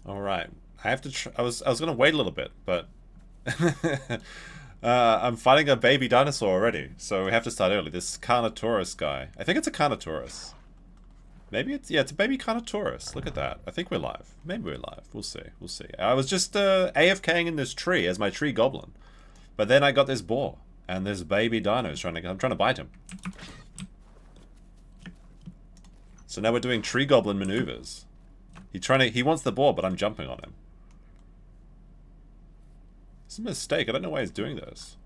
All right. I have to. I was gonna wait a little bit, but I'm fighting a baby dinosaur already, so we have to start early. This Carnotaurus guy. I think it's a Carnotaurus. Maybe it's it's a baby Carnotaurus. Look at that. I think we're live. Maybe we're live. We'll see. We'll see. I was just AFKing in this tree as my tree goblin, but then I got this boar and this baby dino is trying to. I'm trying to bite him. So now we're doing tree goblin maneuvers. He wants the boar, but I'm jumping on him. It's a mistake. I don't know why he's doing this.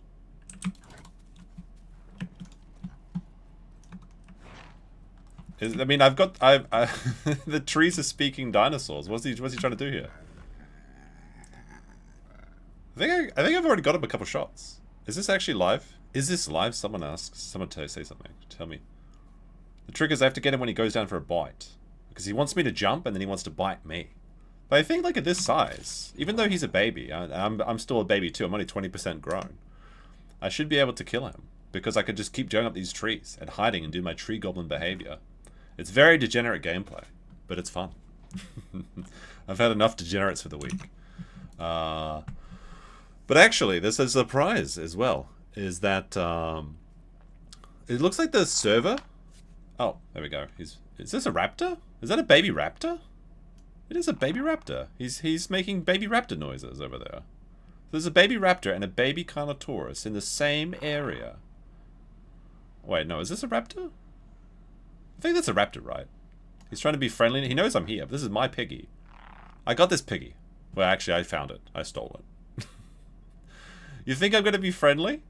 I mean, I've the trees are speaking dinosaurs. What's he trying to do here? I think I've already got him a couple shots. Is this actually live? Is this live? Someone asks. Someone say something. Tell me. The trick is I have to get him when he goes down for a bite. Because he wants me to jump and then he wants to bite me. But I think like at this size, even though he's a baby, I'm still a baby too, I'm only 20% grown. I should be able to kill him. Because I could just keep going up these trees and hiding and do my tree goblin behavior. It's very degenerate gameplay, but it's fun. I've had enough degenerates for the week. But actually, there's a surprise as well. Is that it looks like the server. Oh, there we go. Is this a raptor? Is that a baby raptor? It is a baby raptor. He's making baby raptor noises over there. There's a baby raptor and a baby Carnotaurus in the same area. Wait, no, is this a raptor? I think that's a raptor, right? He's trying to be friendly. He knows I'm here, but this is my piggy. I got this piggy. Well, actually, I found it. I stole it. You think I'm going to be friendly?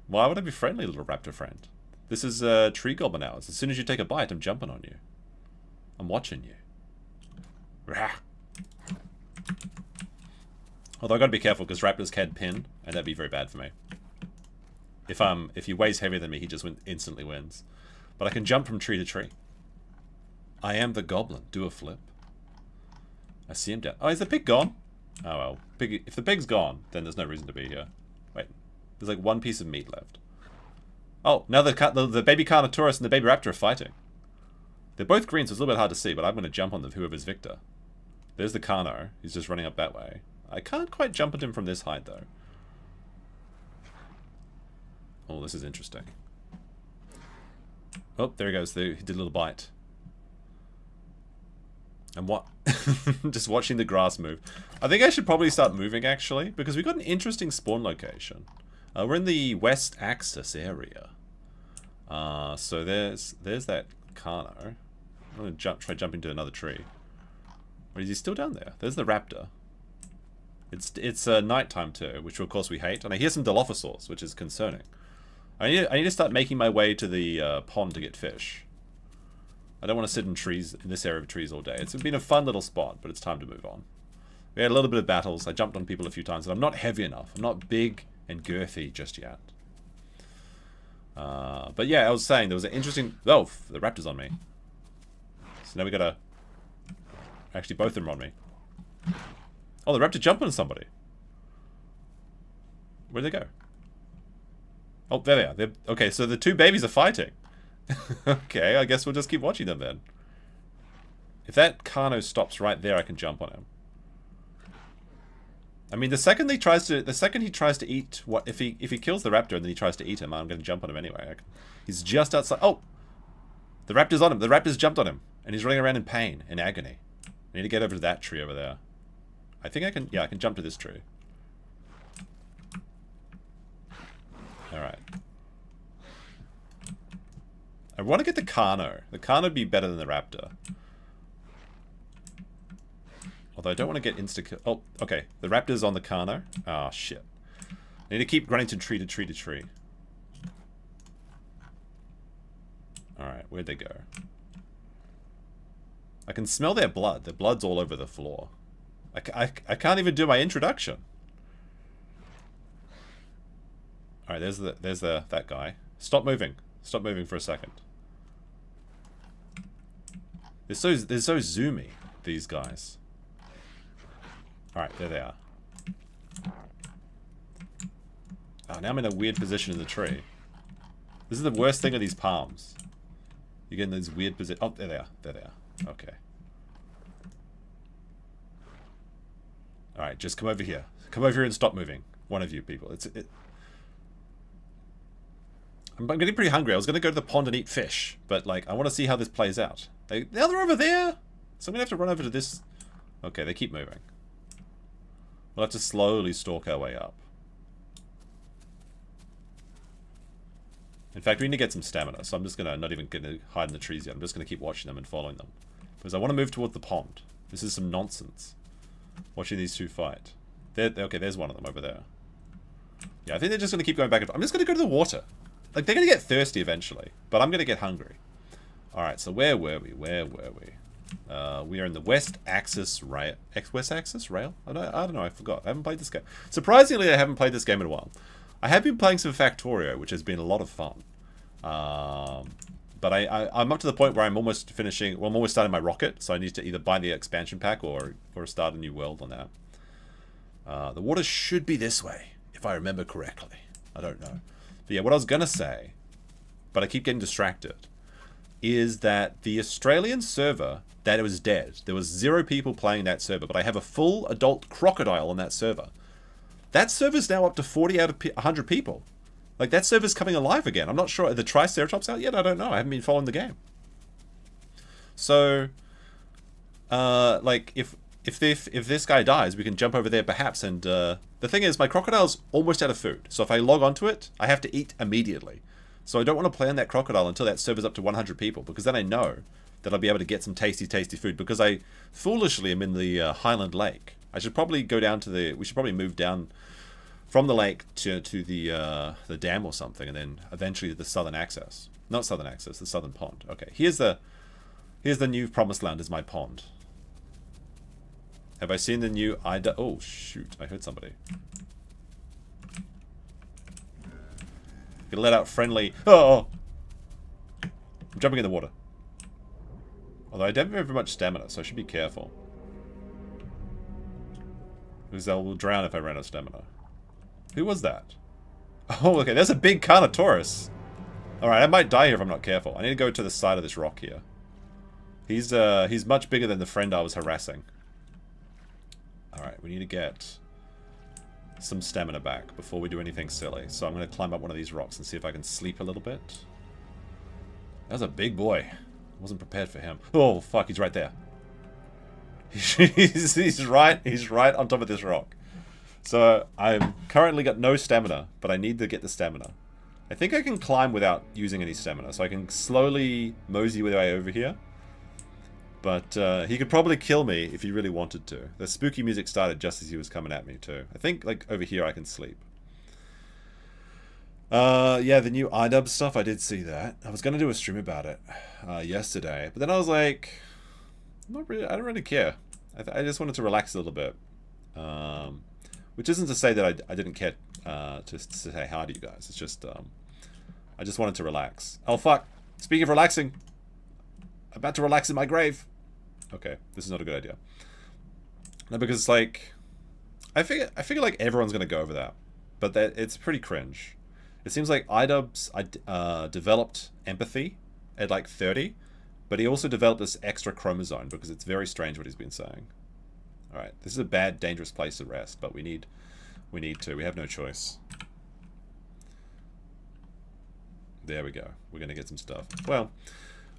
Why would I be friendly, little raptor friend? This is tree goblin hours. As soon as you take a bite, I'm jumping on you. I'm watching you. Rah. Although I gotta be careful because raptors can pin, and that'd be very bad for me. If he weighs heavier than me, he just instantly wins. But I can jump from tree to tree. I am the goblin. Do a flip. I see him down. Oh, is the pig gone? Oh well. Pig. If the pig's gone, then there's no reason to be here. Wait, there's like one piece of meat left. Oh, now the baby Carnotaurus and the baby raptor are fighting. They're both green, so it's a little bit hard to see, but I'm going to jump on whoever's victor. There's the Carno. He's just running up that way. I can't quite jump at him from this height, though. Oh, this is interesting. Oh, there he goes. He did a little bite. And what? Just watching the grass move. I think I should probably start moving, actually, because we've got an interesting spawn location. We're in the west axis area. So there's that Carno. I'm going to try jumping to another tree. Or is he still down there? There's the raptor. It's nighttime too, which of course we hate. And I hear some Dilophosaurs, which is concerning. I need to start making my way to the pond to get fish. I don't want to sit in this area of trees all day. It's been a fun little spot, but it's time to move on. We had a little bit of battles. I jumped on people a few times, and I'm not heavy enough. I'm not big and girthy just yet. But yeah, I was saying there was an interesting. Oh, the raptor's on me. So now we gotta. Actually, both of them are on me. Oh, the raptor jumped on somebody. Where'd they go? Oh, there they are. Okay, so the two babies are fighting. Okay, I guess we'll just keep watching them then. If that Carno stops right there, I can jump on him. I mean, the second he tries to eat if he kills the raptor and then he tries to eat him, I'm going to jump on him anyway. He's just outside. Oh, the raptor's on him. The raptor's jumped on him, and he's running around in pain, in agony. I need to get over to that tree over there. I think I can. Yeah, I can jump to this tree. All right. I want to get the Carno. The Carno would be better than the raptor. Although I don't want to get insta-kill. Oh, okay. The raptor's on the Carno. Ah, shit. I need to keep running to tree to tree to tree. Alright, where'd they go? I can smell their blood. Their blood's all over the floor. I can't even do my introduction. Alright, there's that guy. Stop moving. Stop moving for a second. They're so zoomy, these guys. Alright, there they are. Oh, now I'm in a weird position in the tree. This is the worst thing of these palms. You get in these weird positions. Oh, there they are. There they are. Okay. Alright, just come over here. Come over here and stop moving. One of you people. I'm getting pretty hungry. I was going to go to the pond and eat fish, but like I want to see how this plays out. Now they're over there, so I'm going to have to run over to this. Okay, they keep moving. We'll have to slowly stalk our way up. In fact, we need to get some stamina, so I'm just going to not even going to hide in the trees yet. I'm just going to keep watching them and following them. Because I want to move toward the pond. This is some nonsense. Watching these two fight. Okay, there's one of them over there. Yeah, I think they're just going to keep going back and forth. I'm just going to go to the water. Like, they're going to get thirsty eventually, but I'm going to get hungry. Alright, so where were we? Where were we? We are in the West Axis Rail. West Axis Rail? I don't know, I forgot. I haven't played this game. Surprisingly, I haven't played this game in a while. I have been playing some Factorio, which has been a lot of fun. But I'm up to the point where I'm almost finishing... Well, I'm almost starting my rocket, so I need to either buy the expansion pack or start a new world on that. The water should be this way, if I remember correctly. I don't know. But yeah, what I was going to say, but I keep getting distracted, is that the Australian server, that it was dead. There was 0 people playing that server, but I have a full adult crocodile on that server. That server's now up to 40 out of 100 people. Like, that server's coming alive again. I'm not sure. Are the Triceratops out yet? I don't know. I haven't been following the game. So, like, if this guy dies, we can jump over there perhaps. And the thing is, my crocodile's almost out of food. So if I log onto it, I have to eat immediately. So I don't want to play on that crocodile until that server's up to 100 people. Because then I know that I'll be able to get some tasty, tasty food. Because I foolishly am in the Highland Lake. I should probably go down to the... We should probably move down from the lake to the dam or something. And then eventually to the southern access. Not southern access, the southern pond. Okay, here's the new promised land is my pond. Have I seen the new Ida? Oh, shoot. I heard somebody. Gonna let out friendly... Oh! I'm jumping in the water. Although I don't have very much stamina, so I should be careful. Because I will drown if I run out of stamina. Who was that? Oh, okay. There's a big Carnotaurus. Alright, I might die here if I'm not careful. I need to go to the side of this rock here. He's much bigger than the friend I was harassing. Alright, we need to get some stamina back before we do anything silly. So I'm going to climb up one of these rocks and see if I can sleep a little bit. That was a big boy. I wasn't prepared for him. Oh, fuck, he's right there. he's right on top of this rock. So I've currently got no stamina, but I need to get the stamina. I think I can climb without using any stamina, so I can slowly mosey my way over here. But he could probably kill me if he really wanted to. The spooky music started just as he was coming at me too. I think like over here I can sleep. Yeah, the new iDub stuff, I did see that. I was going to do a stream about it yesterday, but then I was like, I don't really care. I just wanted to relax a little bit. Which isn't to say that I didn't care to say hi to you guys. It's just, I just wanted to relax. Oh fuck, speaking of relaxing, I'm about to relax in my grave. Okay, this is not a good idea. No, because it's like, I figure like everyone's going to go over that. But it's pretty cringe. It seems like iDubbbz developed empathy at like 30, but he also developed this extra chromosome because it's very strange what he's been saying. Alright, this is a bad, dangerous place to rest, but we need to. We have no choice. There we go. We're going to get some stuff. Well,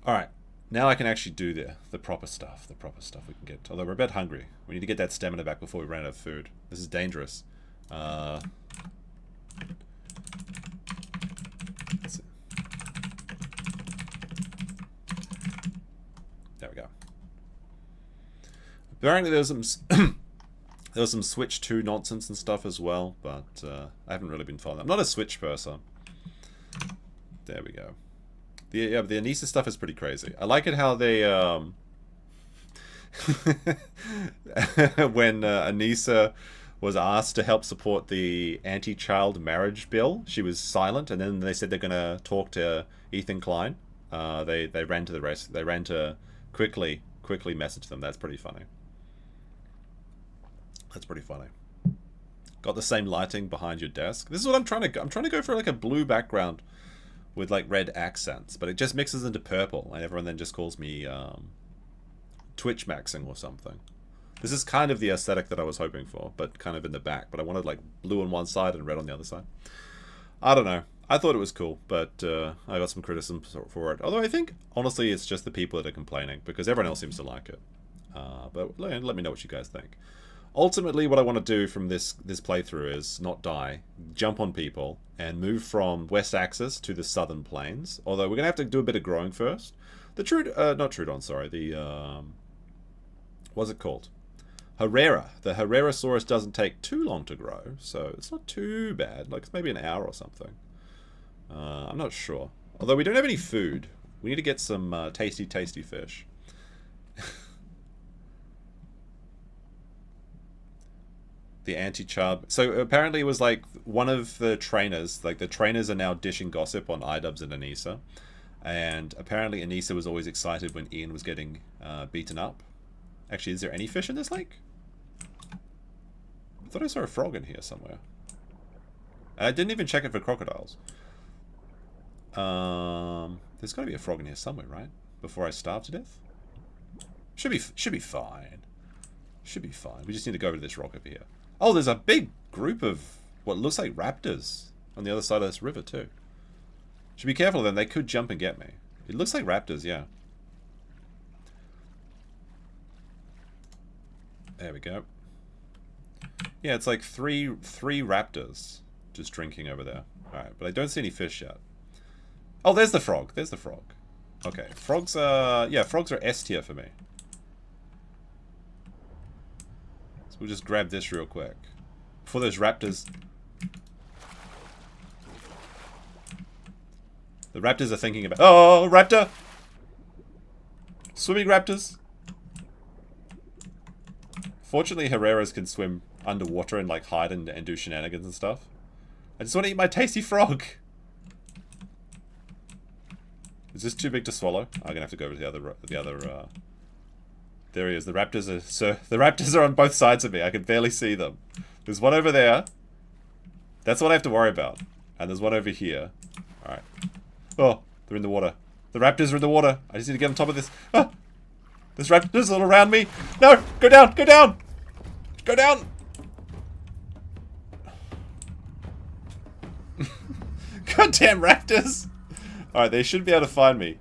alright. Now I can actually do the proper stuff. The proper stuff we can get. Although we're a bit hungry. We need to get that stamina back before we run out of food. This is dangerous. Let's see. There we go. Apparently there was some Switch 2 nonsense and stuff as well, but I haven't really been following that. I'm not a Switch person. There we go. The Anissa stuff is pretty crazy. I like it how they when Anissa was asked to help support the anti-child marriage bill, she was silent, and then they said they're gonna talk to Ethan Klein. They ran to the rest. They ran to quickly message them. That's pretty funny. That's pretty funny. Got the same lighting behind your desk. This is what I'm trying to go for, like a blue background with like red accents, but it just mixes into purple, and everyone then just calls me Twitch maxing or something. This is kind of the aesthetic that I was hoping for, but kind of in the back. But I wanted like blue on one side and red on the other side. I don't know. I thought it was cool, but I got some criticism for it. Although I think, honestly, it's just the people that are complaining, because everyone else seems to like it. But let me know what you guys think. Ultimately, what I want to do from this playthrough is not die, jump on people, and move from West Axis to the Southern Plains. Although we're going to have to do a bit of growing first. The not Trudon, sorry. The, what's it called? Herrera. The Herrerasaurus doesn't take too long to grow, so it's not too bad. Like, it's maybe an hour or something. I'm not sure. Although we don't have any food. We need to get some tasty, tasty fish. The anti-chub. So apparently it was like one of the trainers, like the trainers are now dishing gossip on iDubbbz and Anissa. And apparently Anissa was always excited when Ian was getting beaten up. Actually, is there any fish in this lake? I thought I saw a frog in here somewhere. And I didn't even check it for crocodiles. There's got to be a frog in here somewhere, right? Before I starve to death? Should be fine. Should be fine. We just need to go over to this rock over here. Oh, there's a big group of what looks like raptors on the other side of this river too. Should be careful of them. They could jump and get me. It looks like raptors, yeah. There we go. Yeah, it's like three raptors just drinking over there. Alright, but I don't see any fish yet. Oh, there's the frog. There's the frog. Okay, frogs are... Yeah, frogs are S tier for me. So we'll just grab this real quick. Before those raptors... The raptors are thinking about... Oh, raptor! Swimming raptors! Fortunately, Herreras can swim underwater and like hide and do shenanigans and stuff. I just want to eat my tasty frog! Is this too big to swallow? I'm gonna have to go over to the other. There he is. The raptors are. So the raptors are on both sides of me. I can barely see them. There's one over there. That's what I have to worry about. And there's one over here. All right. Oh, they're in the water. The raptors are in the water. I just need to get on top of this. Ah! There's raptors all around me. No! Go down! Go down! Go down! Goddamn raptors! Alright, they should be able to find me.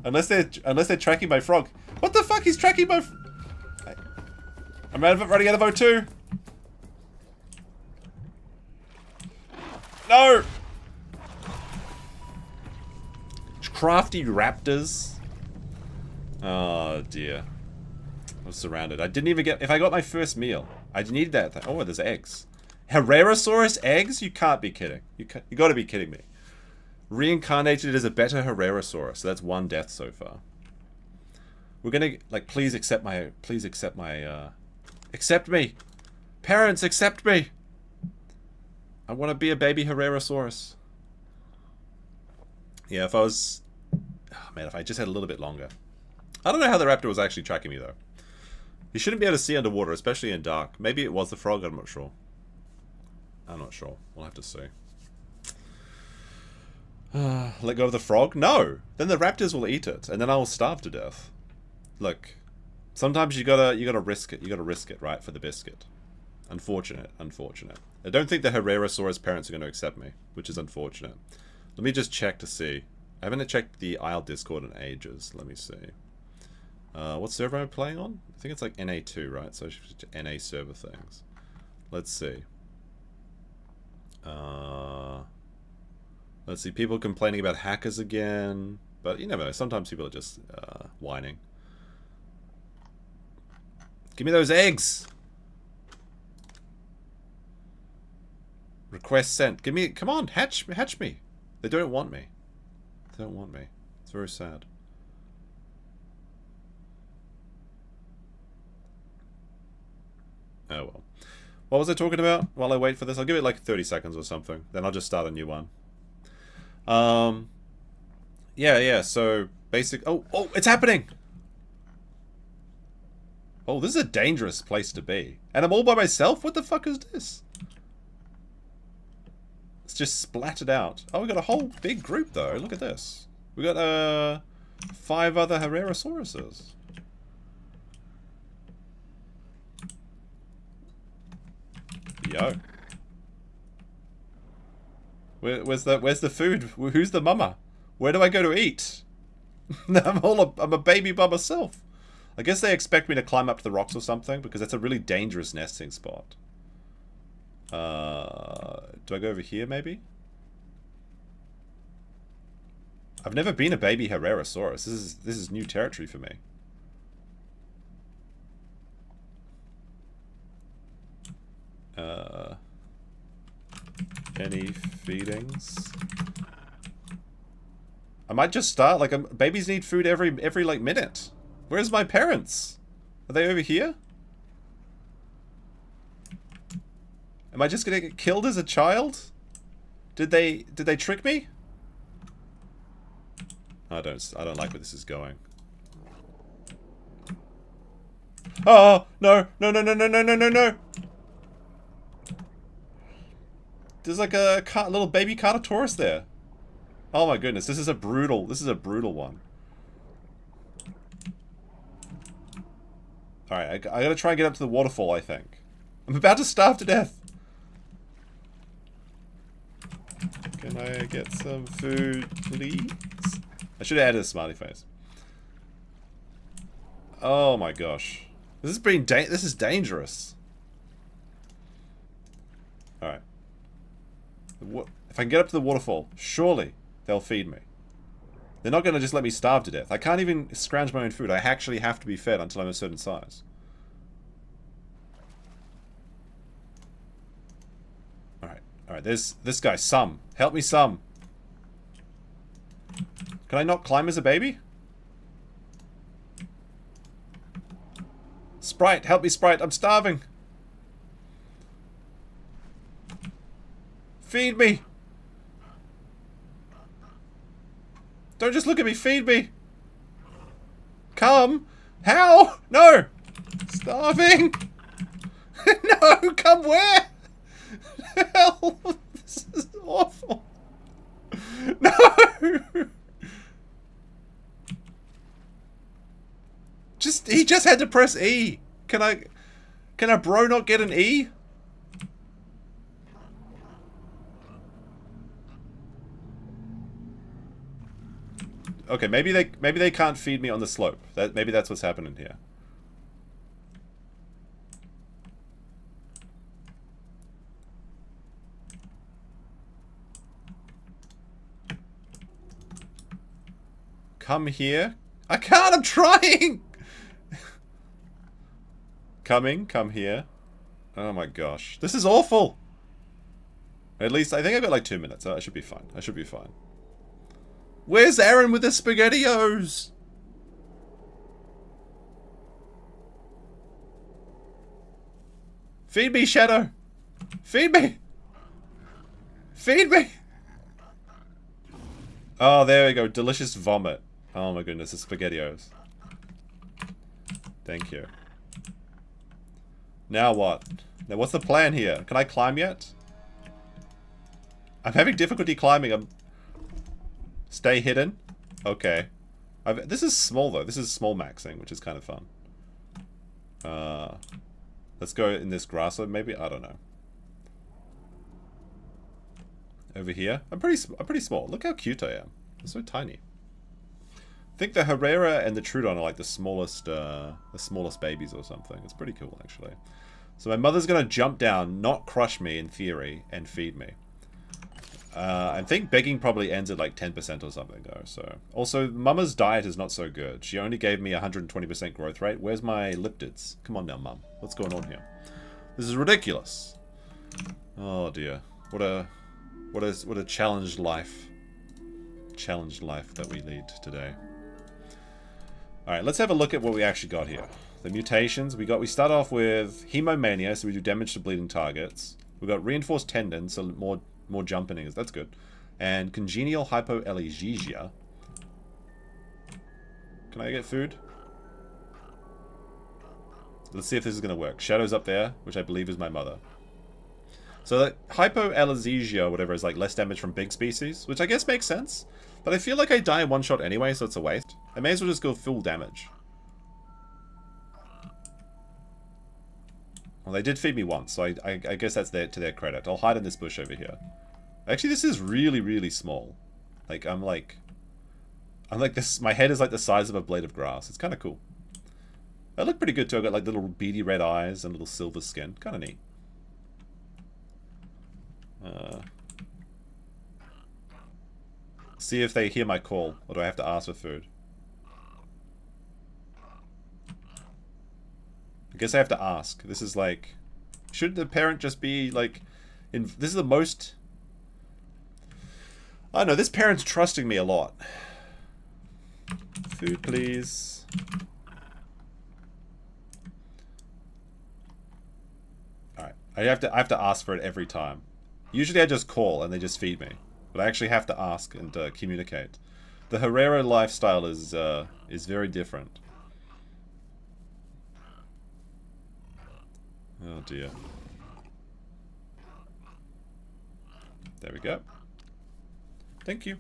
Unless they're tracking my frog. What the fuck? He's tracking my... I'm running out of O2. No! Crafty raptors. Oh dear. I was surrounded. I didn't even get... If I got my first meal. I need that. Oh, there's eggs. Herrerasaurus eggs? You can't be kidding. You gotta be kidding me. Reincarnated as a better Herrerasaurus. So that's one death so far. We're gonna... Like, please accept my... Please accept my... Accept me! Parents, accept me! I want to be a baby Herrerasaurus. Yeah, if I was... Oh, man, if I just had a little bit longer. I don't know how the raptor was actually tracking me, though. You shouldn't be able to see underwater, especially in dark. Maybe it was the frog, I'm not sure. I'm not sure. We'll have to see. Let go of the frog? No! Then the raptors will eat it, and then I will starve to death. Look, sometimes you gotta risk it. You gotta risk it, right, for the biscuit. Unfortunate, unfortunate. I don't think the Herrerasaurus parents are going to accept me, which is unfortunate. Let me just check to see. I haven't checked the Isle Discord in ages. Let me see. What server am I playing on? I think it's like NA2, right? So I should check NA server things. Let's see. Let's see. People complaining about hackers again. But you never know. Sometimes people are just whining. Give me those eggs! Request sent. Give me... Come on, hatch me. They don't want me. They don't want me. It's very sad. Oh well. What was I talking about while I wait for this? I'll give it like 30 seconds or something. Then I'll just start a new one. Yeah, so... Basic... Oh, it's happening! Oh, this is a dangerous place to be. And I'm all by myself? What the fuck is this? It's just splattered out. Oh, we got a whole big group though. Look at this. We got 5 other Herrerasauruses. Yo. Where's the food? Who's the mama? Where do I go to eat? I'm a baby by myself. I guess they expect me to climb up to the rocks or something, because that's a really dangerous nesting spot. Do I go over here, maybe? I've never been a baby Herrerasaurus. This is new territory for me. Any feedings? I might just start, like, babies need food every like minute. Where's my parents? Are they over here? Am I just gonna get killed as a child? Did they trick me? I don't like where this is going. Oh no. No. There's like a little baby Carnotaurus there. Oh my goodness, this is a brutal one. Alright, I gotta try and get up to the waterfall, I think. I'm about to starve to death. Can I get some food, please? I should have added a smiley face. Oh my gosh. This is dangerous. Alright. If I can get up to the waterfall, surely they'll feed me. They're not going to just let me starve to death. I can't even scrounge my own food. I actually have to be fed until I'm a certain size. Alright, there's this guy, Some. Help me, Some. Can I not climb as a baby? Sprite, help me, Sprite. I'm starving. Feed me. Don't just look at me, feed me. Come. How? No. Starving. No, come where? Hell, this is awful. No. He just had to press E. Can a bro not get an E? Okay, maybe they can't feed me on the slope. Maybe that's what's happening here. Come here. I can't, I'm trying! Come here. Oh my gosh. This is awful! At least, I think I've got like 2 minutes. I should be fine. I should be fine. Where's Aaron with the SpaghettiOs? Feed me, Shadow! Feed me! Feed me! Oh, there we go. Delicious vomit. Oh my goodness, the SpaghettiOs. Thank you. Now what? Now what's the plan here? Can I climb yet? I'm having difficulty climbing. Stay hidden? Okay. This is small though. This is small maxing, which is kind of fun. Let's go in this grassland maybe? I don't know. Over here? I'm pretty small. Look how cute I am. I'm so tiny. I think the Herrera and the Trudon are like the smallest babies or something. It's pretty cool, actually. So my mother's gonna jump down, not crush me in theory, and feed me. I think begging probably ends at like 10% or something though. So also, Mama's diet is not so good. She only gave me 120% growth rate. Where's my liptids? Come on now, Mum. What's going on here? This is ridiculous. Oh dear. What a challenged life. Challenged life that we lead today. Alright, let's have a look at what we actually got here. The mutations. We start off with Hemomania, so we do damage to bleeding targets. We got Reinforced Tendons, so more jumping. That's good. And Congenial Hypoalgesia. Can I get food? Let's see if this is going to work. Shadow's up there, which I believe is my mother. So that Hypoalgesia, whatever, is like less damage from big species, which I guess makes sense. But I feel like I die in one shot anyway, so it's a waste. I may as well just go full damage. Well, they did feed me once, so I guess that's to their credit. I'll hide in this bush over here. Actually, this is really, really small. Like, I'm like this. My head is like the size of a blade of grass. It's kind of cool. I look pretty good too. I've got like little beady red eyes and little silver skin. Kind of neat. See if they hear my call, or do I have to ask for food? I guess I have to ask. This is like, should the parent just be like, this is the most, I don't know, this parent's trusting me a lot. Food, please. Alright, I have to ask for it every time. Usually I just call and they just feed me. But I actually have to ask and communicate. The Herrera lifestyle is very different. Oh dear. There we go. Thank you.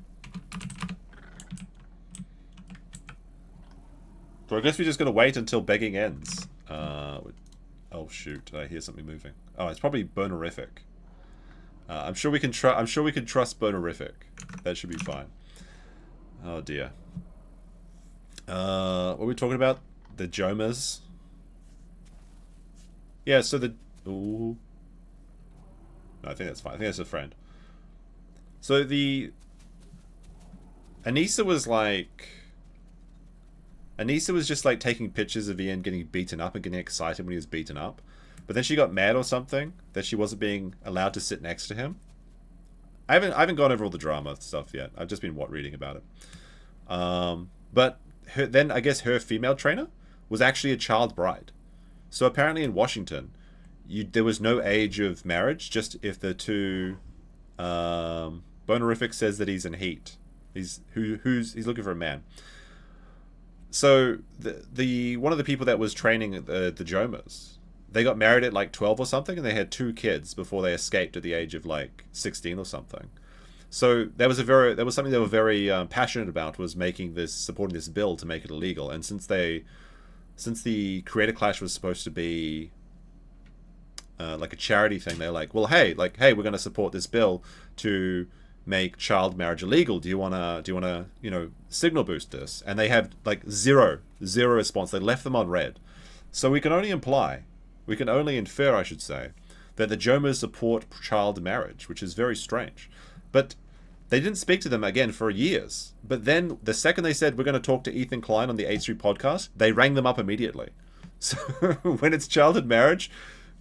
So I guess we just gotta wait until begging ends. Oh shoot! I hear something moving. Oh, it's probably bonerific. I'm sure we can trust bonerific. That should be fine. Oh dear. What were we talking about? The Jomas. Yeah. So the. Ooh. No, I think that's fine. I think that's a friend. So the. Anissa was just like taking pictures of Ian getting beaten up and getting excited when he was beaten up. But then she got mad or something that she wasn't being allowed to sit next to him. I haven't gone over all the drama stuff yet. I've just been reading about it. But then I guess her female trainer was actually a child bride. So apparently in Washington, there was no age of marriage. Just if the two, Bonerific says that he's in heat. He's looking for a man. So the one of the people that was training the Jomas, they got married at like 12 or something, and they had 2 kids before they escaped at the age of like 16 or something. So that was something they were very passionate about, was supporting this bill to make it illegal. And since the Creator Clash was supposed to be like a charity thing, they're like, well, hey, we're going to support this bill to make child marriage illegal. Do you wanna signal boost this? And they have like zero response. They left them on red. So we can only infer, I should say, that the Jomas support child marriage, which is very strange. But they didn't speak to them again for years. But then the second they said, we're going to talk to Ethan Klein on the H3 podcast, they rang them up immediately. So when it's childhood marriage,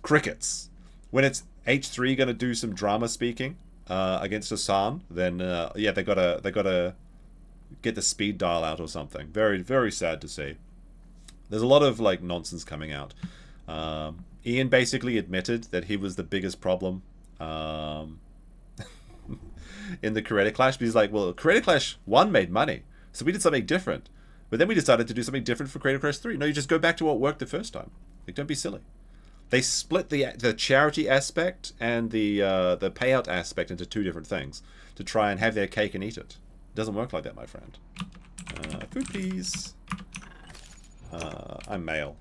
crickets. When it's H3 going to do some drama speaking against Hassan, then yeah, they gotta get the speed dial out or something. Very, very sad to see. There's a lot of like nonsense coming out. Ian basically admitted that he was the biggest problem in the Creator Clash. But he's like, well, Creator Clash 1 made money, so we did something different. But then we decided to do something different for Creator Clash 3. No, you just go back to what worked the first time. Like, don't be silly. They split the charity aspect and the payout aspect into 2 different things to try and have their cake and eat it. It doesn't work like that, my friend. Food, please. I'm male.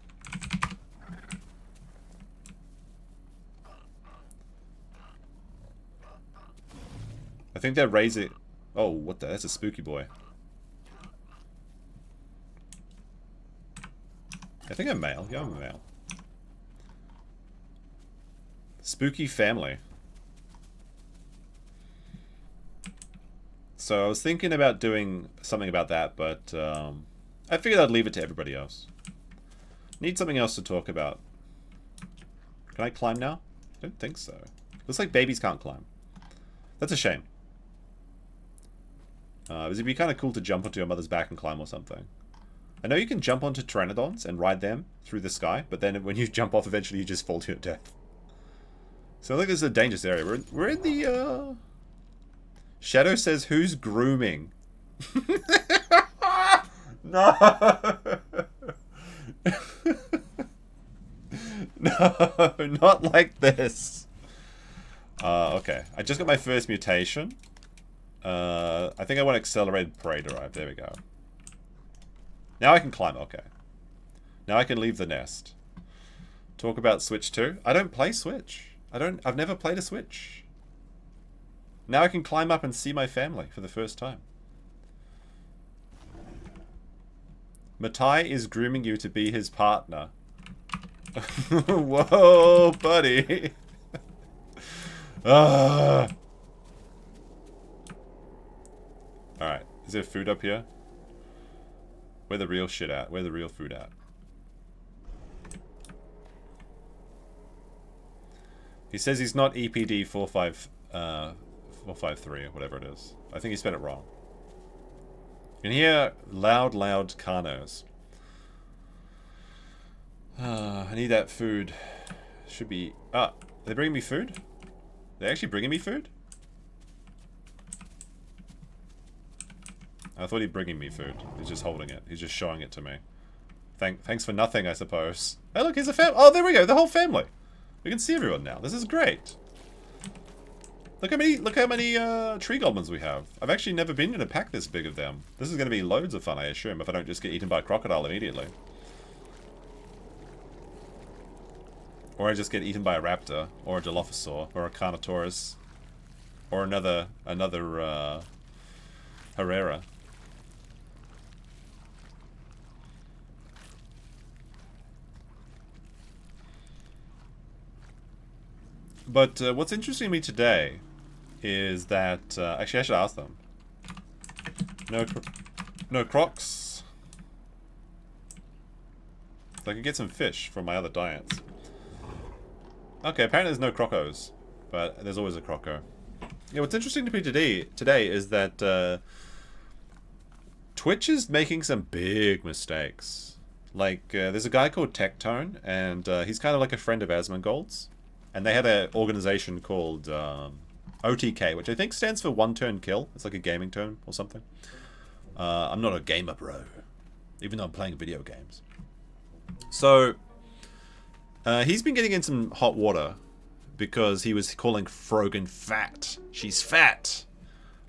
I think they're raising... Oh, what the... That's a spooky boy. I think I'm male. Yeah, I'm a male. Spooky family. So I was thinking about doing something about that, but I figured I'd leave it to everybody else. Need something else to talk about. Can I climb now? I don't think so. Looks like babies can't climb. That's a shame. It'd be kind of cool to jump onto your mother's back and climb or something. I know you can jump onto pteranodons and ride them through the sky, but then when you jump off, eventually you just fall to your death. So I think this is a dangerous area. We're in the, Shadow says, who's grooming? No! No, not like this. Okay. I just got my first mutation. I think I want accelerated prey drive. There we go. Now I can climb. Okay. Now I can leave the nest. Talk about Switch 2. I don't play Switch. I've never played a Switch. Now I can climb up and see my family for the first time. Matai is grooming you to be his partner. Whoa, buddy. Alright. Is there food up here? Where the real shit at? Where the real food at? He says he's not EPD 453 or whatever it is. I think he spelled it wrong. You can hear loud Carnos. I need that food. Should be... Ah, are they bringing me food? They're actually bringing me food? I thought he'd bringing me food. He's just holding it. He's just showing it to me. Thanks for nothing, I suppose. Hey, look, here's a family. Oh, there we go. The whole family. We can see everyone now. This is great. Look how many tree goblins we have. I've actually never been in a pack this big of them. This is going to be loads of fun, I assume, if I don't just get eaten by a crocodile immediately. Or I just get eaten by a raptor, or a dilophosaur, or a carnotaurus, or another Herrera. But what's interesting to me today is that... actually, I should ask them. No Crocs. So I can get some fish from my other diets. Okay, apparently there's no Crocos. But there's always a Croco. Yeah, what's interesting to me today is that Twitch is making some big mistakes. Like, there's a guy called Tectone, and he's kind of like a friend of Asmongold's. And they had an organization called OTK, which I think stands for One Turn Kill. It's like a gaming term or something. I'm not a gamer, bro. Even though I'm playing video games. So, he's been getting in some hot water because he was calling Frogan fat. She's fat.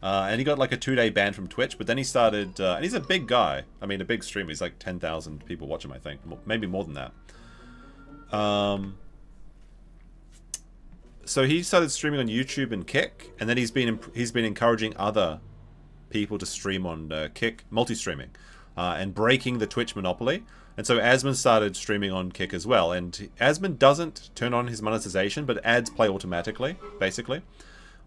And he got like a 2-day ban from Twitch, but then he started... and he's a big guy. I mean, a big streamer. He's like 10,000 people watch him, I think. Maybe more than that. So he started streaming on YouTube and Kick, and then he's been encouraging other people to stream on Kick, multi-streaming, and breaking the Twitch monopoly. And so Asmon started streaming on Kick as well. And Asmon doesn't turn on his monetization, but ads play automatically, basically,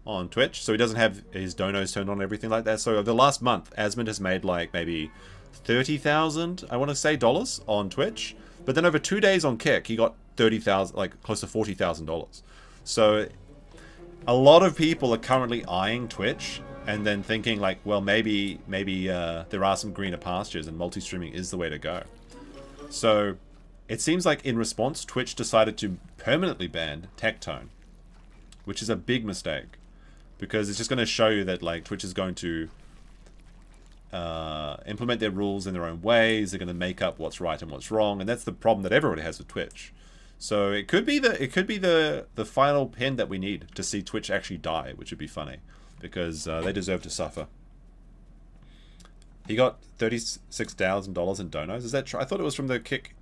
on Twitch. So he doesn't have his donos turned on, everything like that. So over the last month, Asmon has made like maybe 30,000, I want to say, dollars on Twitch. But then over 2 days on Kick, he got 30,000, like close to $40,000. So a lot of people are currently eyeing Twitch and then thinking like, well, maybe there are some greener pastures and multi-streaming is the way to go. So it seems like in response, Twitch decided to permanently ban Tectone, which is a big mistake because it's just going to show you that like Twitch is going to implement their rules in their own ways. They're going to make up what's right and what's wrong, and that's the problem that everybody has with Twitch. So it could be the final pin that we need to see Twitch actually die, which would be funny, because they deserve to suffer. He got $36,000 in donos. Is that true? I thought it was from the Kick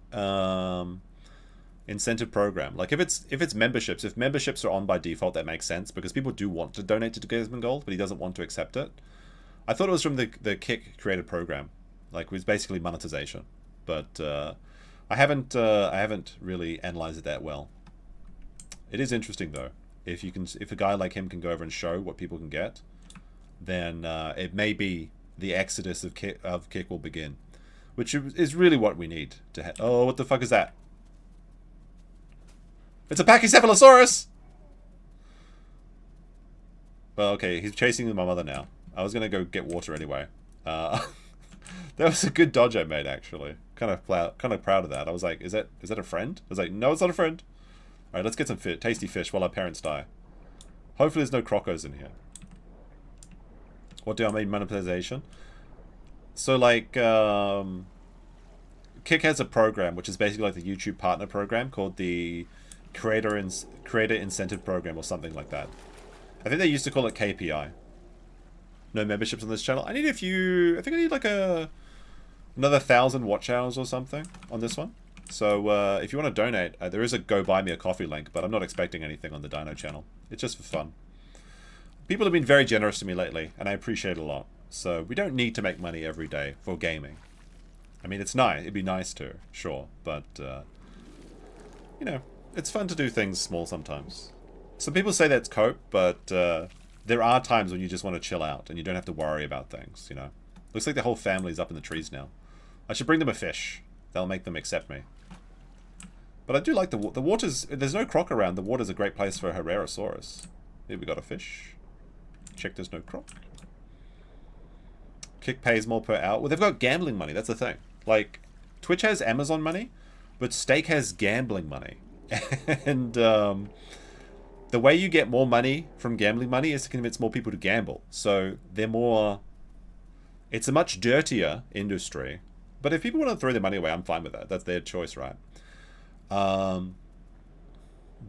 incentive program. Like if it's memberships, if memberships are on by default, that makes sense because people do want to donate to Gazeman Gold, but he doesn't want to accept it. I thought it was from the Kick created program, like it was basically monetization, but. I haven't really analyzed it that well. It is interesting though. If a guy like him can go over and show what people can get, then it may be the exodus of Kick will begin, which is really what we need to have. Oh, what the fuck is that? It's a Pachycephalosaurus! Well, okay, he's chasing my mother now. I was gonna go get water anyway. That was a good dodge I made, actually. Kind of proud of that. I was like, is that a friend? I was like, no, it's not a friend. All right, let's get some tasty fish while our parents die. Hopefully there's no crocos in here. What do I mean monetization? So like, Kick has a program, which is basically like the YouTube partner program called the Creator Incentive Program or something like that. I think they used to call it KPI. No memberships on this channel. I need a few, I think I need like another 1,000 watch hours or something on this one. So if you want to donate, there is a go buy me a coffee link, but I'm not expecting anything on the Dino channel. It's just for fun. People have been very generous to me lately, and I appreciate it a lot. So we don't need to make money every day for gaming. I mean, it's nice. It'd be nice to, sure, but you know, it's fun to do things small sometimes. Some people say that's cope, but there are times when you just want to chill out and you don't have to worry about things, you know. Looks like the whole family's up in the trees now. I should bring them a fish. That'll make them accept me. But I do like the water's... There's no croc around. The water's a great place for a Herrerasaurus. Here we got a fish. Check there's no croc. Kick pays more per hour. Well, they've got gambling money. That's the thing. Like, Twitch has Amazon money, but Stake has gambling money. And the way you get more money from gambling money is to convince more people to gamble. So they're more... It's a much dirtier industry. But if people want to throw their money away, I'm fine with that. That's their choice, right?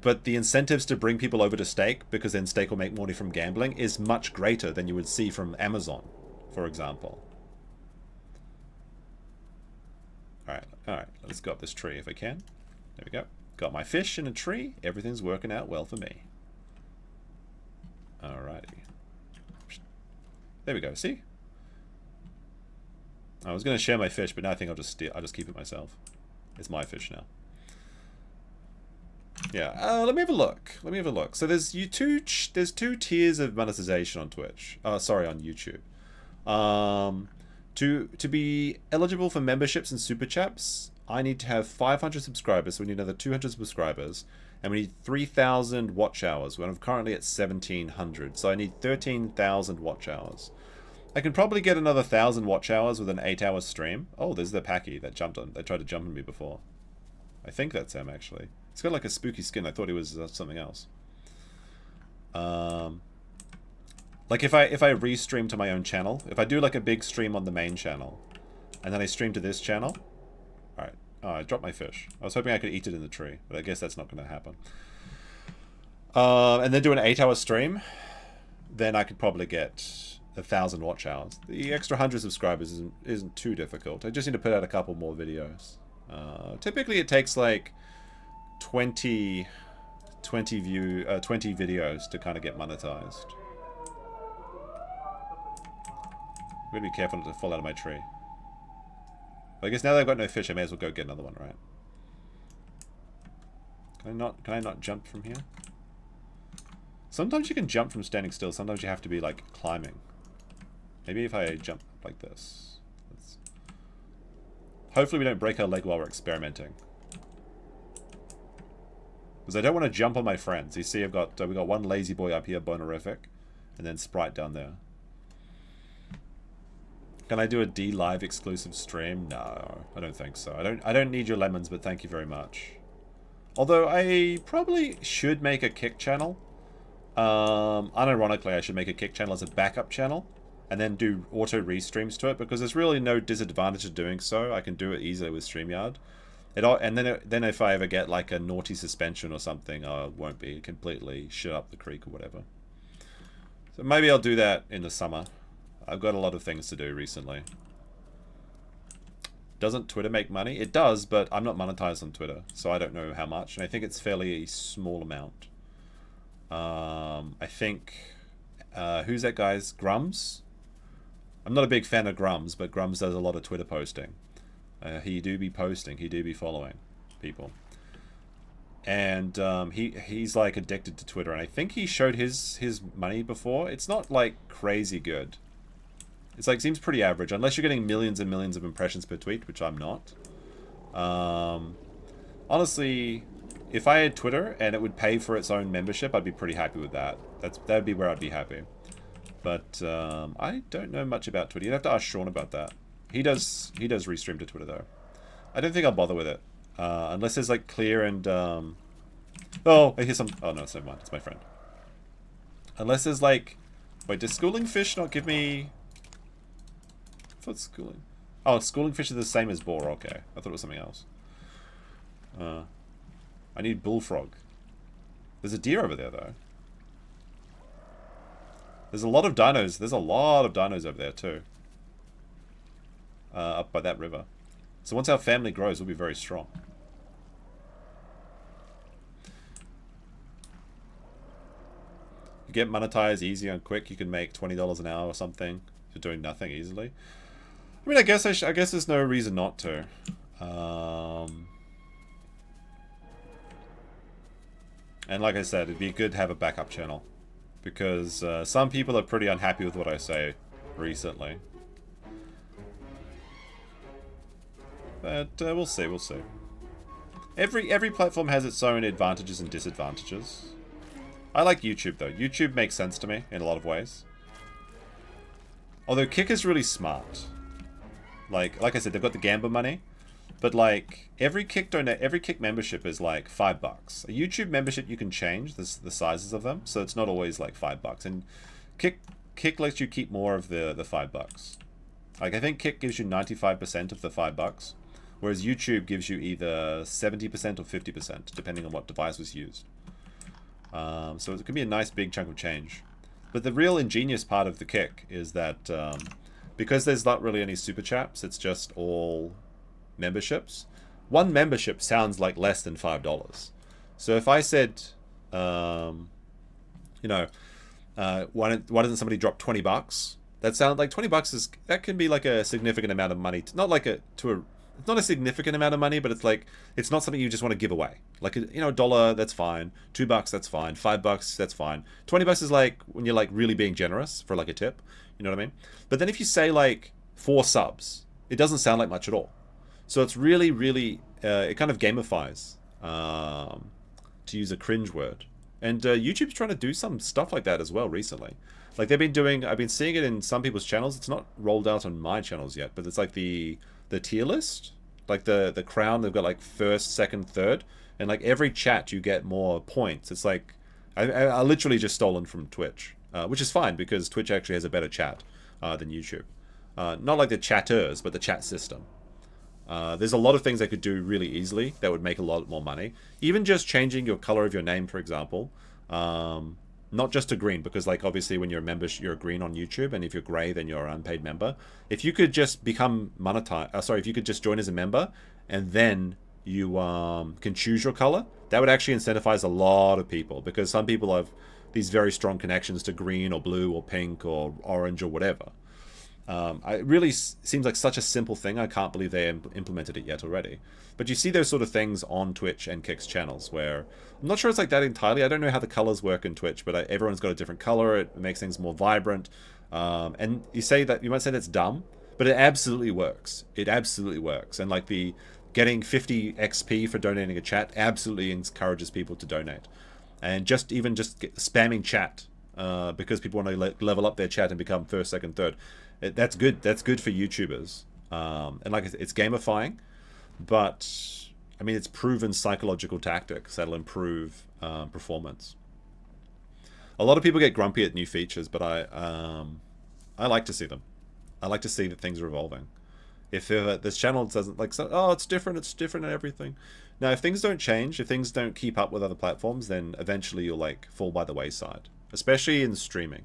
But the incentives to bring people over to Stake, because then Stake will make money from gambling, is much greater than you would see from Amazon, for example. Alright, let's go up this tree if I can. There we go. Got my fish in a tree. Everything's working out well for me. Alrighty. There we go, see? I was going to share my fish, but now I think I'll just keep it myself. It's my fish now. Yeah, let me have a look. So there's two tiers of monetization on Twitch. Sorry, on YouTube. To be eligible for memberships and super chats, I need to have 500 subscribers. So we need another 200 subscribers, and we need 3,000 watch hours. When I'm currently at 1,700, so I need 13,000 watch hours. I can probably get another 1,000 watch hours with an 8-hour stream. Oh, there's the Packy that jumped on. They tried to jump on me before. I think that's him actually. He's got like a spooky skin. I thought he was something else. Like if I restream to my own channel, if I do like a big stream on the main channel, and then I stream to this channel. All right. Oh, I dropped my fish. I was hoping I could eat it in the tree, but I guess that's not going to happen. And then do an 8-hour stream, then I could probably get 1,000 watch hours. The extra 100 subscribers isn't too difficult. I just need to put out a couple more videos. Typically it takes like 20 videos to kind of get monetized. I'm gonna be careful not to fall out of my tree. But I guess now that I've got no fish, I may as well go get another one, right? Can I not jump from here? Sometimes you can jump from standing still. Sometimes you have to be like climbing. Maybe if I jump like this. Hopefully we don't break our leg while we're experimenting. Because I don't want to jump on my friends. You see, we got one lazy boy up here, bonerific, and then Sprite down there. Can I do a D live exclusive stream? No, I don't think so. I don't need your lemons, but thank you very much. Although I probably should make a kick channel. Unironically, I should make a kick channel as a backup channel, and then do auto restreams to it, because there's really no disadvantage to doing so. I can do it easily with StreamYard. And then if I ever get like a naughty suspension or something, I won't be completely shit up the creek or whatever. So maybe I'll do that in the summer. I've got a lot of things to do recently. Doesn't Twitter make money? It does, but I'm not monetized on Twitter, so I don't know how much. And I think it's fairly a small amount. I think... who's that guy's? Grums? I'm not a big fan of Grums, but Grums does a lot of Twitter posting. He do be posting, he do be following people. And he's like addicted to Twitter, and I think he showed his money before. It's not like crazy good. It's like, seems pretty average, unless you're getting millions and millions of impressions per tweet, which I'm not. Honestly, if I had Twitter and it would pay for its own membership, I'd be pretty happy with that. That'd be where I'd be happy. But I don't know much about Twitter. You'd have to ask Sean about that. He does restream to Twitter though. I don't think I'll bother with it unless there's like clear and oh, I hear some. Oh no, it's never mind. It's my friend. Unless there's like, wait, does schooling fish not give me? I thought schooling. Oh, schooling fish is the same as boar. Okay, I thought it was something else. I need bullfrog. There's a deer over there though. There's a lot of dinos. There's a lot of dinos over there too. Up by that river. So once our family grows, we'll be very strong. get monetized easy and quick, you can make $20 an hour or something for doing nothing easily. I mean, I guess there's no reason not to. And like I said, it'd be good to have a backup channel, because some people are pretty unhappy with what I say recently. But we'll see, we'll see. Every platform has its own advantages and disadvantages. I like YouTube though. YouTube makes sense to me in a lot of ways. Although Kick is really smart. Like I said, they've got the Gamba money, but like every Kick membership is like $5. A YouTube membership you can change the sizes of them, so it's not always like $5. And Kick lets you keep more of the $5. Like I think Kick gives you 95% of the $5, whereas YouTube gives you either 70% or 50%, depending on what device was used. So it can be a nice big chunk of change. But the real ingenious part of the Kick is that because there's not really any super chats, it's just all memberships. One membership sounds like less than $5. So if I said, you know, why doesn't somebody drop $20? That sounds like $20 that can be like a significant amount of money. It's not a significant amount of money, but it's like, it's not something you just want to give away. Like, you know, $1, that's fine. $2, that's fine. $5, that's fine. $20 is like when you're like really being generous for like a tip. You know what I mean? But then if you say like 4 subs, it doesn't sound like much at all. So it's really, really, it kind of gamifies, to use a cringe word. And YouTube's trying to do some stuff like that as well recently. Like I've been seeing it in some people's channels. It's not rolled out on my channels yet, but it's like the tier list, like the crown. They've got like first, second, third, and like every chat you get more points. It's like I literally just stolen from Twitch, which is fine because Twitch actually has a better chat than YouTube. Not like the chatters, but the chat system. There's a lot of things they could do really easily that would make a lot more money. Even just changing your color of your name, for example. Not just to green, because like obviously when you're a member, you're green on YouTube, and if you're gray, then you're an unpaid member. If you could just become monetized, if you could just join as a member, and then you can choose your color, that would actually incentivize a lot of people, because some people have these very strong connections to green or blue or pink or orange or whatever. It really seems like such a simple thing. I can't believe they implemented it yet already. But you see those sort of things on Twitch and Kick's channels where I'm not sure it's like that entirely. I don't know how the colors work in Twitch, but everyone's got a different color. It makes things more vibrant. And you might say that's dumb, but it absolutely works. It absolutely works. And like getting 50 XP for donating a chat absolutely encourages people to donate. And just spamming chat because people want to level up their chat and become first, second, third. That's good. That's good for YouTubers. And like it's gamifying, but I mean it's proven psychological tactics that'll improve performance. A lot of people get grumpy at new features, but I like to see them. I like to see that things are evolving. If this channel doesn't it's different and everything. Now, if things don't change, if things don't keep up with other platforms, then eventually you'll like fall by the wayside, especially in streaming.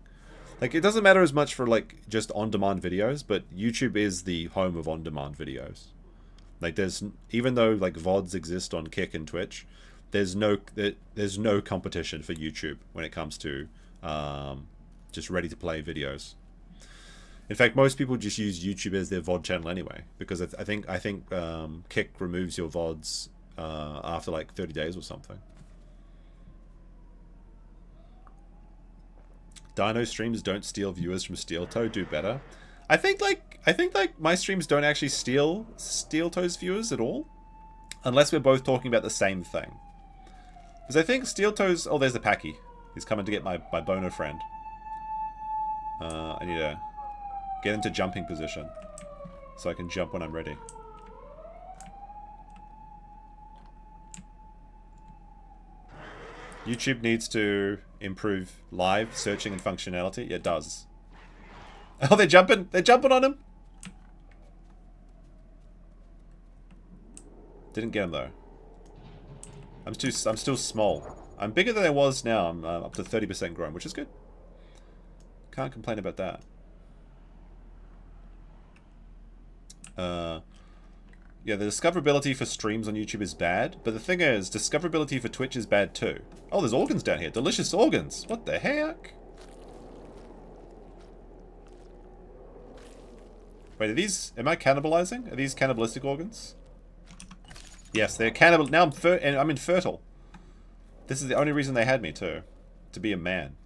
Like, it doesn't matter as much for, like, just on-demand videos, but YouTube is the home of on-demand videos. Like, even though, like, VODs exist on Kick and Twitch, there's no competition for YouTube when it comes to just ready-to-play videos. In fact, most people just use YouTube as their VOD channel anyway, because I think Kick removes your VODs after, like, 30 days or something. Dino streams don't steal viewers from Steel Toe, do better. I think my streams don't actually steal Steel Toe's viewers at all, unless we're both talking about the same thing. Because I think Steel Toe's... Oh, there's the Packy. He's coming to get my bono friend. I need to get into jumping position so I can jump when I'm ready. YouTube needs to improve live searching and functionality. Yeah, it does. Oh, they're jumping. They're jumping on him. Didn't get him though. I'm still small. I'm bigger than I was now. I'm up to 30% grown, which is good. Can't complain about that. Yeah, the discoverability for streams on YouTube is bad, but the thing is, discoverability for Twitch is bad too. Oh, there's organs down here. Delicious organs. What the heck? Wait, are these... Am I cannibalizing? Are these cannibalistic organs? Yes, they're cannibal... Now I'm infertile. This is the only reason they had me, too. To be a man.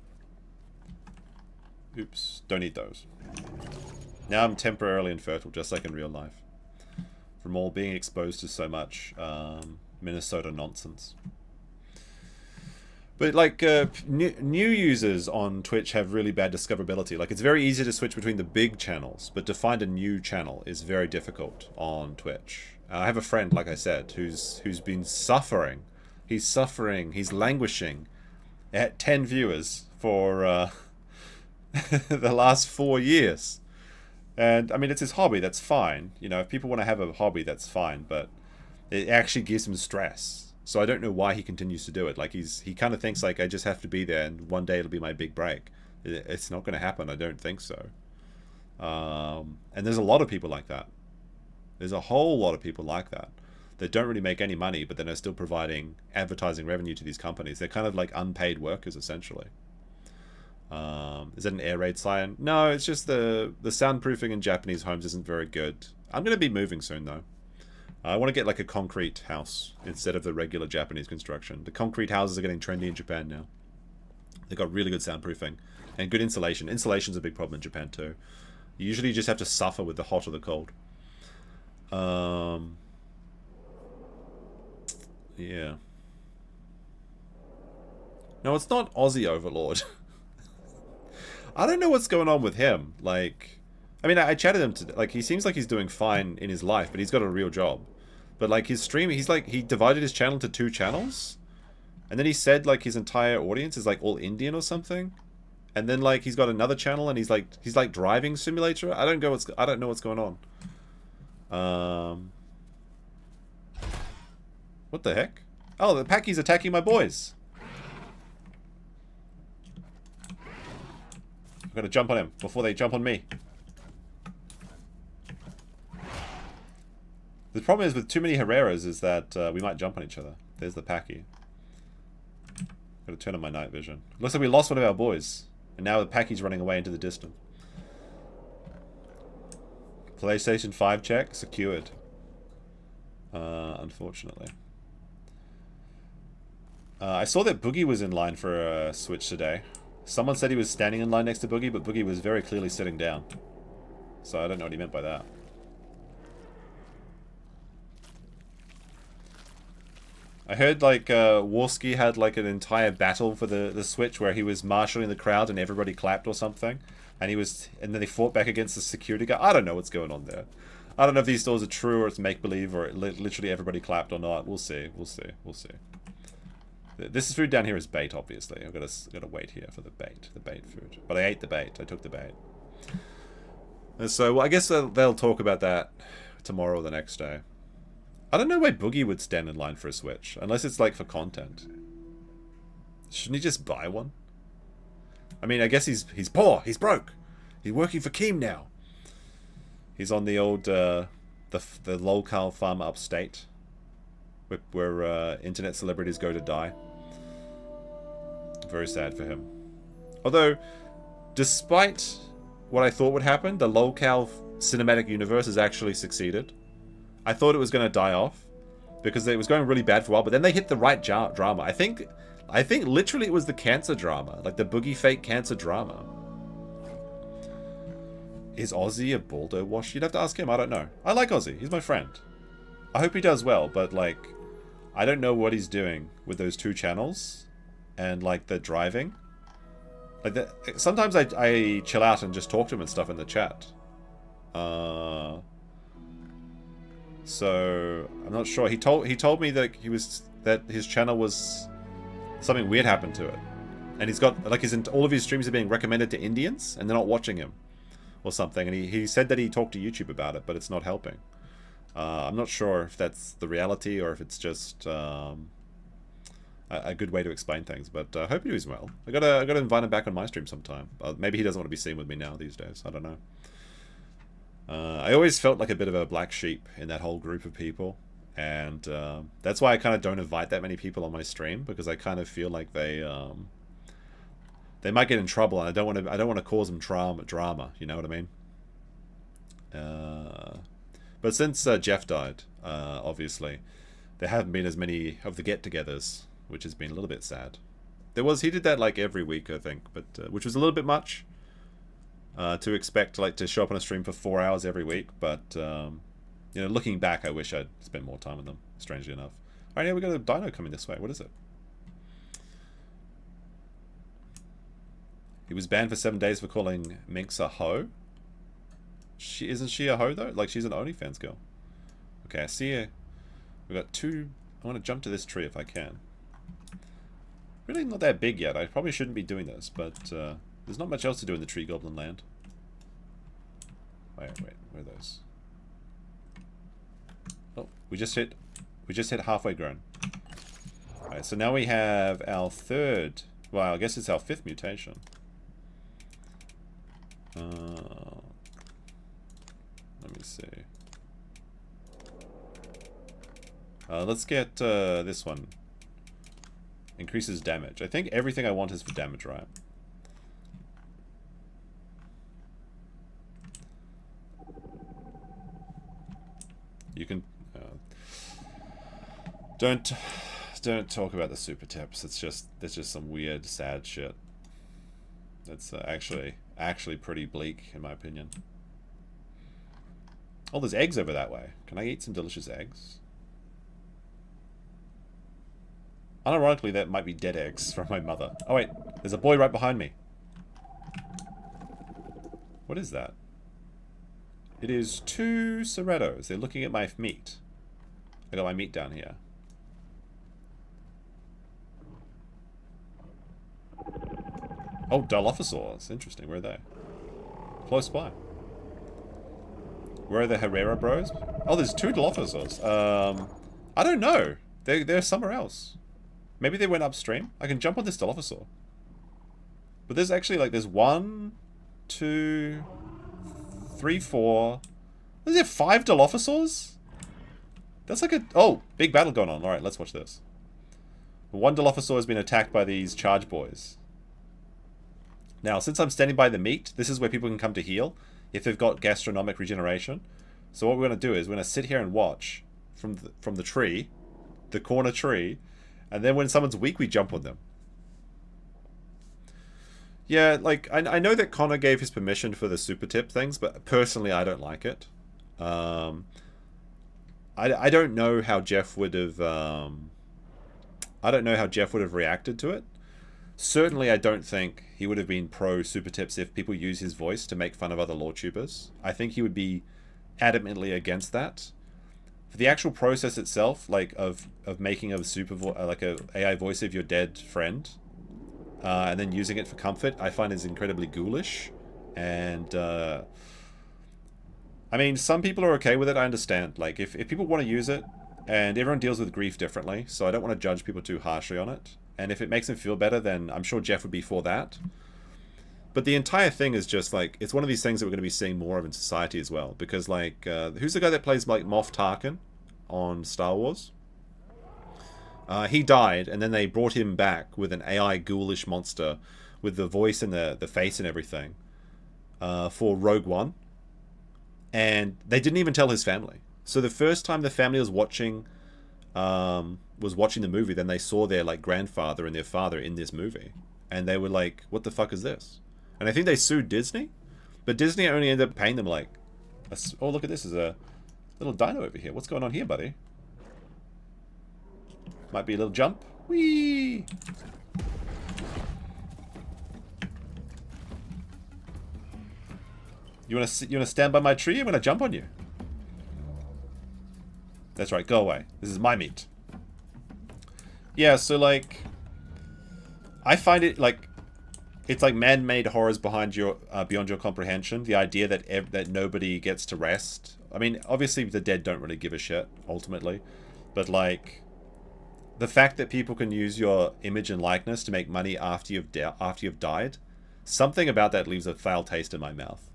Oops. Don't eat those. Now I'm temporarily infertile, just like in real life. From all being exposed to so much Minnesota nonsense. But like new users on Twitch have really bad discoverability. Like it's very easy to switch between the big channels, but to find a new channel is very difficult on Twitch. I have a friend, like I said, who's been suffering. He's suffering. He's languishing at 10 viewers for the last 4 years. And I mean, it's his hobby. That's fine. You know, if people want to have a hobby, that's fine. But it actually gives him stress. So I don't know why he continues to do it. Like he kind of thinks like I just have to be there and one day it'll be my big break. It's not going to happen. I don't think so. And there's a lot of people like that. There's a whole lot of people like that don't really make any money, but then are still providing advertising revenue to these companies. They're kind of like unpaid workers essentially. Is that an air raid siren? No, it's just the soundproofing in Japanese homes isn't very good. I'm going to be moving soon though. I want to get like a concrete house instead of the regular Japanese construction. The concrete houses are getting trendy in Japan now. They've got really good soundproofing and good insulation. Insulation's a big problem in Japan too. You usually just have to suffer with the hot or the cold. Yeah. No, it's not Aussie Overlord. I don't know what's going on with him. Like, I mean, I chatted him today. Like, he seems like he's doing fine in his life, but he's got a real job. But like his stream, he's like, he divided his channel to 2 channels, and then he said like his entire audience is like all Indian or something, and then like he's got another channel and he's like driving simulator. I don't know what's going on. What the heck? Oh, the Packy's attacking my boys. I've got to jump on him before they jump on me. The problem is with too many Herreras is that we might jump on each other. There's the Packy. Gotta turn on my night vision. Looks like we lost one of our boys. And now the Packy's running away into the distance. PlayStation 5 check. Secured. Unfortunately. I saw that Boogie was in line for a Switch today. Someone said he was standing in line next to Boogie, but Boogie was very clearly sitting down. So I don't know what he meant by that. I heard like Warski had like an entire battle for the Switch where he was marshalling the crowd and everybody clapped or something, and then they fought back against the security guy. I don't know what's going on there. I don't know if these stories are true or it's make believe or literally everybody clapped or not. We'll see. We'll see. We'll see. This food down here is bait, obviously. I've got to wait here for the bait food. But I ate the bait. I took the bait. And so well, I guess they'll talk about that tomorrow or the next day. I don't know why Boogie would stand in line for a Switch, unless it's like for content. Shouldn't he just buy one? I mean, I guess he's poor, he's broke. He's working for Keem now. He's on the old the lolcow farm upstate, where internet celebrities go to die. Very sad for him. Although, despite what I thought would happen, the lolcow cinematic universe has actually succeeded. I thought it was going to die off because it was going really bad for a while, but then they hit the right drama. I think literally it was the cancer drama, like the Boogie fake cancer drama. Is Ozzy a Baldo wash? You'd have to ask him. I don't know. I like Ozzy. He's my friend. I hope he does well, but like, I don't know what he's doing with those 2 channels and like the driving. Like sometimes I chill out and just talk to him and stuff in the chat. So I'm not sure. He told me that his channel was something weird happened to it, and he's got like all of his streams are being recommended to Indians, and they're not watching him, or something. And he said that he talked to YouTube about it, but it's not helping. I'm not sure if that's the reality or if it's just a good way to explain things. But I hope he does well. I gotta invite him back on my stream sometime. Maybe he doesn't want to be seen with me now these days. I don't know. I always felt like a bit of a black sheep in that whole group of people, and that's why I kind of don't invite that many people on my stream, because I kind of feel like they might get in trouble, and I don't want to cause them drama. You know what I mean? But since Jeff died, obviously, there haven't been as many of the get-togethers, which has been a little bit sad. He did that like every week, I think, but which was a little bit much to expect, like, to show up on a stream for 4 hours every week. But you know, looking back, I wish I'd spent more time with them. Strangely enough. All right, now we got a dino coming this way. What is it? He was banned for 7 days for calling Minx a hoe. Isn't she a hoe though? Like, she's an OnlyFans girl. Okay, I see her. We've got two. I want to jump to this tree if I can. Really not that big yet. I probably shouldn't be doing this, but there's not much else to do in the tree goblin land. Wait, where are those? Oh, we just hit halfway grown. Alright, so now we have our third. Well, I guess it's our 5th mutation. Let me see. Let's get this one. Increases damage. I think everything I want is for damage, right? You can... Don't talk about the super tips. It's just... There's just some weird, sad shit. That's actually pretty bleak, in my opinion. Oh, there's eggs over that way. Can I eat some delicious eggs? Unironically, that might be dead eggs from my mother. Oh wait, there's a boy right behind me. What is that? It is 2 Cerretos. They're looking at my meat. I got my meat down here. Oh, Dilophosaurs. Interesting. Where are they? Close by. Where are the Herrera bros? Oh, there's 2 Dilophosaurs. I don't know. They're somewhere else. Maybe they went upstream. I can jump on this Dilophosaur. But there's actually, like, there's 1, 2, 3, 4. Is there 5 Dilophosaurs? That's like a... Oh, big battle going on. Alright, let's watch this. 1 Dilophosaur has been attacked by these charge boys. Now, since I'm standing by the meat, this is where people can come to heal if they've got gastronomic regeneration. So what we're going to do is we're going to sit here and watch from the tree, the corner tree, and then when someone's weak, we jump on them. Yeah, like, I know that Connor gave his permission for the super tip things, but personally, I don't like it. I don't know how Jeff would have... I don't know how Jeff would have reacted to it. Certainly, I don't think he would have been pro super tips if people use his voice to make fun of other lore tubers. I think he would be adamantly against that. For the actual process itself, like of making a like a AI voice of your dead friend, and then using it for comfort, I find is incredibly ghoulish. And I mean, some people are okay with it. I understand. Like if people want to use it, and everyone deals with grief differently, so I don't want to judge people too harshly on it. And if it makes them feel better, then I'm sure Jeff would be for that. But the entire thing is just like, it's one of these things that we're going to be seeing more of in society as well. Because like, who's the guy that plays like Moff Tarkin on Star Wars? He died, and then they brought him back with an AI ghoulish monster with the voice and the face and everything for Rogue One. And they didn't even tell his family. So the first time the family was watching the movie, then they saw their like grandfather and their father in this movie, and they were like, "What the fuck is this?" And I think they sued Disney, but Disney only ended up paying them like, "Oh, look at this! There's a little dino over here. What's going on here, buddy? Might be a little jump. Whee!" You wanna stand by my tree? I'm gonna jump on you. That's right. Go away. This is my meat. Yeah, so like, I find it like, it's like man-made horrors beyond your comprehension. The idea that nobody gets to rest. I mean, obviously the dead don't really give a shit ultimately, but like, the fact that people can use your image and likeness to make money after you've died, something about that leaves a foul taste in my mouth.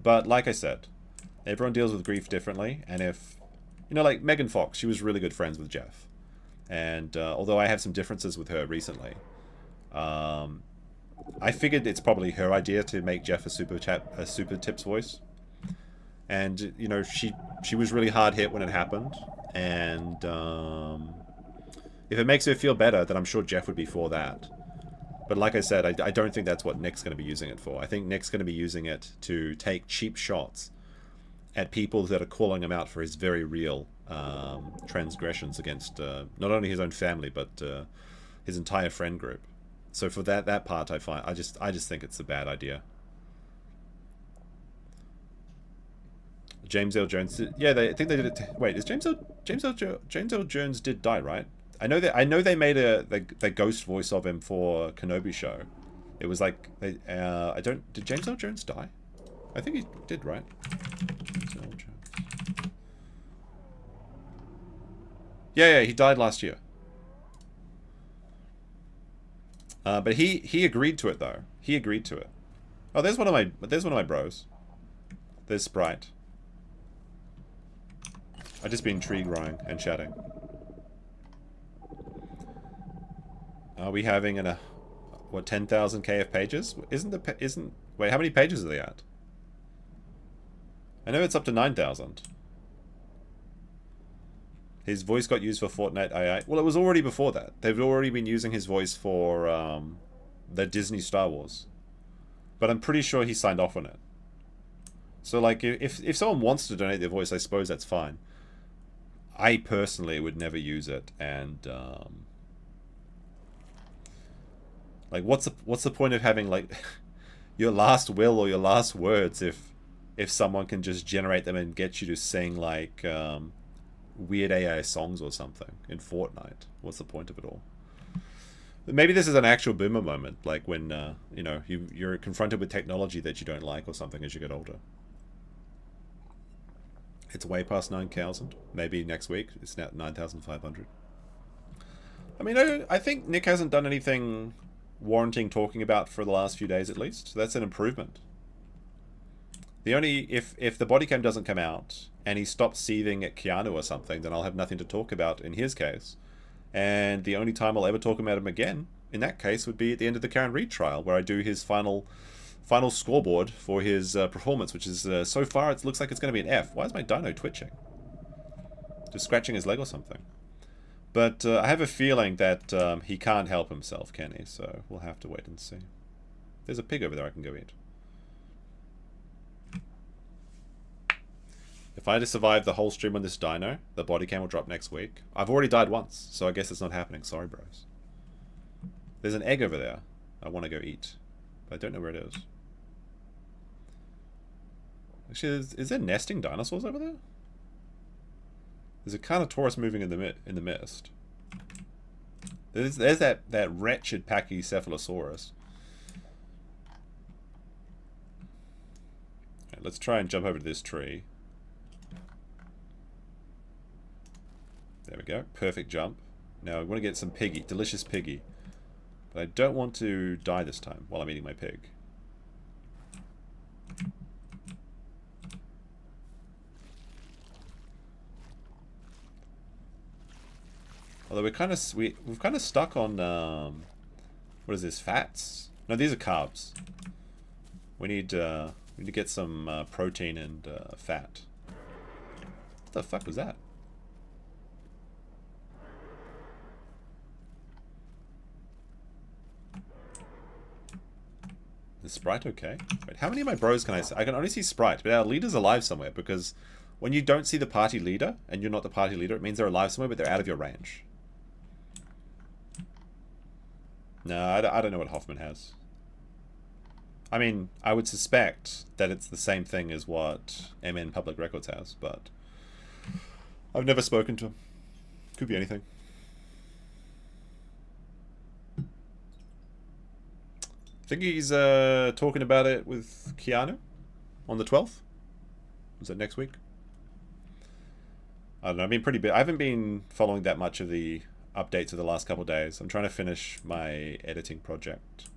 But like I said, everyone deals with grief differently, and if, you know, like Megan Fox, she was really good friends with Jeff. And although I have some differences with her recently, I figured it's probably her idea to make Jeff a super tips voice. And, you know, she was really hard hit when it happened. And if it makes her feel better, then I'm sure Jeff would be for that. But like I said, I don't think that's what Nick's going to be using it for. I think Nick's going to be using it to take cheap shots at people that are calling him out for his very real transgressions against not only his own family, but his entire friend group. So for that part, I just think it's a bad idea. James L. Jones did, yeah, I think they did it. Wait, is James L. Jones did die, right? I know they made the ghost voice of him for Kenobi show. It was like did James L. Jones die? I think he did, right? James L. Jones. Yeah, he died last year. But he agreed to it though. He agreed to it. Oh, there's one of my bros. There's Sprite. I just been tree growing and chatting. Are we having what 10,000 KF pages? Wait, how many pages are they at? I know it's up to 9,000. His voice got used for Fortnite AI. Well, it was already before that. They've already been using his voice for the Disney Star Wars. But I'm pretty sure he signed off on it. So like, if someone wants to donate their voice, I suppose that's fine. I personally would never use it, and like, what's the point of having like your last will or your last words if someone can just generate them and get you to sing like weird AI songs or something in Fortnite? What's the point of it all? Maybe this is an actual boomer moment, like when you know, you're confronted with technology that you don't like or something as you get older. It's way past 9,000. Maybe next week it's now 9,500. I mean, I think Nick hasn't done anything warranting talking about for the last few days at least. So that's an improvement. The only if the body cam doesn't come out and he stops seething at Keanu or something, then I'll have nothing to talk about in his case. And the only time I'll ever talk about him again in that case would be at the end of the Karen Reed trial, where I do his final scoreboard for his performance, which is so far it looks like it's going to be an F. Why is my dino twitching? Just scratching his leg or something. But I have a feeling that he can't help himself, can he? So we'll have to wait and see. There's a pig over there I can go eat. If I just survive the whole stream on this dino, the body cam will drop next week. I've already died once, so I guess it's not happening. Sorry, bros. There's an egg over there I want to go eat, but I don't know where it is. Actually, is there nesting dinosaurs over there? There's a Carnotaurus moving in the mist. There's that wretched Pachycephalosaurus. Right, let's try and jump over to this tree. There we go. Perfect jump. Now I want to get some piggy, delicious piggy. But I don't want to die this time while I'm eating my pig. Although we've kind of stuck on what is this, fats? No, these are carbs. We need to get some protein and fat. What the fuck was that? Is Sprite okay? Wait, how many of my bros can I see? I can only see Sprite, but our leader's alive somewhere, because when you don't see the party leader and you're not the party leader, it means they're alive somewhere, but they're out of your range. No, I don't know what Hoffman has. I mean, I would suspect that it's the same thing as what MN Public Records has, but I've never spoken to him. Could be anything. I think he's talking about it with Keanu on the 12th. Was that next week? I don't know. I've been pretty big. I haven't been following that much of the updates of the last couple of days. I'm trying to finish my editing project.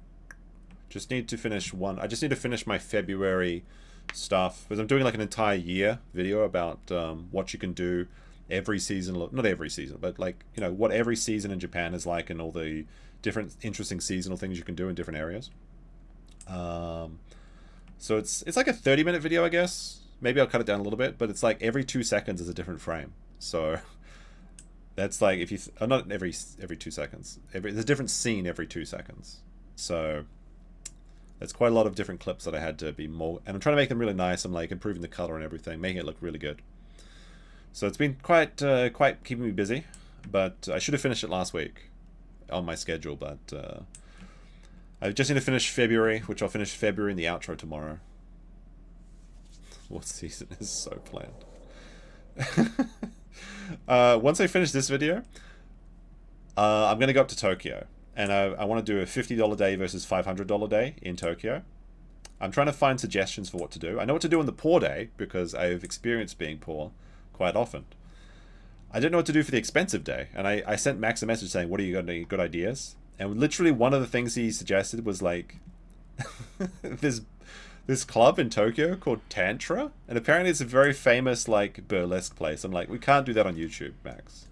Just need to finish one. I just need to finish my February stuff, because I'm doing like an entire year video about what you can do every season. Not every season, but like, you know, what every season in Japan is like, and all the different interesting seasonal things you can do in different areas. So it's like a 30-minute video, I guess, Maybe I'll cut it down a little bit, but it's like every 2 seconds is a different frame. So that's like if you not every 2 seconds. There's a different scene every 2 seconds. So there's quite a lot of different clips that I had to be more, and I'm trying to make them really nice. I'm like improving the color and everything, making it look really good. So it's been quite keeping me busy, but I should have finished it last week on my schedule, but I just need to finish February, which I'll finish February in the outro tomorrow. What season is so planned? Once I finish this video, I'm going to go up to Tokyo. And I want to do a $50 day versus $500 day in Tokyo. I'm trying to find suggestions for what to do. I know what to do on the poor day, because I've experienced being poor quite often. I don't know what to do for the expensive day. And I sent Max a message saying, what are you got any good ideas? And literally one of the things he suggested was like this club in Tokyo called Tantra, and apparently it's a very famous like burlesque place. I'm like, we can't do that on YouTube, Max.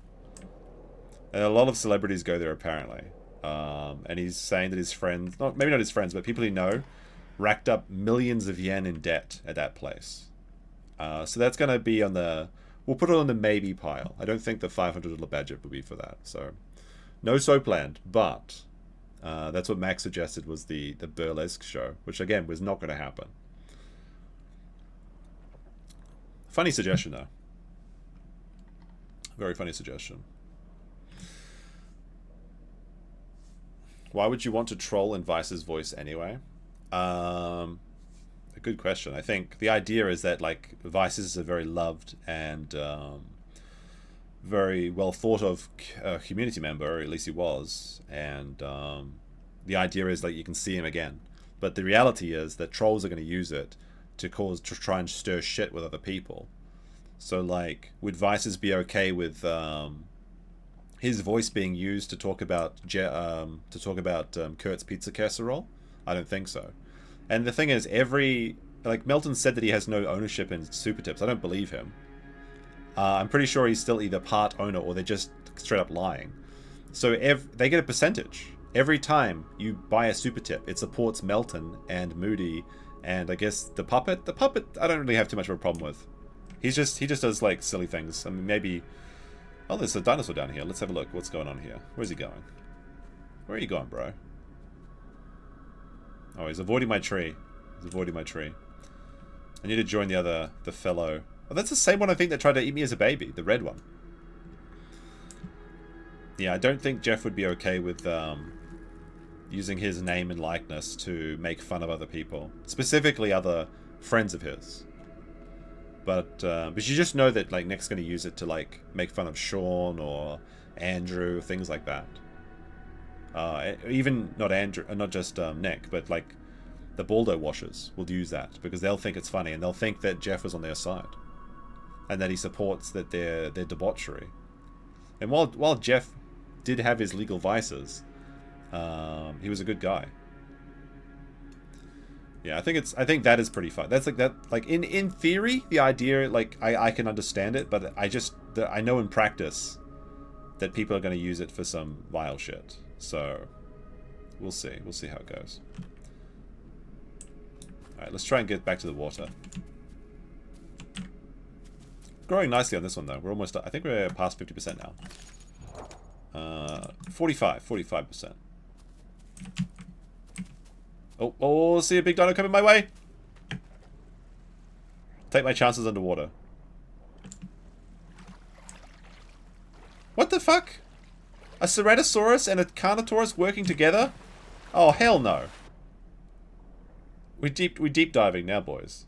And a lot of celebrities go there apparently. And he's saying that his friends, maybe not his friends, but people he know, racked up millions of yen in debt at that place. So that's going to be on the, we'll put it on the maybe pile. I don't think the $500 budget will be for that. So no so planned, but that's what Max suggested was the burlesque show, which again was not going to happen. Funny suggestion though. Very funny suggestion. Why would you want to troll in Vice's voice anyway? A good question. I think the idea is that like Vice is a very loved and very well thought of community member, or at least he was, and the idea is like you can see him again. But the reality is that trolls are going to use it to try and stir shit with other people. So like, would Vices be okay with his voice being used to talk about Kurt's pizza casserole? I don't think so. And the thing is, like Melton said that he has no ownership in Super Tips. I don't believe him. I'm pretty sure he's still either part owner or they're just straight up lying. So they get a percentage. Every time you buy a Super Tip, it supports Melton and Moody and I guess the Puppet. The Puppet I don't really have too much of a problem with. He just does like silly things. I mean, maybe... Oh, there's a dinosaur down here. Let's have a look. What's going on here? Where's he going? Where are you going, bro? Oh, he's avoiding my tree. He's avoiding my tree. I need to join the fellow... Oh, that's the same one I think that tried to eat me as a baby. The red one. Yeah, I don't think Jeff would be okay with using his name and likeness to make fun of other people. Specifically other friends of his. But you just know that like Nick's going to use it to like make fun of Sean or Andrew, things like that. Even not Andrew, not just Nick, but like the Baldo washers will use that because they'll think it's funny and they'll think that Jeff was on their side and that he supports that their debauchery. And while Jeff did have his legal vices, he was a good guy. Yeah, I think that is pretty fun. That's like that. Like in theory, the idea, like I can understand it, but I know in practice that people are going to use it for some vile shit. So we'll see. We'll see how it goes. All right, let's try and get back to the water. Growing nicely on this one though. We're almost. I think we're past 50% now. 45%. Oh, see a big dino coming my way. Take my chances underwater. What the fuck? A Herrerasaurus and a Carnotaurus working together? Oh, hell no. We're deep diving now, boys.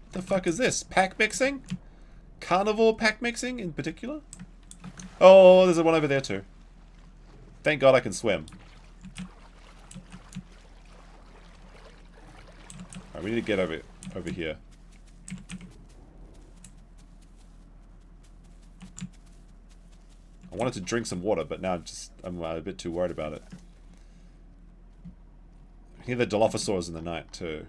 What the fuck is this? Pack mixing? Carnivore pack mixing in particular? Oh, there's one over there too. Thank God I can swim. Alright, we need to get over here. I wanted to drink some water, but now I'm a bit too worried about it. I hear the Dilophosaurs in the night too.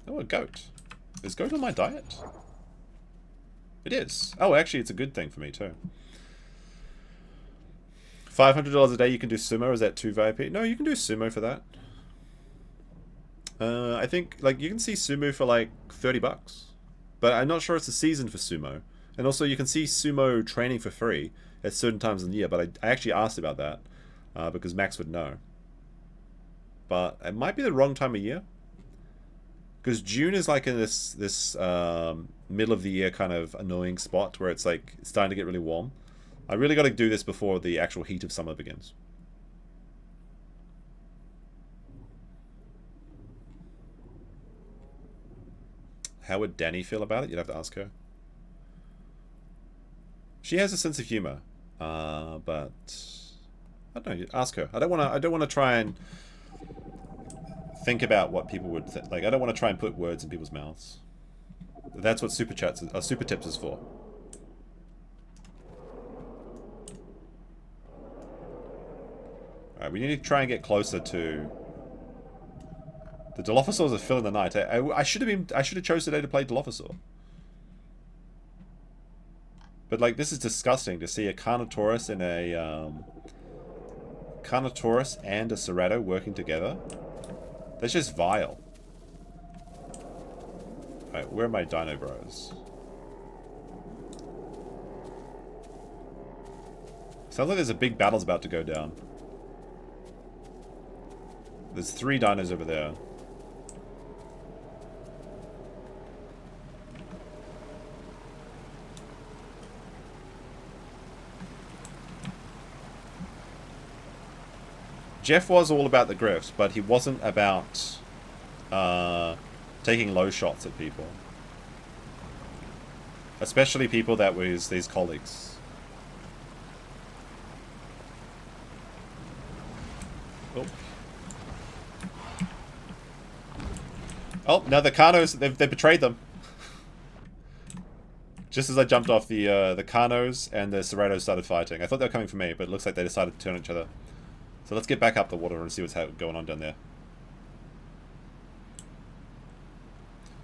Oh, a goat. Is goat on my diet? It is. Oh, actually, it's a good thing for me too. $500 a day you can do sumo. Is that too VIP? No, you can do sumo for that. I think like you can see sumo for like $30, but I'm not sure it's a season for sumo. And also you can see sumo training for free at certain times in the year. But I actually asked about that because Max would know. But it might be the wrong time of year, because June is like in this middle of the year kind of annoying spot where it's like it's starting to get really warm. I really got to do this before the actual heat of summer begins. How would Danny feel about it? You'd have to ask her. She has a sense of humor, but I don't know. Ask her. I don't want to try and think about what people would like. I don't want to try and put words in people's mouths. That's what super tips is for. Alright, we need to try and get closer to... The Dilophosaurs are filling the night. I should have chose today to play Dilophosaur. But like, this is disgusting to see a Carnotaurus and a Carnotaurus and a Ceratosaurus working together. That's just vile. Alright, where are my Dino Bros? Sounds like there's a big battle's about to go down. There's 3 dinos over there. Jeff was all about the grift, but he wasn't about taking low shots at people. Especially people that was these colleagues. Oh. Oh, no, the Carnos, they've betrayed them. Just as I jumped off, the Carnos and the Ceratosaurus started fighting. I thought they were coming for me, but it looks like they decided to turn on each other. So let's get back up the water and see what's going on down there.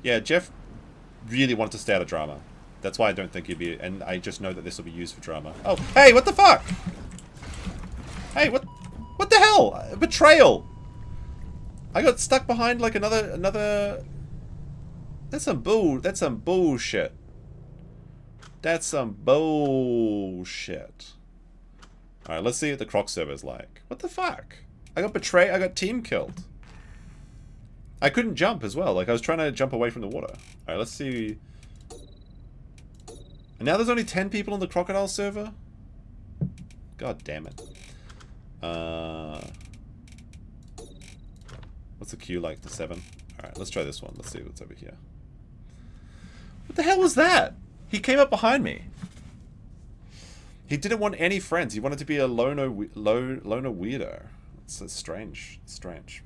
Yeah, Jeff really wanted to stay out of drama. That's why I don't think he'd be... And I just know that this will be used for drama. Oh, hey, what the fuck? Hey, what the hell? Betrayal! I got stuck behind like another... That's some bullshit. That's some bullshit. Alright, let's see what the Crocs server's like. What the fuck? I got betrayed. I got team killed. I couldn't jump as well. Like, I was trying to jump away from the water. Alright, let's see. And now there's only 10 people on the Crocodile server? God damn it. What's the queue like to 7? Alright, let's try this one. Let's see what's over here. What the hell was that? He came up behind me. He didn't want any friends. He wanted to be a loner weirdo. It's strange. It's strange.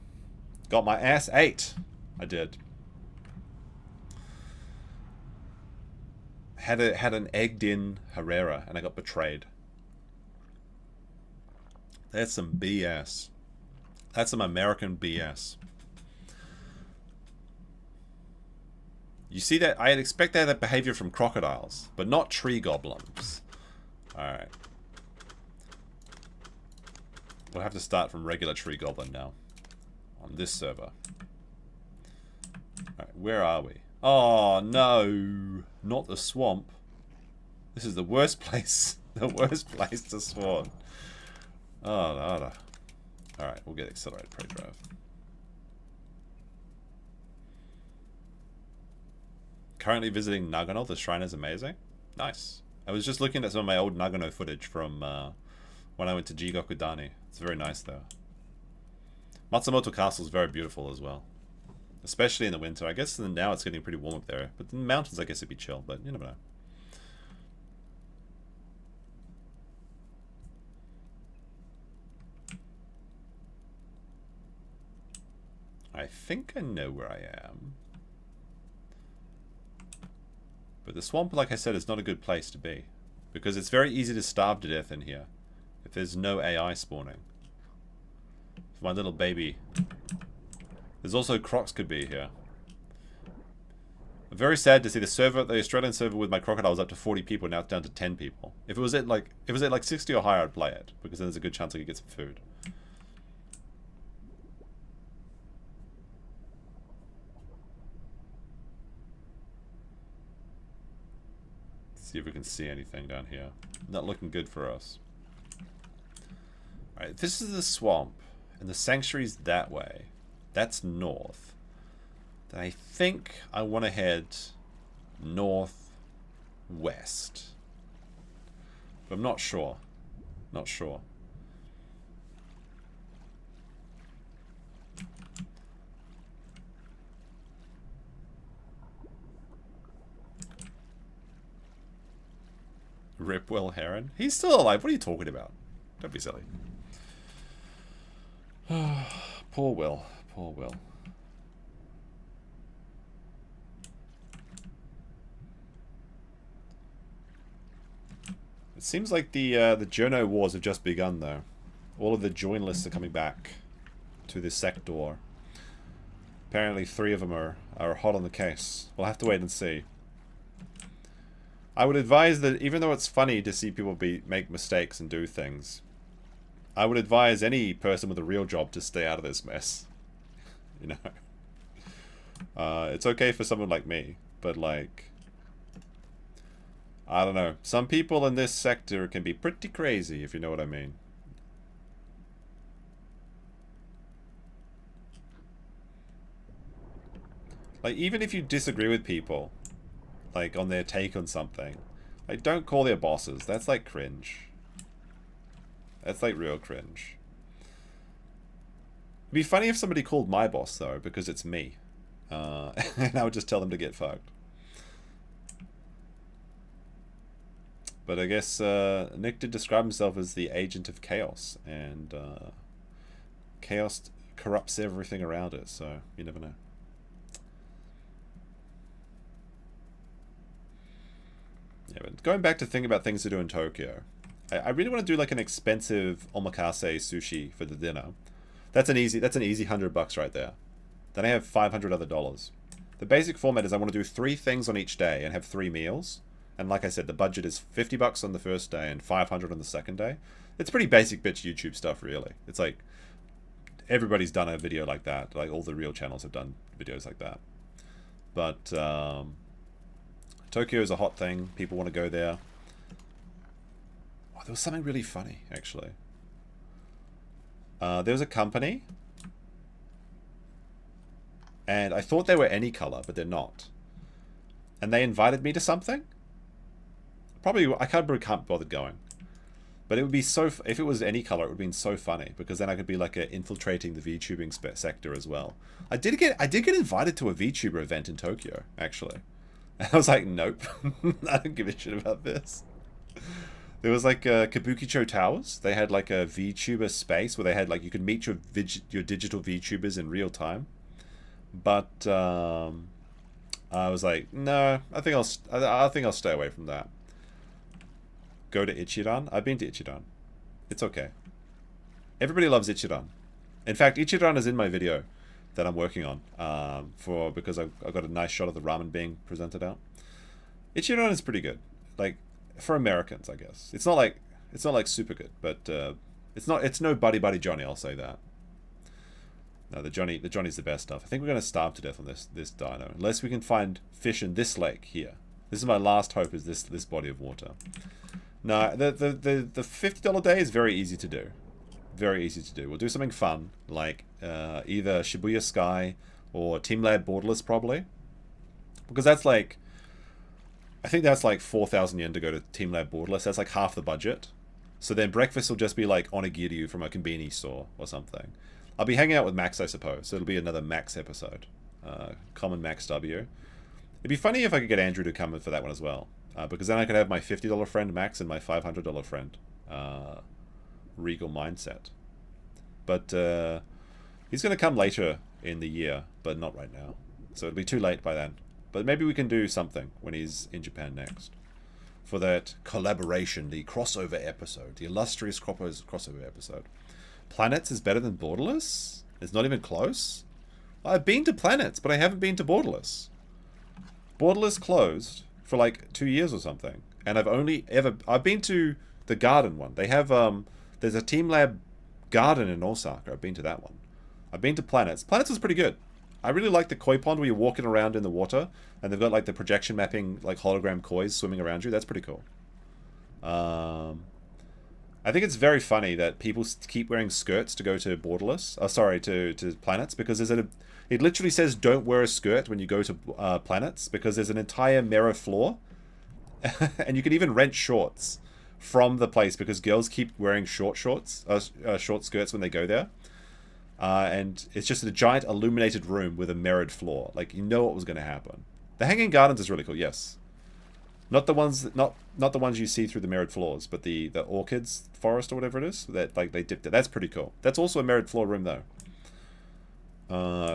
Got my ass ate. I did. Had an egged in Herrera and I got betrayed. That's some BS. That's some American BS. You see that? I'd expect that behavior from crocodiles, but not tree goblins. Alright. We'll have to start from regular tree goblin now. On this server. Alright, where are we? Oh no! Not the swamp. This is the worst place. The worst place to spawn. Oh no. Alright, we'll get accelerated prey drive. Currently visiting Nagano. The shrine is amazing. Nice. I was just looking at some of my old Nagano footage from when I went to Jigokudani. It's very nice though. Matsumoto Castle is very beautiful as well. Especially in the winter. I guess now it's getting pretty warm up there. But in the mountains I guess it'd be chill, but you never know. I think I know where I am. But the swamp, like I said, is not a good place to be. Because it's very easy to starve to death in here. If there's no AI spawning. For my little baby. There's also Crocs could be here. I'm very sad to see the Australian server with my crocodiles up to 40 people, now it's down to 10 people. If it was at like 60 or higher, I'd play it, because then there's a good chance I could get some food. Let's see if we can see anything down here. Not looking good for us. Alright, this is the swamp, and the sanctuary's that way. That's north. Then I think I want to head northwest. But I'm not sure. Not sure. Rip Will Heron? He's still alive. What are you talking about? Don't be silly. Poor Will. Poor Will. It seems like the Journo Wars have just begun, though. All of the join lists are coming back to this sector. Apparently 3 of them are hot on the case. We'll have to wait and see. I would advise that, even though it's funny to see people make mistakes and do things, I would advise any person with a real job to stay out of this mess. You know? It's okay for someone like me, but like, I don't know. Some people in this sector can be pretty crazy, if you know what I mean. Like, even if you disagree with people, like, on their take on something, like, don't call their bosses. That's, like, cringe. That's, like, real cringe. It'd be funny if somebody called my boss, though, because it's me. And I would just tell them to get fucked. But I guess Nick did describe himself as the agent of chaos, and chaos corrupts everything around it, so you never know. Yeah, but going back to thinking about things to do in Tokyo, I really want to do like an expensive omakase sushi for the dinner. That's an easy $100 right there. Then I have $500 other dollars. The basic format is I want to do 3 things on each day and have 3 meals. And like I said, the budget is $50 on the first day and $500 on the second day. It's pretty basic bitch YouTube stuff, really. It's like everybody's done a video like that. Like all the real channels have done videos like that. But Tokyo is a hot thing. People want to go there. Oh, there was something really funny, actually. There was a company, and I thought they were any color, but they're not. And they invited me to something. Probably, I can't bother going. But it would be so, if it was any color, it would have been so funny, because then I could be like infiltrating the VTubing sector as well. I did get invited to a VTuber event in Tokyo, actually. And I was like, nope, I don't give a shit about this. There was like Kabukicho Towers. They had like a VTuber space where they had like, you could meet your digital VTubers in real time. But I was like, no, I think I'll stay away from that. Go to Ichiran. I've been to Ichiran. It's okay. Everybody loves Ichiran. In fact, Ichiran is in my video that I'm working on because I got a nice shot of the ramen being presented out. Ichiran is pretty good, like for Americans, I guess. It's not like super good, but it's no Buddy Johnny. I'll say that. No, the Johnny's the best stuff. I think we're gonna starve to death on this dino unless we can find fish in this lake here. This is my last hope, is this body of water. No, the $50 day is very easy to do. Very easy to do. We'll do something fun, like either Shibuya Sky or Team Lab Borderless, probably. Because that's like, I think that's like 4,000 yen to go to Team Lab Borderless. That's like half the budget. So then breakfast will just be like onigiri from a konbini store or something. I'll be hanging out with Max, I suppose. So it'll be another Max episode. Common Max W. It'd be funny if I could get Andrew to come in for that one as well. Because then I could have my $50 friend Max and my $500 friend Regal Mindset. But he's going to come later in the year, but not right now. So it'll be too late by then. But maybe we can do something when he's in Japan next. For that collaboration, the crossover episode. The illustrious crossover episode. Planets is better than Borderless? It's not even close? I've been to Planets, but I haven't been to Borderless. Borderless closed for like 2 years or something, and I've been to the garden one. They have there's a Team Lab garden in Osaka. I've been to that one. I've been to Planets. Planets was pretty good. I really like the koi pond where you're walking around in the water, and they've got like the projection mapping, like hologram kois swimming around you. That's pretty cool. I think it's very funny that people keep wearing skirts to go to Borderless. Sorry, to Planets, because it literally says don't wear a skirt when you go to Planets, because there's an entire mirror floor, and you can even rent shorts from the place because girls keep wearing short skirts when they go there. And it's just a giant illuminated room with a mirrored floor. Like, you know what was going to happen. The Hanging Gardens is really cool, yes. Not the ones not the ones you see through the mirrored floors, but the orchids forest or whatever it is that like they dipped it. That's pretty cool. That's also a mirrored floor room though.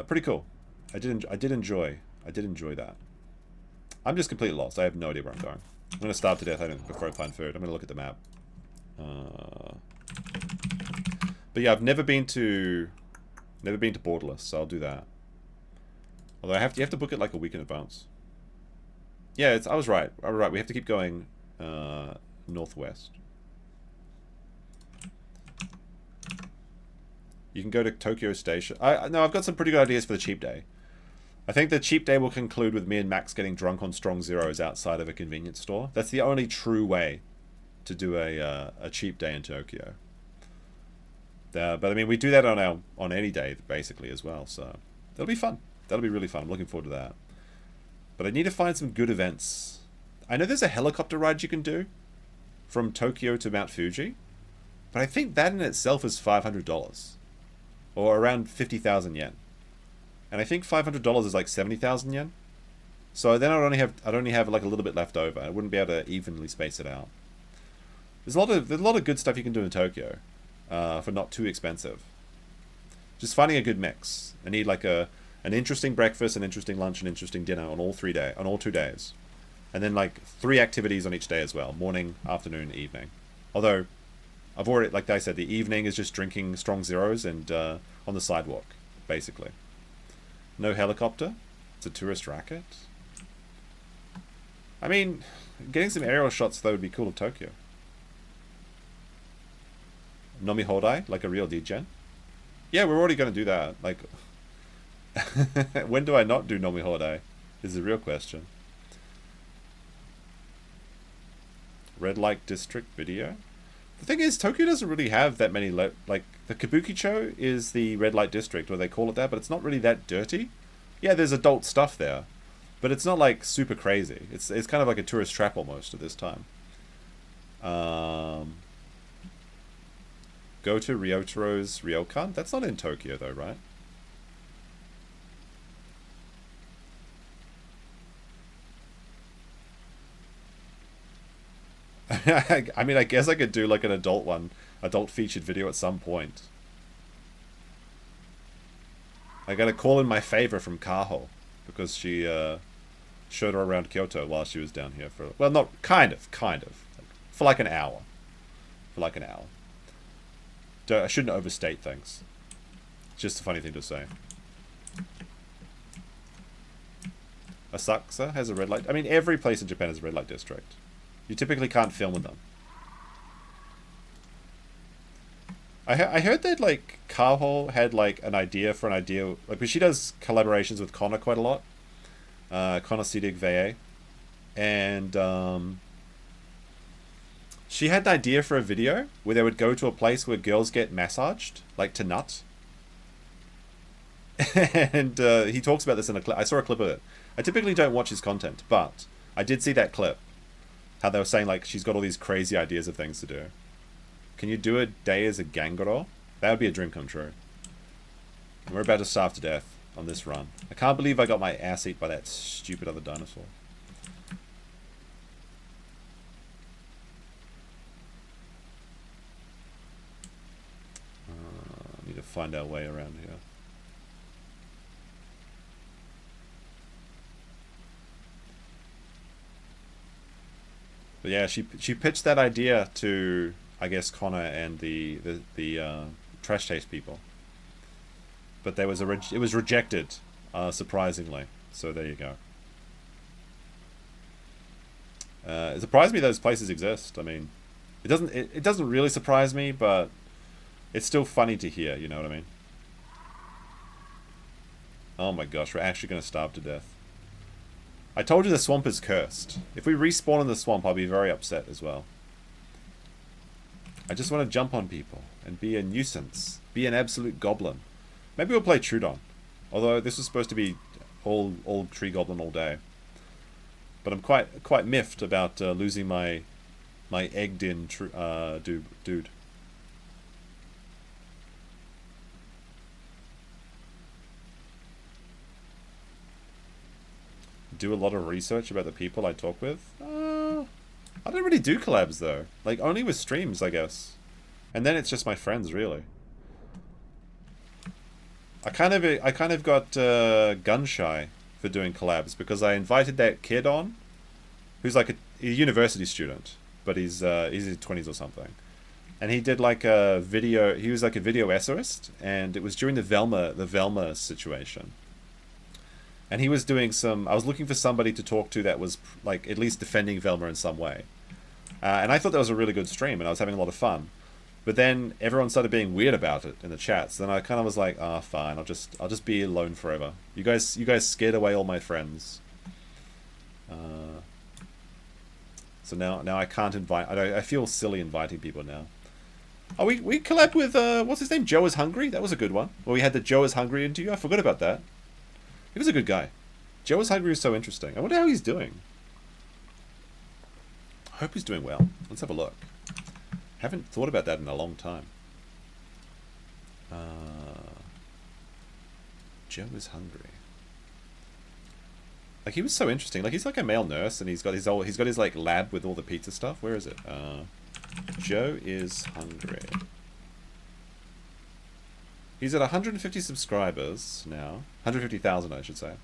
Pretty cool. I did enjoy that. I'm just completely lost. I have no idea where I'm going. I'm gonna starve to death before I find food. I'm gonna look at the map. But yeah, I've never been to Borderless, so I'll do that. Although you have to book it like a week in advance. Yeah, I was right. We have to keep going northwest. You can go to Tokyo Station. I've got some pretty good ideas for the cheap day. I think the cheap day will conclude with me and Max getting drunk on strong zeros outside of a convenience store. That's the only true way to do a cheap day in Tokyo. But I mean, we do that on any day basically as well, so that'll be fun. That'll be really fun. I'm looking forward to that. But I need to find some good events. I know there's a helicopter ride you can do from Tokyo to Mount Fuji, but I think that in itself is $500 or around 50,000 yen. And I think $500 is like 70,000 yen. So then I'd only have like a little bit left over. I wouldn't be able to evenly space it out. There's a lot of good stuff you can do in Tokyo for not too expensive. Just finding a good mix. I need like an interesting breakfast, an interesting lunch, an interesting dinner on all 2 days. And then like 3 activities on each day as well. Morning, afternoon, evening. Although, I've already, like I said, the evening is just drinking strong zeros and on the sidewalk, basically. No helicopter. It's a tourist racket. I mean, getting some aerial shots though would be cool of Tokyo. Nomi Hodai, like a real degen. Yeah, we're already going to do that. Like, when do I not do Nomi Hodai? Is the real question. Red Light District video. The thing is, Tokyo doesn't really have that many, like, the Kabukicho is the red light district, or they call it that, but it's not really that dirty. Yeah, there's adult stuff there, but it's not, like, super crazy. It's kind of like a tourist trap almost at this time. Go to Ryotaro's Ryokan? That's not in Tokyo, though, right? I mean, I guess I could do like an adult featured video at some point. I gotta call in my favor from Kaho, because she showed her around Kyoto while she was down here for, well, not kind of, for like an hour. I shouldn't overstate things. It's just a funny thing to say. Asakusa has a red light. I mean, every place in Japan has a red light district. You typically can't film with them. I heard that, like, Kaho had, like, an idea, like, because she does collaborations with Connor quite a lot. Connor Sidig VA. And, she had an idea for a video where they would go to a place where girls get massaged, like, to nut. And, he talks about this in a clip. I saw a clip of it. I typically don't watch his content, but I did see that clip. How they were saying, like, she's got all these crazy ideas of things to do. Can you do a day as a Gangoro? That would be a dream come true. And we're about to starve to death on this run. I can't believe I got my ass eaten by that stupid other dinosaur. I need to find our way around here. But yeah, she pitched that idea to, I guess, Connor and the Trash Taste people. But it was rejected, surprisingly. So there you go. It surprised me those places exist. I mean, it doesn't really surprise me, but it's still funny to hear, you know what I mean? Oh my gosh, we're actually going to starve to death. I told you the swamp is cursed. If we respawn in the swamp, I'll be very upset as well. I just want to jump on people and be a nuisance. Be an absolute goblin. Maybe we'll play Trudon. Although this was supposed to be all tree goblin all day. But I'm quite miffed about losing my egged in dude. Do a lot of research about the people I talk with. I don't really do collabs though. Like only with streams, I guess. And then it's just my friends, really. I kind of got gun shy for doing collabs because I invited that kid on, who's like a university student, but he's in his 20s or something, and he did like a video. He was like a video essayist, and it was during the Velma situation. And he was doing some. I was looking for somebody to talk to that was like at least defending Velma in some way, and I thought that was a really good stream, and I was having a lot of fun. But then everyone started being weird about it in the chats. Then I kind of was like, ah, fine. I'll just be alone forever. You guys scared away all my friends. So now I can't invite. I feel silly inviting people now. Oh, we collabed with what's his name? Joe is Hungry. That was a good one. Well, we had the Joe is Hungry interview. I forgot about that. He was a good guy. Joe is Hungry is so interesting. I wonder how he's doing. I hope he's doing well. Let's have a look. Haven't thought about that in a long time. Joe is Hungry. Like he was so interesting. Like he's like a male nurse, and he's got his like lab with all the pizza stuff. Where is it? Joe is Hungry. He's at 150 subscribers now. 150,000, I should say.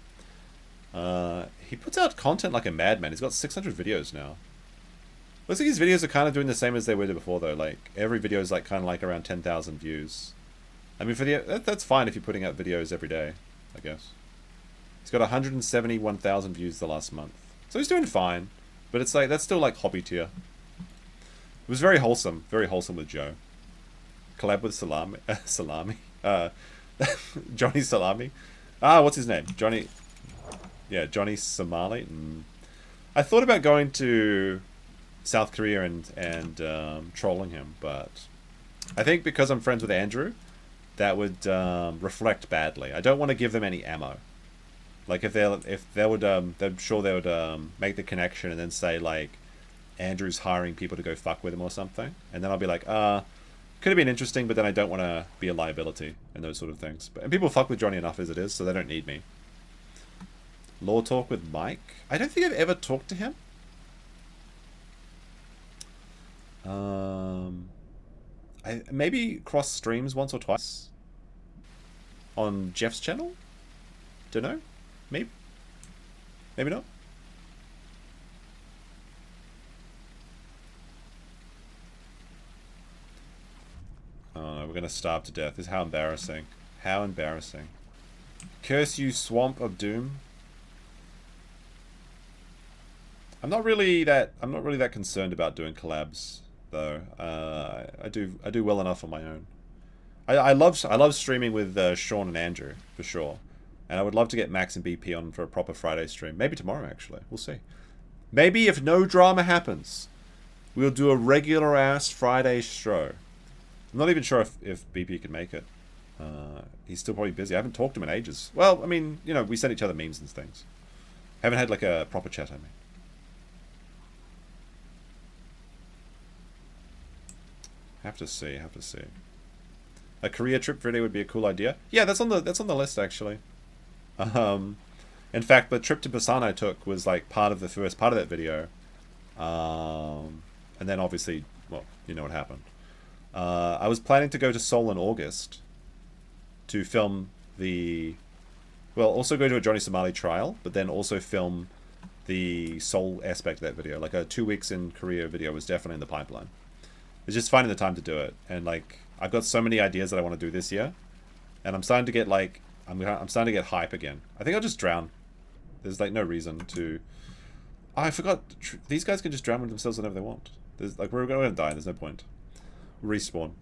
He puts out content like a madman. He's got 600 videos now. Looks like his videos are kind of doing the same as they were before, though. Like every video is like kind of like around 10,000 views. I mean, for that's fine if you're putting out videos every day, I guess. He's got 171,000 views the last month, so he's doing fine. But it's like that's still like hobby tier. It was very wholesome with Joe. Collab with Salami. Johnny Salami. What's his name? Johnny. Yeah, Johnny Somali. I thought about going to South Korea and trolling him, but I think because I'm friends with Andrew, that would reflect badly. I don't want to give them any ammo. Like if they would I'm sure they would make the connection and then say like Andrew's hiring people to go fuck with him or something, and then I'll be like, could have been interesting, but then I don't want to be a liability and those sort of things. And people fuck with Johnny enough as it is, so they don't need me. Law talk with Mike. I don't think I've ever talked to him. I maybe cross streams once or twice on Jeff's channel. Don't know. Maybe not. Oh, we're gonna starve to death. This is how embarrassing. How embarrassing. Curse you, swamp of doom. I'm not really that concerned about doing collabs though. I do well enough on my own. I love streaming with Sean and Andrew for sure, and I would love to get Max and BP on for a proper Friday stream. Maybe tomorrow actually. We'll see. Maybe if no drama happens, we'll do a regular ass Friday show. I'm not even sure if BP can make it. He's still probably busy. I haven't talked to him in ages. Well, I mean, you know, we send each other memes and things. Haven't had like a proper chat, I mean. Have to see. A Korea trip video would be a cool idea. Yeah, that's on the list actually. In fact, the trip to Busan I took was like part of the first part of that video. And then obviously, well, you know what happened. I was planning to go to Seoul in August to film also go to a Johnny Somali trial, but then also film the Seoul aspect of that video. Like a 2 weeks in Korea video was definitely in the pipeline. It's just finding the time to do it, and like I've got so many ideas that I want to do this year, and I'm starting to get like I'm starting to get hype again. I think I'll just drown. There's like no reason to Oh, I forgot. These guys can just drown themselves whenever they want. There's, like, we're going to die. There's no point. Respawn.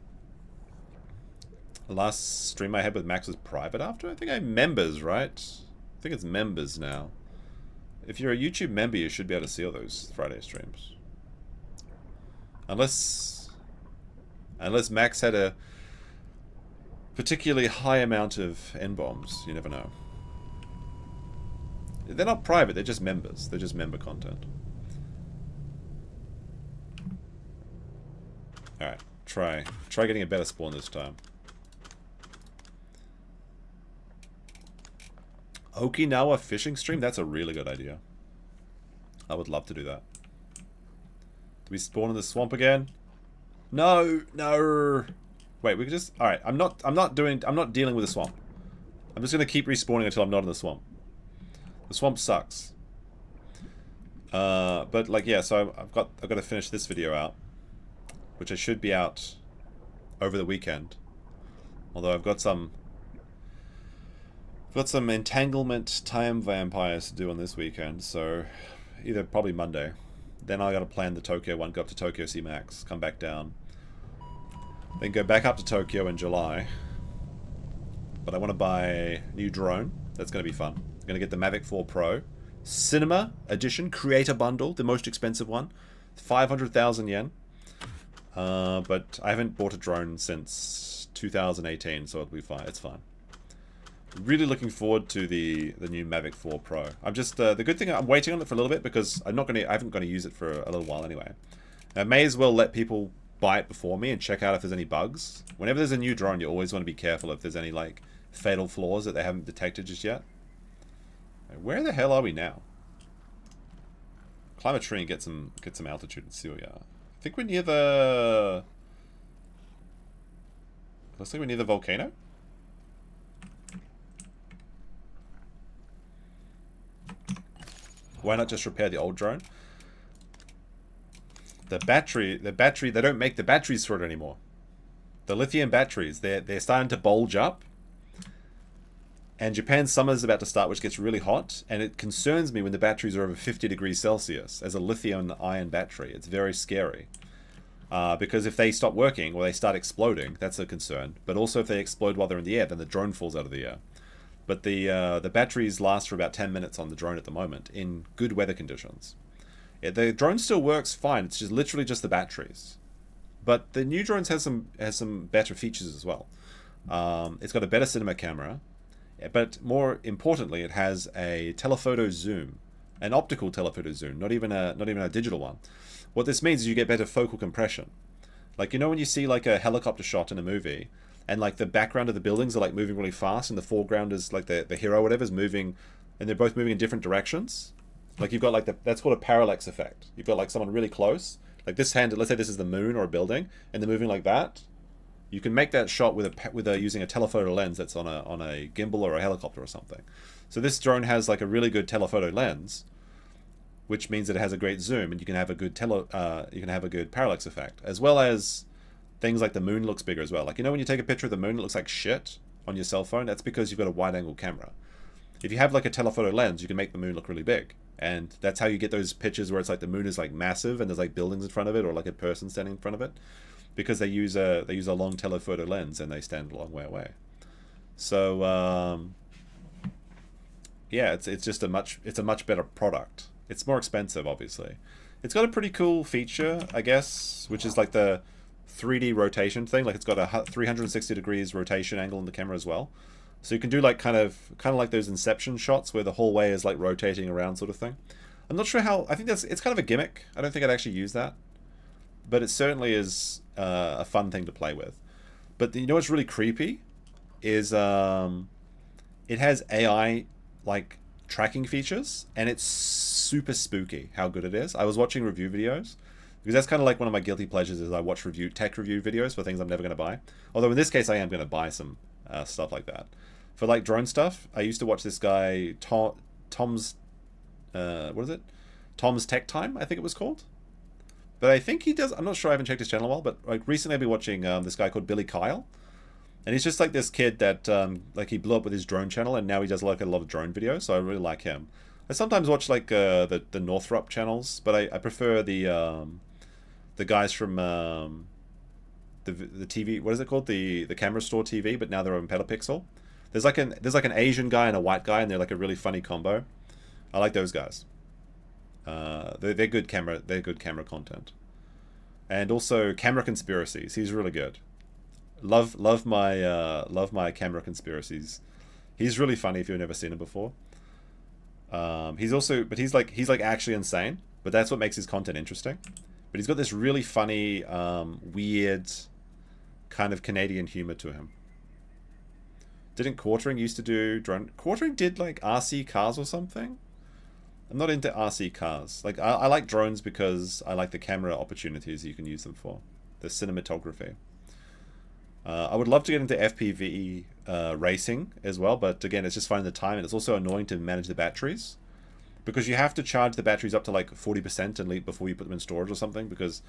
Last stream I had with Max was private after? I think I'm members, right? I think it's members now. If you're a YouTube member, you should be able to see all those Friday streams. Unless Max had a particularly high amount of N-bombs. You never know. They're not private, they're just members. They're just member content. Alright, try getting a better spawn this time. Okinawa fishing stream? That's a really good idea. I would love to do that. Do we spawn in the swamp again? No, no. Wait, we could just... Alright, I'm not dealing with the swamp. I'm just gonna keep respawning until I'm not in the swamp. The swamp sucks. But like, yeah, so I've got to finish this video out, which I should be out over the weekend. Although I've got some entanglement time vampires to do on this weekend, so either probably Monday. Then I got to plan the Tokyo one, go up to Tokyo, see Max, come back down, then go back up to Tokyo in July. But I want to buy a new drone. That's going to be fun. I'm going to get the Mavic 4 Pro Cinema Edition Creator Bundle, the most expensive one, 500,000 yen. But I haven't bought a drone since 2018, so it'll be fine. It's fine. Really looking forward to the new Mavic 4 Pro. I'm just the good thing, I'm waiting on it for a little bit because I haven't going to use it for a little while anyway. I may as well let people buy it before me and check out if there's any bugs. Whenever there's a new drone, you always want to be careful if there's any like fatal flaws that they haven't detected just yet. Where the hell are we now? Climb a tree and get some altitude and see where we are. I think we're near the... Looks like we're near the volcano. Why not just repair the old drone? The battery, they don't make the batteries for it anymore. The lithium batteries, they're starting to bulge up. And Japan's summer is about to start, which gets really hot, and it concerns me when the batteries are over 50 degrees Celsius as a lithium-ion battery. It's very scary. Because if they stop working or they start exploding, that's a concern. But also if they explode while they're in the air, then the drone falls out of the air. But the batteries last for about 10 minutes on the drone at the moment in good weather conditions. The drone still works fine. It's just literally just the batteries. But the new drones has some better features as well. It's got a better cinema camera. But more importantly, it has a telephoto zoom, an optical telephoto zoom, not even a digital one. What this means is you get better focal compression. Like, you know when you see like a helicopter shot in a movie, and like the background of the buildings are like moving really fast, and the foreground is like the hero or whatever is moving, and they're both moving in different directions. Like you've got like that's called a parallax effect. You've got like someone really close, like this hand. Let's say this is the moon or a building, and they're moving like that. You can make that shot using a telephoto lens that's on a gimbal or a helicopter or something. So this drone has like a really good telephoto lens, which means that it has a great zoom, and you can have a good parallax effect, as well as things like the moon looks bigger as well. Like, you know when you take a picture of the moon, it looks like shit on your cell phone. That's because you've got a wide-angle camera. If you have like a telephoto lens, you can make the moon look really big, and that's how you get those pictures where it's like the moon is like massive and there's like buildings in front of it, or like a person standing in front of it. Because they use a long telephoto lens and they stand a long way away. So yeah, it's just a much better product. It's more expensive, obviously. It's got a pretty cool feature, I guess, which is like the 3D rotation thing. Like it's got a 360 degrees rotation angle in the camera as well. So you can do like kind of like those Inception shots where the whole way is like rotating around, sort of thing. I'm not sure how. I think it's kind of a gimmick. I don't think I'd actually use that. But it certainly is a fun thing to play with. But you know what's really creepy is it has AI like tracking features, and it's super spooky how good it is. I was watching review videos because that's kind of like one of my guilty pleasures is I watch tech review videos for things I'm never going to buy. Although in this case I am going to buy some stuff like that. For like drone stuff, I used to watch this guy Tom's what is it? Tom's Tech Time, I think it was called. But I think he does. I'm not sure. I haven't checked his channel in a while. But like recently, I've been watching this guy called Billy Kyle, and he's just like this kid that like he blew up with his drone channel, and now he does like a lot of drone videos. So I really like him. I sometimes watch like the Northrop channels, but I prefer the guys from the TV. What is it called? The camera store TV, but now they're on Petapixel. There's like an Asian guy and a white guy, and they're like a really funny combo. I like those guys. They're good camera. They're good camera content. And also camera conspiracies. He's really good. Love my camera conspiracies. He's really funny if you've never seen him before. He's like actually insane, but that's what makes his content interesting. But he's got this really funny, weird, kind of Canadian humor to him. Didn't Quartering used to do drone? Quartering did like RC cars or something. I'm not into RC cars. Like I like drones because I like the camera opportunities you can use them for, the cinematography. I would love to get into FPV racing as well, but again, it's just finding the time, and it's also annoying to manage the batteries because you have to charge the batteries up to like 40% and leave before you put them in storage or something. Because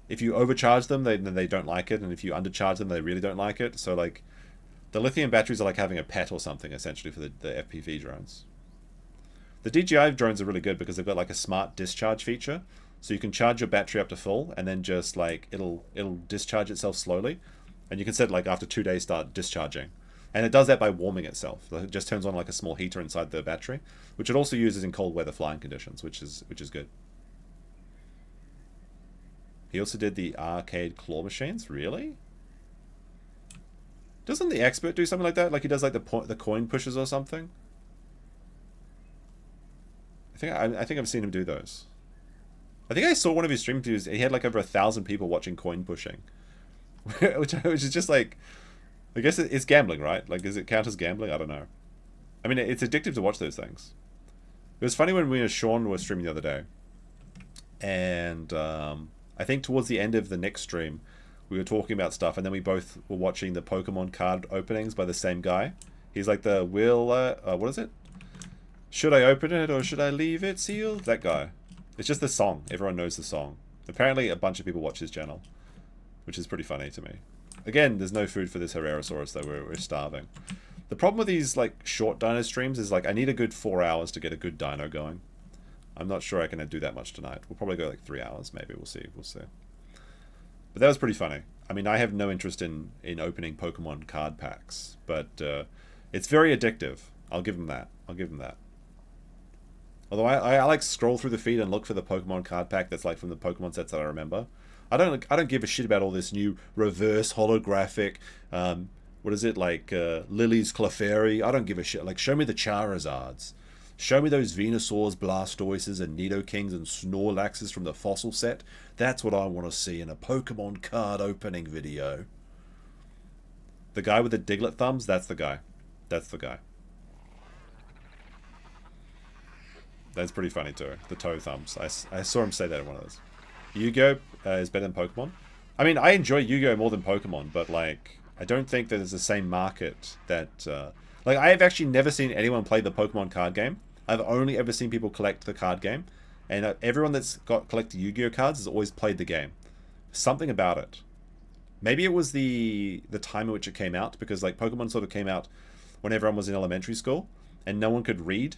if you overcharge them, then they don't like it, and if you undercharge them, they really don't like it. So like, the lithium batteries are like having a pet or something essentially for the FPV drones. The DJI drones are really good because they've got like a smart discharge feature, so you can charge your battery up to full, and then just like it'll discharge itself slowly. And you can set like after 2 days start discharging. And it does that by warming itself. It just turns on like a small heater inside the battery, which it also uses in cold weather flying conditions, which is good. He also did the arcade claw machines, really? Doesn't the expert do something like that? Like he does like the coin pushes or something? I think I've seen him do those. I think I saw one of his stream views. He had like over 1,000 people watching coin pushing. which is just like, I guess it's gambling, right? Like, does it count as gambling? I don't know. I mean, it's addictive to watch those things. It was funny when we and Sean were streaming the other day, and I think towards the end of the next stream, we were talking about stuff, and then we both were watching the Pokemon card openings by the same guy. He's like the what is it? Should I open it or should I leave it sealed? That guy. It's just the song. Everyone knows the song. Apparently, a bunch of people watch his channel, which is pretty funny to me. Again, there's no food for this Herrerasaurus, though. We're starving. The problem with these like short dino streams is like I need a good 4 hours to get a good dino going. I'm not sure I can do that much tonight. We'll probably go like 3 hours, maybe. We'll see. We'll see. But that was pretty funny. I mean, I have no interest in opening Pokemon card packs, but it's very addictive. I'll give him that. I'll give him that. Although I like scroll through the feed and look for the Pokemon card pack that's like from the Pokemon sets that I remember. I don't give a shit about all this new reverse holographic, what is it, like Lily's Clefairy. I don't give a shit. Like, show me the Charizards. Show me those Venusaurs, Blastoises, and Nidokings and Snorlaxes from the fossil set. That's what I want to see in a Pokemon card opening video. The guy with the Diglett thumbs, that's the guy. That's the guy. That's pretty funny too. The toe thumbs. I saw him say that in one of those. Yu-Gi-Oh! Is better than Pokemon. I mean, I enjoy Yu-Gi-Oh! More than Pokemon, but like, I don't think that there's the same market that... like, I have actually never seen anyone play the Pokemon card game. I've only ever seen people collect the card game. And everyone that's got collected Yu-Gi-Oh! Cards has always played the game. Something about it. Maybe it was the time in which it came out, because like Pokemon sort of came out when everyone was in elementary school, and no one could read.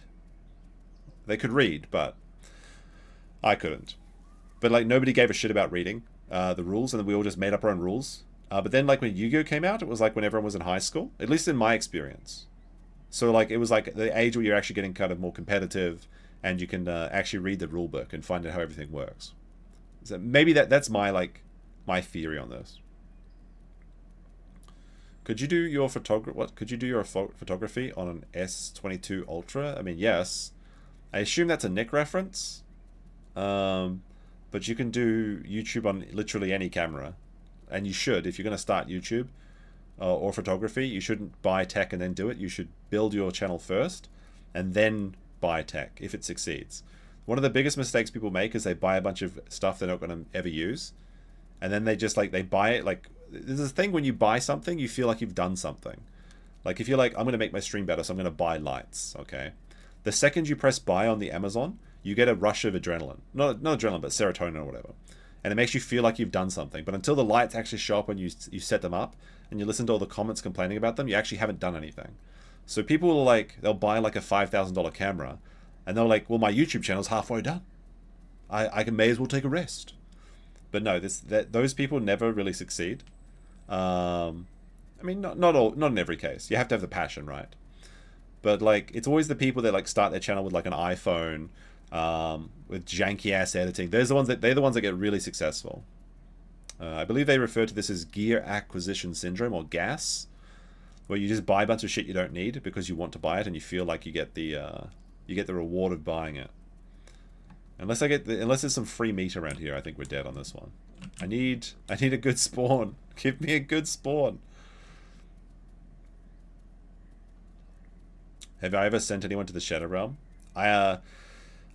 They could read, but I couldn't. But like nobody gave a shit about reading the rules, and then we all just made up our own rules. But then like when Yu-Gi-Oh! Came out, it was like when everyone was in high school, at least in my experience. So like it was like the age where you're actually getting kind of more competitive, and you can actually read the rule book and find out how everything works. So maybe that's my theory on this. Could you do your photography on an S22 Ultra? I mean, yes. I assume that's a Nick reference. But you can do YouTube on literally any camera. And you should. If you're going to start YouTube or photography, you shouldn't buy tech and then do it. You should build your channel first and then buy tech if it succeeds. One of the biggest mistakes people make is they buy a bunch of stuff they're not going to ever use. And then they just like, they buy it like... There's a thing when you buy something, you feel like you've done something. Like if you're like, I'm going to make my stream better, so I'm going to buy lights, okay? The second you press buy on the Amazon, you get a rush of adrenaline. Not adrenaline, but serotonin or whatever. And it makes you feel like you've done something. But until the lights actually show up and you set them up, and you listen to all the comments complaining about them, you actually haven't done anything. So people will like, they'll buy like a $5,000 camera, And they're like, well, my YouTube channel's halfway done. May as well take a rest. But no, those people never really succeed. I mean, not in every case. You have to have the passion, right? But like, it's always the people that like start their channel with like an iPhone, with janky ass editing. They're the ones that get really successful. I believe they refer to this as gear acquisition syndrome, or GAS, where you just buy a bunch of shit you don't need because you want to buy it and you feel like you get the reward of buying it. Unless there's some free meat around here, I think we're dead on this one. I need a good spawn. Give me a good spawn. Have I ever sent anyone to the Shadow Realm? I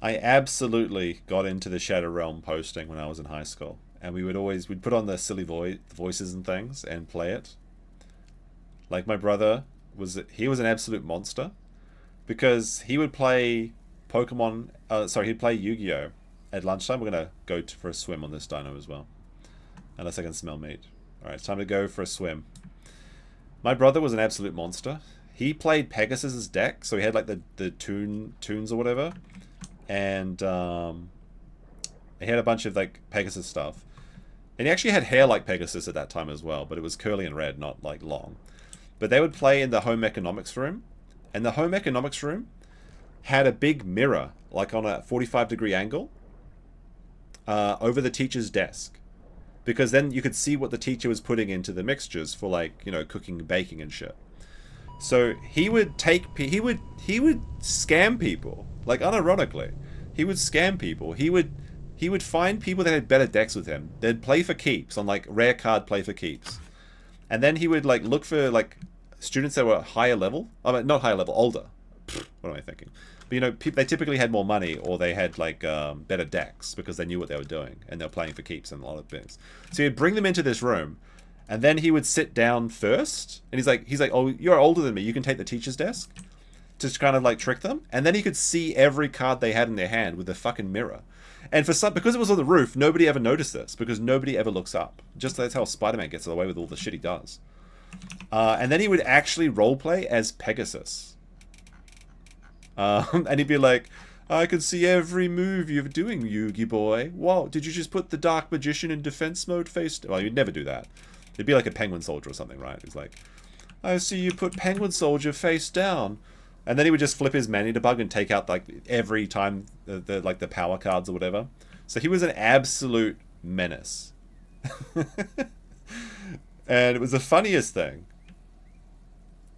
absolutely got into the Shadow Realm posting when I was in high school, and we'd put on the silly voices and things and play it. Like my brother was an absolute monster, because he would play Pokemon. He'd play Yu-Gi-Oh! At lunchtime. We're gonna go for a swim on this dino as well, unless I can smell meat. All right, it's time to go for a swim. My brother was an absolute monster. He played Pegasus's deck, so he had like the tunes or whatever, and he had a bunch of like Pegasus stuff, and he actually had hair like Pegasus at that time as well, but it was curly and red, not like long. But they would play in the home economics room, and the home economics room had a big mirror, like on a 45-degree angle, over the teacher's desk, because then you could see what the teacher was putting into the mixtures for, like, you know, cooking and baking and shit. So he would scam people, like, unironically. He would scam people. He would find people that had better decks with him. They'd play for keeps on like rare card play for keeps, and then he would like look for like students that were higher level. I mean, not higher level, older. What am I thinking? But you know, they typically had more money, or they had like better decks because they knew what they were doing and they were playing for keeps and a lot of things. So he'd bring them into this room, and then he would sit down first, and he's like, "Oh, you're older than me. You can take the teacher's desk." To kind of like trick them, and then he could see every card they had in their hand with the fucking mirror. And because it was on the roof, nobody ever noticed this, because nobody ever looks up. Just that's how Spider-Man gets away with all the shit he does. And then he would actually roleplay as Pegasus. And he'd be like, "I can see every move you're doing, Yugi boy. Wow, did you just put the Dark Magician in defense mode face?" Well, you'd never do that. It'd be like a Penguin Soldier or something, right? He's like, "I see you put Penguin Soldier face down." And then he would just flip his Maneater bug and take out like every time the power cards or whatever. So he was an absolute menace. And it was the funniest thing.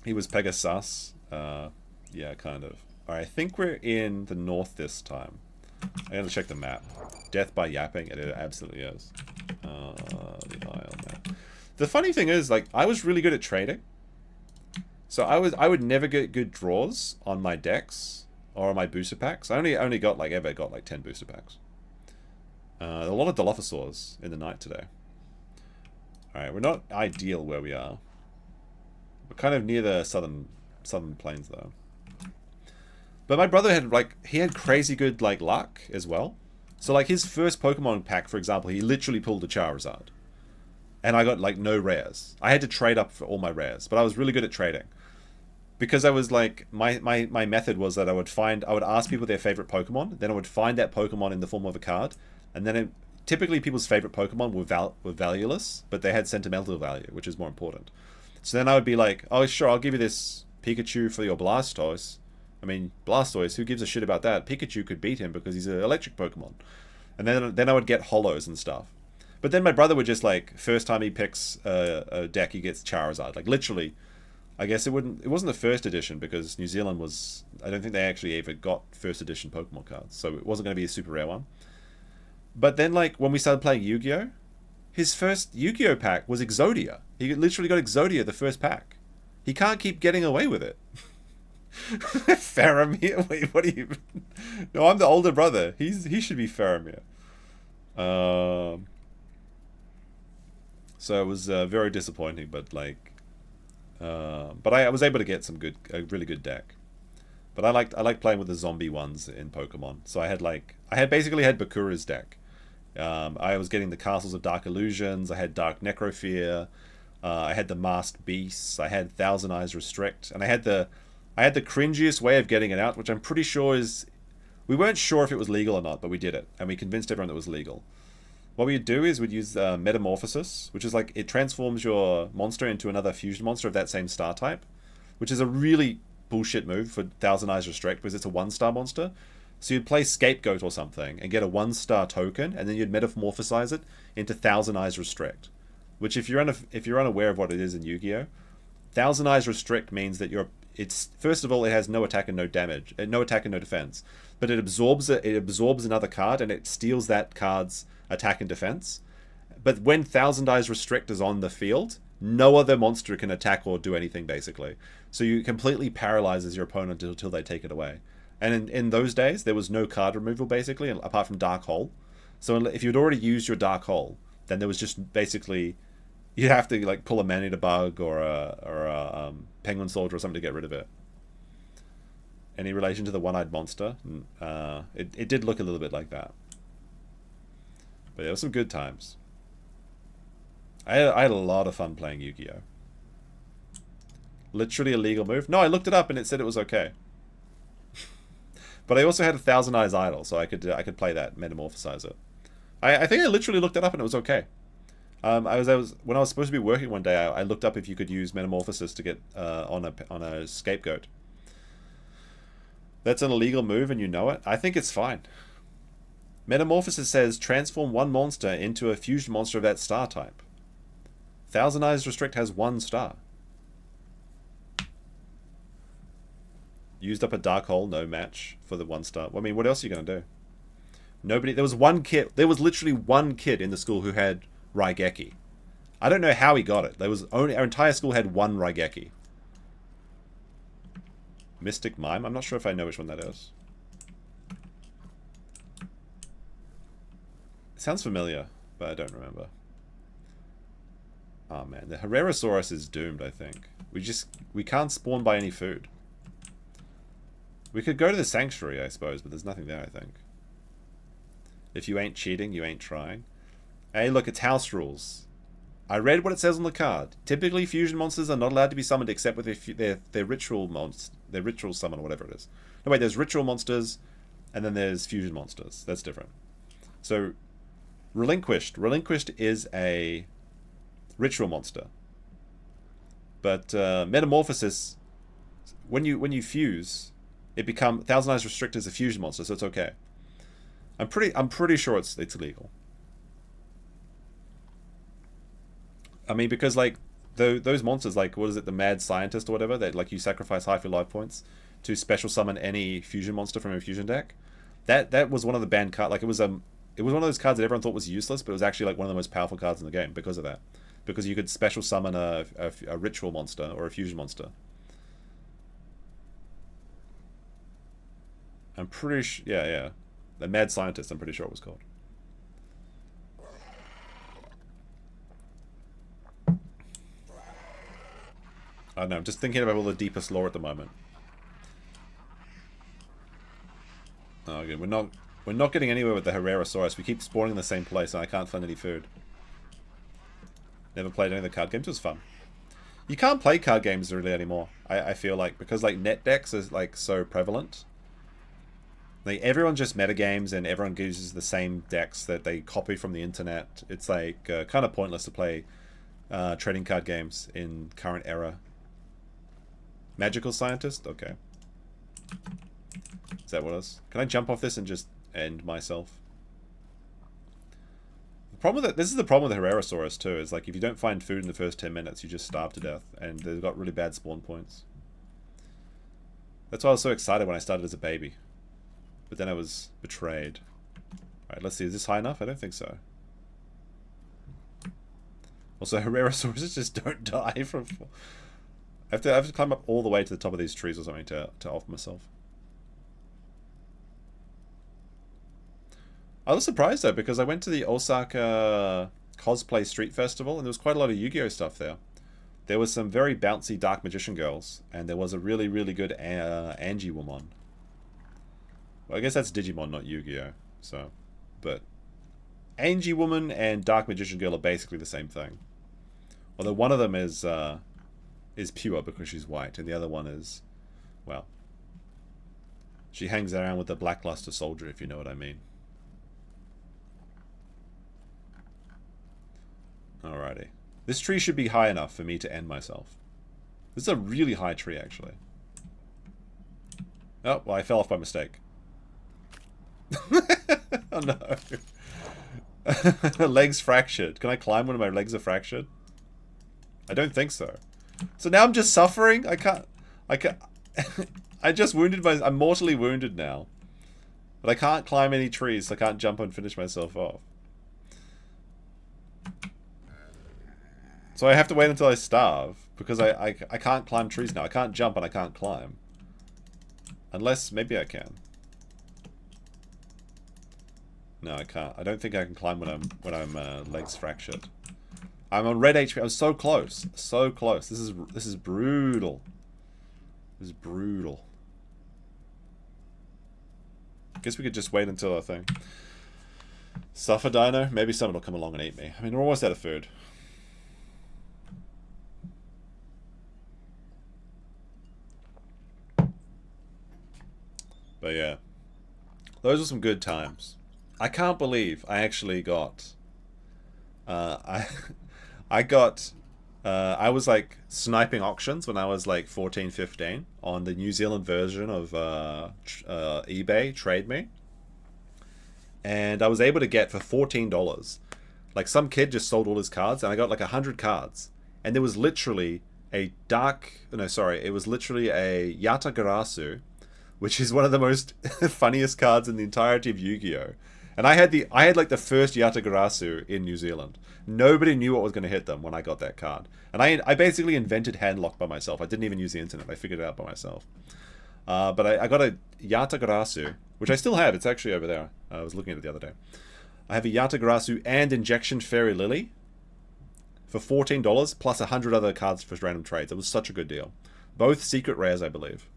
He was Pegasus. Yeah, kind of. Alright, I think we're in the north this time. I gotta check the map. Death by yapping, and it absolutely is. The Isle map. The funny thing is, like, I was really good at trading. So I would never get good draws on my decks or on my booster packs. I only ever got like 10 booster packs. A lot of Dilophosaurs in the night today. Alright, we're not ideal where we are. We're kind of near the southern plains though. But my brother had crazy good like luck as well. So like his first Pokemon pack, for example, he literally pulled a Charizard. And I got like no rares. I had to trade up for all my rares, but I was really good at trading. Because I was like, my method was that I would ask people their favorite Pokemon, then I would find that Pokemon in the form of a card, and then typically people's favorite Pokemon were valueless, but they had sentimental value, which is more important. So then I would be like, "Oh sure, I'll give you this Pikachu for your Blastoise." I mean, Blastoise, who gives a shit about that? Pikachu could beat him because he's an electric Pokemon. And then I would get holos and stuff. But then my brother would just like, first time he picks a deck, he gets Charizard. Like literally, I guess it wasn't the first edition, because New Zealand was, I don't think they actually ever got first edition Pokemon cards, so it wasn't going to be a super rare one. But then like when we started playing Yu-Gi-Oh, his first Yu-Gi-Oh pack was Exodia. He literally got Exodia the first pack. He can't keep getting away with it. Faramir? Wait, what are you? No, I'm the older brother. He should be Faramir. So it was very disappointing, but like, but I was able to get a really good deck. But I liked playing with the zombie ones in Pokemon. So I basically had Bakura's deck. I was getting the Castles of Dark Illusions. I had Dark Necrofear. I had the Masked Beasts. I had Thousand Eyes Restrict, and I had the cringiest way of getting it out, which I'm pretty sure is We weren't sure if it was legal or not, but we did it, and we convinced everyone that it was legal. What we'd do is we'd use Metamorphosis, which is like it transforms your monster into another fusion monster of that same star type, which is a really bullshit move for Thousand Eyes Restrict because it's a 1-star monster. So you'd play Scapegoat or something and get a 1-star token, and then you'd metamorphosize it into Thousand Eyes Restrict. Which, if you're unaware of what it is in Yu-Gi-Oh, Thousand Eyes Restrict means that it's first of all, it has no attack and no damage, no attack and no defense, but it absorbs another card and it steals that card's attack and defense. But when Thousand Eyes Restrict is on the field, no other monster can attack or do anything basically. So you completely paralyzes your opponent until they take it away. And in those days, there was no card removal basically, apart from Dark Hole. So if you'd already used your Dark Hole, then there was just basically you'd have to like pull a Man-Eater Bug or a Penguin Soldier or something to get rid of it. Any relation to the One-Eyed Monster? It did look a little bit like that. But there were some good times. I had a lot of fun playing Yu-Gi-Oh! Literally a legal move? No, I looked it up and it said it was okay. But I also had a Thousand Eyes Idol, so I could play that, metamorphosize it. I think I literally looked it up and it was okay. When I was supposed to be working one day, I looked up if you could use Metamorphosis to get on a Scapegoat. That's an illegal move and you know it. I think it's fine. Metamorphosis says transform one monster into a fusion monster of that star type. Thousand Eyes Restrict has 1 star. Used up a Dark Hole, no match for the 1-star. Well, I mean, what else are you going to do? Nobody. There was literally one kid in the school who had Raigeki. I don't know how he got it. Our entire school had 1 Raigeki. Mystic Mime? I'm not sure if I know which one that is. It sounds familiar, but I don't remember. Oh man, the Herrerasaurus is doomed, I think. We can't spawn by any food. We could go to the Sanctuary, I suppose, but there's nothing there, I think. If you ain't cheating, you ain't trying. Hey, look, it's house rules. I read what it says on the card. Typically, fusion monsters are not allowed to be summoned except with their ritual summon or whatever it is. No, wait, there's ritual monsters, and then there's fusion monsters. That's different. So, Relinquished. Relinquished is a ritual monster. But Metamorphosis, when you fuse, it becomes Thousand Eyes Restrict as a fusion monster, so it's okay. I'm pretty sure it's illegal. I mean, because like those monsters, like what is it, the Mad Scientist or whatever, that like you sacrifice half your life points to special summon any fusion monster from a fusion deck. That was one of the banned cards. Like it was one of those cards that everyone thought was useless, but it was actually like one of the most powerful cards in the game because of that. Because you could special summon a ritual monster or a fusion monster. I'm pretty sure, yeah. The Mad Scientist, I'm pretty sure it was called. I don't know, I'm just thinking about all the deepest lore at the moment. Oh, good. We're not getting anywhere with the Herrerasaurus. We keep spawning in the same place and I can't find any food. Never played any of the card games. It was fun. You can't play card games really anymore, I feel like, because like net decks is like so prevalent. Like everyone just metagames and everyone uses the same decks that they copy from the internet. It's like kind of pointless to play trading card games in current era. Magical Scientist? Okay. Is that what it is? Can I jump off this and just end myself? This is the problem with the Herrerasaurus too, is like if you don't find food in the first 10 minutes, you just starve to death, and they've got really bad spawn points. That's why I was so excited when I started as a baby. But then I was betrayed. Alright, let's see, is this high enough? I don't think so. Also, Herrerasauruses just don't die from... I have to climb up all the way to the top of these trees or something to off myself. I was surprised though, because I went to the Osaka Cosplay Street Festival and there was quite a lot of Yu-Gi-Oh stuff there. There was some very bouncy Dark Magician girls, and there was a really, really good Angie woman. Well, I guess that's Digimon, not Yu-Gi-Oh. So, but Angie woman and Dark Magician girl are basically the same thing. Although one of them is pure because she's white, and the other one is, well, She hangs around with the Blackluster Soldier, if you know what I mean. Alrighty. This tree should be high enough for me to end myself. This is a really high tree, actually. Oh, well, I fell off by mistake. Oh, no. Legs fractured. Can I climb when my legs are fractured? I don't think so. So now I'm just suffering? I can't... I just wounded my... I'm mortally wounded now. But I can't climb any trees, so I can't jump and finish myself off. So I have to wait until I starve, because I can't climb trees now. I can't jump and I can't climb. Unless, maybe I can. No, I can't. I don't think I can climb when I'm legs fractured. I'm on red HP. I was so close. So close. This is brutal. This is brutal. Guess we could just wait until I think. Suffer dino? Maybe someone will come along and eat me. I mean, we're almost out of food. But yeah. Those are some good times. I can't believe I actually got... I was like sniping auctions when I was like 14, 15 on the New Zealand version of eBay Trade Me. And I was able to get for $14. Like some kid just sold all his cards and I got like 100 cards. And there was literally a it was literally a Yatagarasu, which is one of the most funniest cards in the entirety of Yu-Gi-Oh! And I had like the first Yatagarasu in New Zealand. Nobody knew what was going to hit them when I got that card. And I basically invented handlock by myself. I didn't even use the internet. I figured it out by myself. But I got a Yatagarasu, which I still have. It's actually over there. I was looking at it the other day. I have a Yatagarasu and Injection Fairy Lily for $14 plus 100 other cards for random trades. It was such a good deal. Both secret rares, I believe.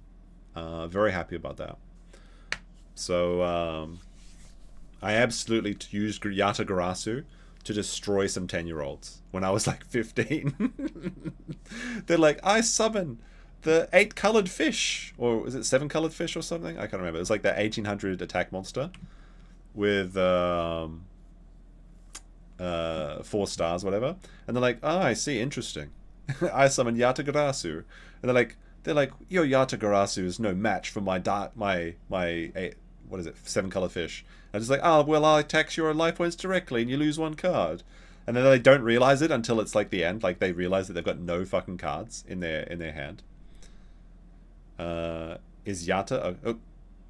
Very happy about that. So... I absolutely used Yatagarasu to destroy some 10-year-olds when I was like 15. They're like, I summon the 8-colored fish. Or is it 7-colored fish or something? I can't remember. It was like that 1800 attack monster with 4 stars, whatever. And they're like, oh, I see, interesting. I summon Yatagarasu. And they're like, your Yatagarasu is no match for my what is it, 7-color fish. And it's like, oh, well, I'll tax your life points directly and you lose 1 card. And then they don't realize it until it's like the end. Like they realize that they've got no fucking cards in their hand. Is Yata...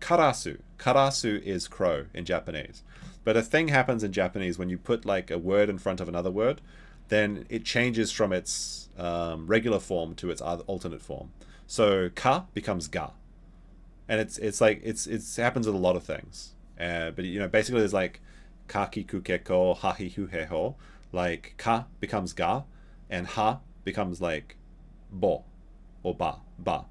Karasu. Karasu is crow in Japanese. But a thing happens in Japanese when you put like a word in front of another word, then it changes from its regular form to its alternate form. So ka becomes ga. And it happens with a lot of things. But you know, basically there's like kaki kukeko hahi huheho. Like ka becomes ga, and ha becomes like bo or ba.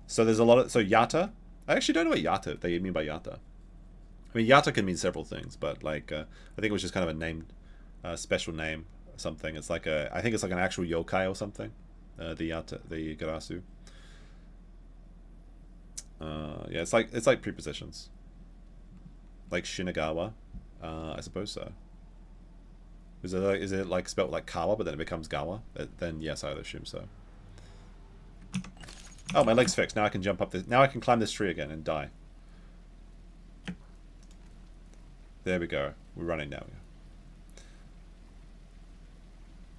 So there's a lot of yata. I actually don't know what yata they mean by yata. I mean, yata can mean several things, but like I think it was just kind of a name, special name or something. It's like I think it's like an actual yokai or something. The yata, the garasu. Yeah, it's like prepositions. Like Shinagawa, I suppose so. Is it like spelt like kawa, but then it becomes gawa? Then yes, I would assume so. Oh, my leg's fixed. Now I can jump up this. Now I can climb this tree again and die. There we go. We're running now.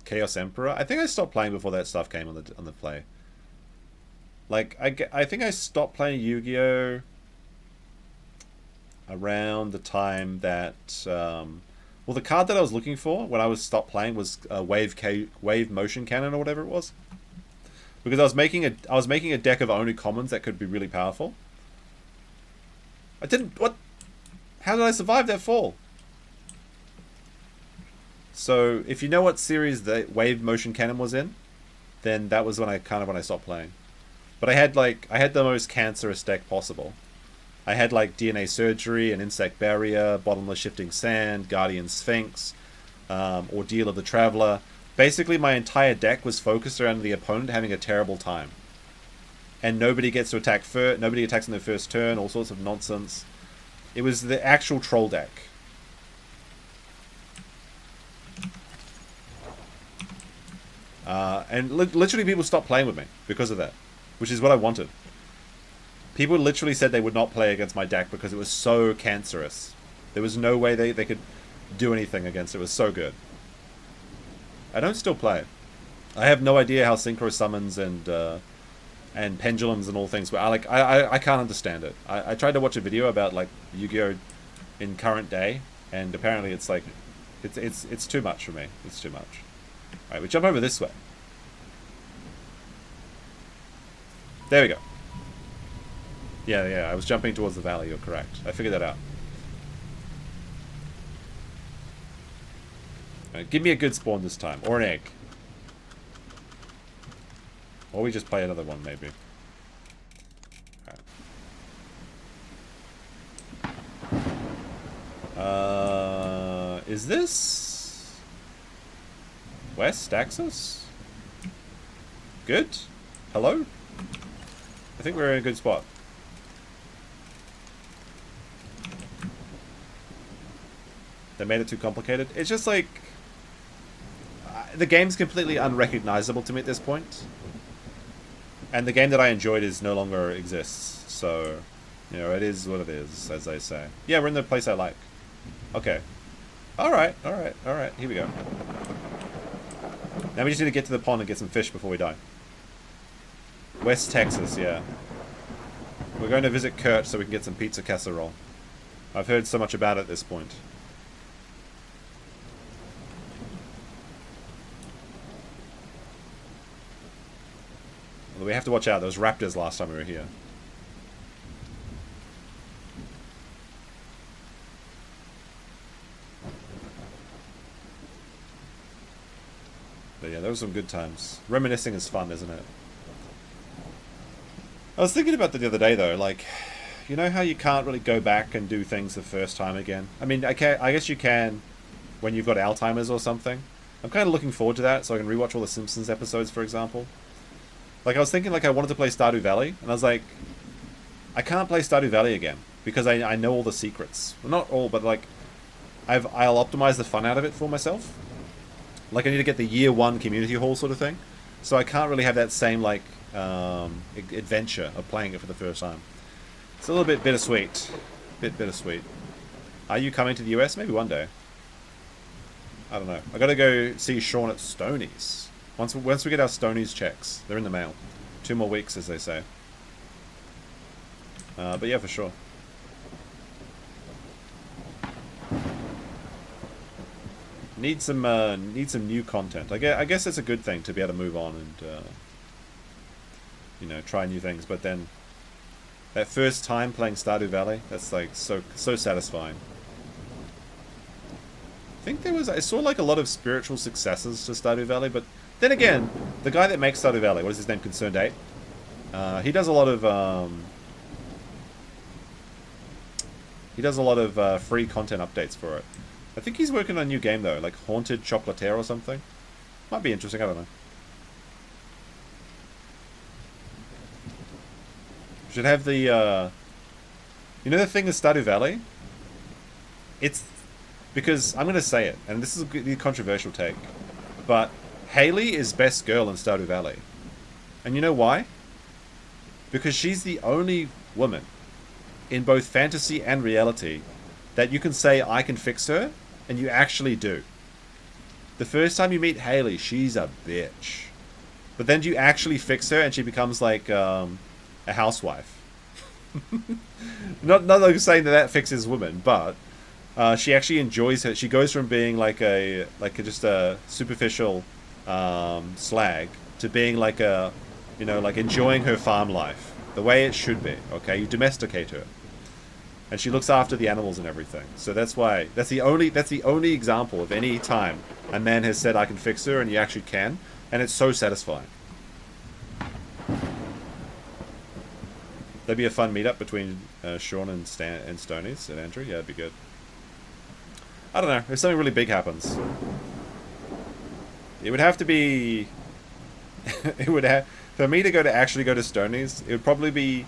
Chaos Emperor. I think I stopped playing before that stuff came on the play. Like I think I stopped playing Yu-Gi-Oh! Around the time that well, the card that I was looking for when I was stopped playing was Wave Motion Cannon or whatever it was, because I was making a deck of only commons that could be really powerful. How did I survive that fall? So if you know what series the Wave Motion Cannon was in, then that was when I stopped playing. But I had the most cancerous deck possible. I had like DNA Surgery, an Insect Barrier, Bottomless Shifting Sand, Guardian Sphinx, Ordeal of the Traveler. Basically, my entire deck was focused around the opponent having a terrible time. and nobody gets to attack first. Nobody attacks on their first turn. All sorts of nonsense. It was the actual troll deck. And literally people stopped playing with me because of that, which is what I wanted. People literally said they would not play against my deck because it was so cancerous. There was no way they could do anything against it. It was so good. I don't still play it. I have no idea how synchro summons and pendulums and all things were. I can't understand it. I tried to watch a video about like Yu-Gi-Oh! In current day, and apparently it's like it's too much for me. It's too much. Alright, we jump over this way. There we go. Yeah, I was jumping towards the valley, you're correct. I figured that out. Right, give me a good spawn this time, or an egg. Or we just play another one, maybe. Right. Is this West Axis? Good? Hello? I think we're in a good spot. They made it too complicated. It's just like... the game's completely unrecognizable to me at this point. And the game that I enjoyed is no longer exists. So, you know, it is what it is, as they say. Yeah, we're in the place I like. Okay. Alright. Here we go. Now we just need to get to the pond and get some fish before we die. West Texas, yeah. We're going to visit Kurt so we can get some pizza casserole. I've heard so much about it at this point. Well, we have to watch out. There was raptors last time we were here. But yeah, those were some good times. Reminiscing is fun, isn't it? I was thinking about that the other day, though. Like, you know how you can't really go back and do things the first time again? I mean, I guess you can when you've got Alzheimer's or something. I'm kind of looking forward to that, so I can rewatch all the Simpsons episodes, for example. Like, I was thinking, like, I wanted to play Stardew Valley, and I was like, I can't play Stardew Valley again, because I know all the secrets. Well, not all, but, like, I'll optimize the fun out of it for myself. Like, I need to get the year 1 community hall sort of thing. So I can't really have that same, like, adventure of playing it for the first time. It's a little bit bittersweet. Bittersweet. Are you coming to the US? Maybe one day. I don't know. I gotta go see Sean at Stoney's. Once we get our Stoney's checks. They're in the mail. 2 more weeks, as they say. But yeah, for sure. Need some new content. I guess it's a good thing to be able to move on and you know, try new things. But then that first time playing Stardew Valley, that's like so satisfying. I think I saw like a lot of spiritual successes to Stardew Valley, but then again, the guy that makes Stardew Valley, what is his name? Concerned 8. He does a lot of free content updates for it. I think he's working on a new game though, like Haunted Chocolatier or something. Might be interesting, I don't know. Should have the, you know the thing with Stardew Valley? It's, because, I'm going to say it, and this is the controversial take, but Hayley is best girl in Stardew Valley. And you know why? Because she's the only woman in both fantasy and reality that you can say, I can fix her, and you actually do. The first time you meet Hayley, she's a bitch. But then you actually fix her, and she becomes like a housewife. not like saying that fixes women, but she actually enjoys her. She goes from being like just a superficial slag to being like a, you know, like enjoying her farm life the way it should be. Okay, you domesticate her. And she looks after the animals and everything. So that's why that's the only example of any time a man has said I can fix her, and you actually can, and it's so satisfying. That'd be a fun meetup between Sean and Stoney's and Andrew. Yeah, it'd be good. I don't know. If something really big happens, it would have to be. For me to actually go to Stonies, it would probably be...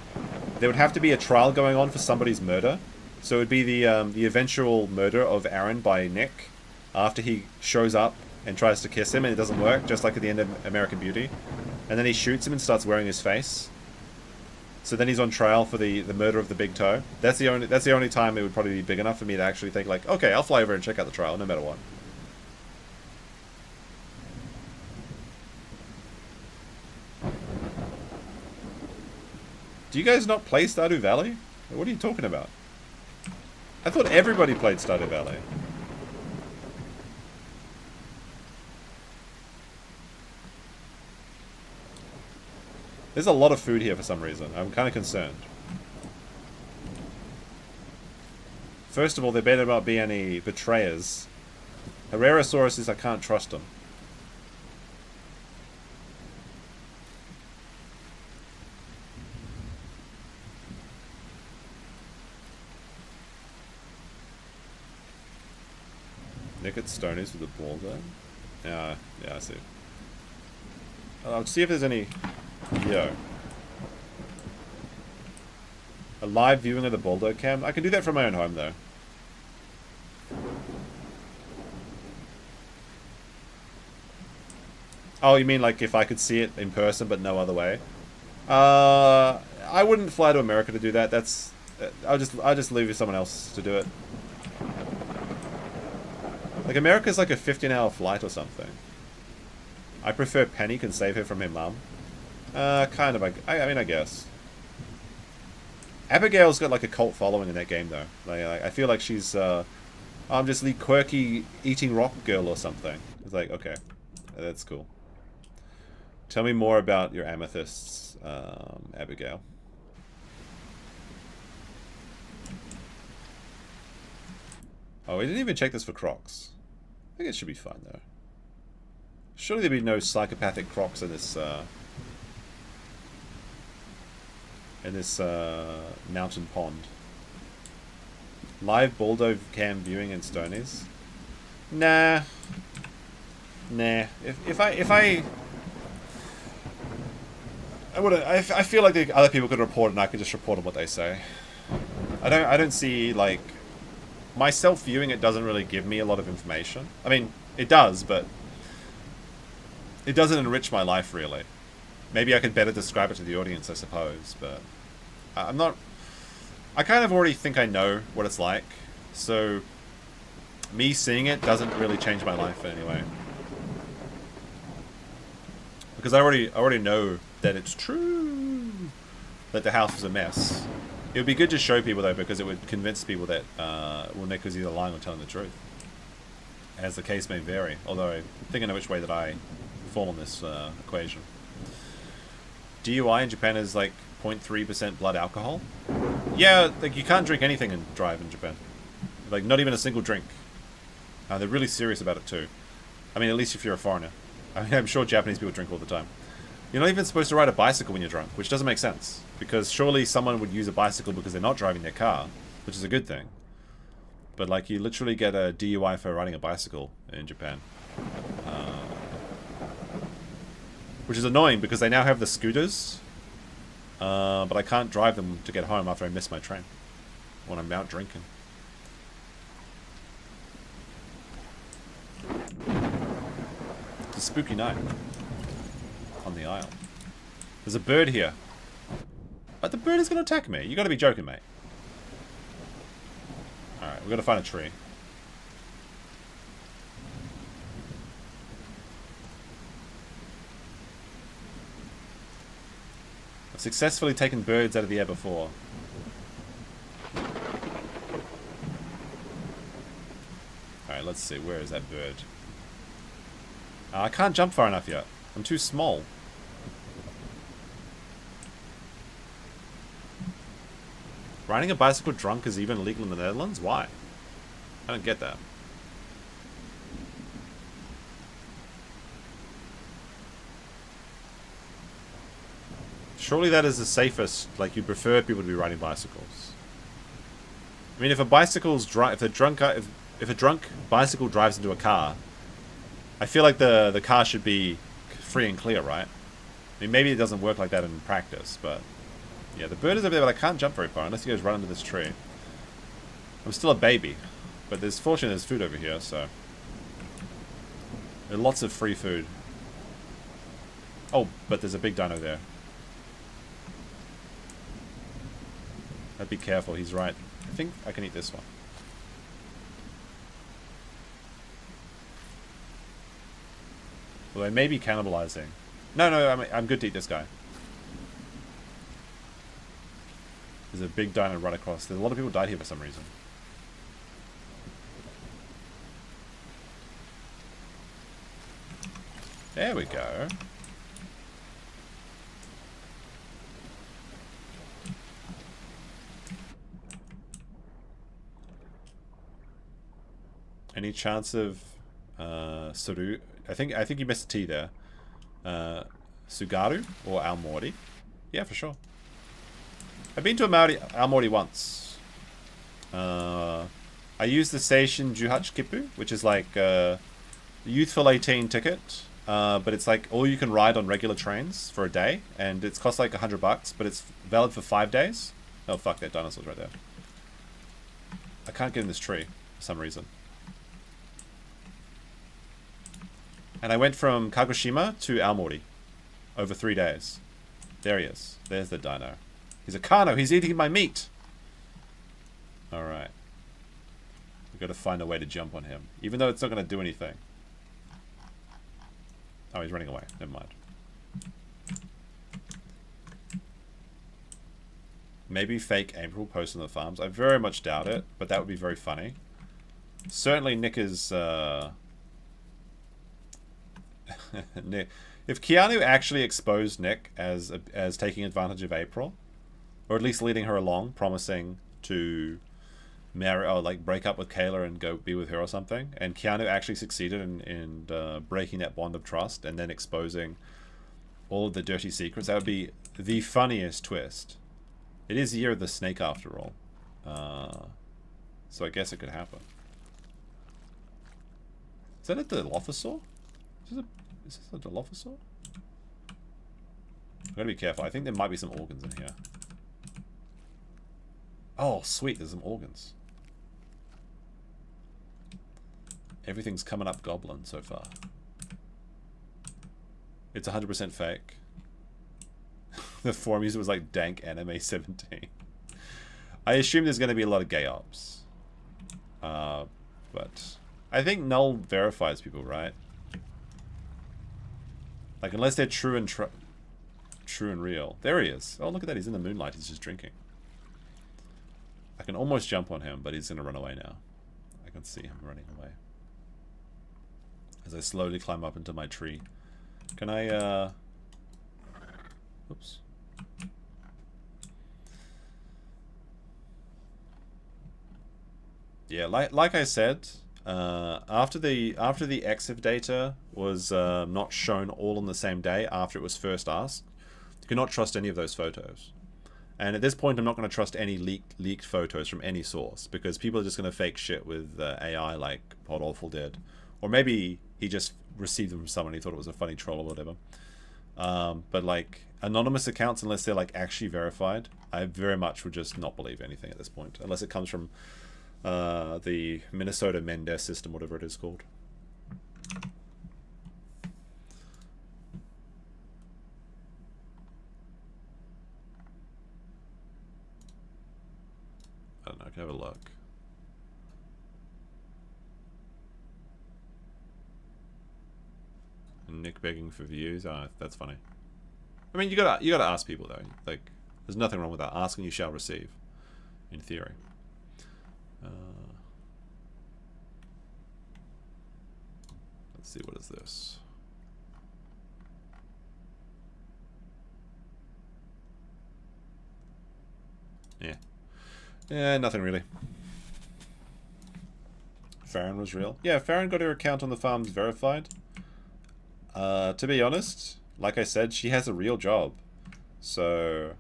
There would have to be a trial going on for somebody's murder. So it would be the eventual murder of Aaron by Nick after he shows up and tries to kiss him and it doesn't work, just like at the end of American Beauty. And then he shoots him and starts wearing his face. So then he's on trial for the murder of the big toe. That's the only time it would probably be big enough for me to actually think like, okay, I'll fly over and check out the trial no matter what. Do you guys not play Stardew Valley? What are you talking about? I thought everybody played Stardew Valley. There's a lot of food here for some reason. I'm kind of concerned. First of all, there better not be any betrayers. Herrerasaurus is I can't trust them. Nick at Stonies with a ball gun. Yeah, I see. I'll see if there's any... Yo. A live viewing of the Baldo cam? I can do that from my own home, though. Oh, you mean like if I could see it in person but no other way? I wouldn't fly to America to do that. That's... I'll just leave it for someone else to do it. Like, America's like a 15-hour flight or something. I prefer Penny can save her from her mum. Kind of, I mean, I guess. Abigail's got like a cult following in that game, though. Like I feel like she's, I'm just the quirky eating rock girl or something. It's like, okay, that's cool. Tell me more about your amethysts, Abigail. Oh, we didn't even check this for Crocs. I think it should be fine, though. Surely there'd be no psychopathic Crocs in this, mountain pond. Live Baldo cam viewing in Stonies? Nah. If I would. I feel like the other people could report it and I could just report on what they say. I don't see like myself viewing it doesn't really give me a lot of information. I mean, it does, but it doesn't enrich my life really. Maybe I could better describe it to the audience, I suppose, but I'm not... I kind of already think I know what it's like, so me seeing it doesn't really change my life in any way. Because I already know that it's true that the house was a mess. It would be good to show people though, because it would convince people that well, Nick was either lying or telling the truth, as the case may vary. Although I think I know which way that I fall on this equation. DUI in Japan is like 0.3% blood alcohol. Yeah, like you can't drink anything and drive in Japan. Like not even a single drink. They're really serious about it too. I mean, at least if you're a foreigner. I mean, I'm sure Japanese people drink all the time. You're not even supposed to ride a bicycle when you're drunk, which doesn't make sense. Because surely someone would use a bicycle because they're not driving their car, which is a good thing. But like, you literally get a DUI for riding a bicycle in Japan. Which is annoying because they now have the scooters. But I can't drive them to get home after I miss my train. When I'm out drinking. It's a spooky night. On the Isle. There's a bird here. But the bird is going to attack me. You got to be joking, mate. Alright, we've got to find a tree. I've successfully taken birds out of the air before. Alright, let's see. Where is that bird? I can't jump far enough yet. I'm too small. Riding a bicycle drunk is even illegal in the Netherlands? Why? I don't get that. Surely that is the safest. Like, you'd prefer people to be riding bicycles. I mean, if a bicycle's if a drunk bicycle drives into a car, I feel like the car should be free and clear, right? I mean, maybe it doesn't work like that in practice, but... Yeah, the bird is over there, but I can't jump very far unless he goes right into this tree. I'm still a baby, but fortunately there's food over here, so... There are lots of free food. Oh, but there's a big dino there. I'd be careful, he's right. I think I can eat this one. Although I may be cannibalizing. No, I'm good to eat this guy. There's a big dino right across. There's a lot of people died here for some reason. There we go. Any chance of Suru? I think you missed a T there. Sugaru or Aomori? Yeah, for sure. I've been to Aomori once. I used the Seishin Juhachi Kippu, which is like the Youthful 18 ticket, but it's like all you can ride on regular trains for a day, and it's cost like $100, but it's valid for 5 days. Oh fuck, that dinosaur's right there. I can't get in this tree for some reason. And I went from Kagoshima to Aomori over 3 days. There he is. There's the dino. He's a Kano. He's eating my meat. Alright. We've got to find a way to jump on him. Even though it's not going to do anything. Oh, he's running away. Never mind. Maybe fake April post on the farms. I very much doubt it, but that would be very funny. Certainly Nick is... Nick. If Keanu actually exposed Nick as taking advantage of April, or at least leading her along, promising to marry or like break up with Kayla and go be with her or something, and Keanu actually succeeded in breaking that bond of trust and then exposing all of the dirty secrets, that would be the funniest twist. It is the year of the snake after all, so I guess it could happen. Is that a Dilophosaur? Is this a Dilophosaur? I've got to be careful. I think there might be some organs in here. Oh, sweet. There's some organs. Everything's coming up Goblin so far. It's 100% fake. The forum user was like dank anime 17. I assume there's going to be a lot of gay ops. But I think null verifies people, right? Like, unless they're true and real. There he is. Oh, look at that. He's in the moonlight. He's just drinking. I can almost jump on him, but he's going to run away now. I can see him running away. As I slowly climb up into my tree. Can I, oops. Yeah, like I said... after the EXIF data was not shown all on the same day after it was first asked, you cannot trust any of those photos. And at this point, I'm not going to trust any leaked photos from any source, because people are just going to fake shit with AI like Pod Awful did. Or maybe he just received them from someone, he thought it was a funny troll or whatever. But like anonymous accounts, unless they're like actually verified, I very much would just not believe anything at this point, unless it comes from the Minnesota Mendes system, whatever it is called. I don't know, I can have a look. Nick begging for views. Ah, that's funny. I mean, you gotta ask people though. Like, there's nothing wrong with that. Asking you shall receive, in theory. Let's see, what is this? Yeah, nothing really. Farron was real. Yeah, Farron got her account on the farms verified. To be honest, like I said, she has a real job. So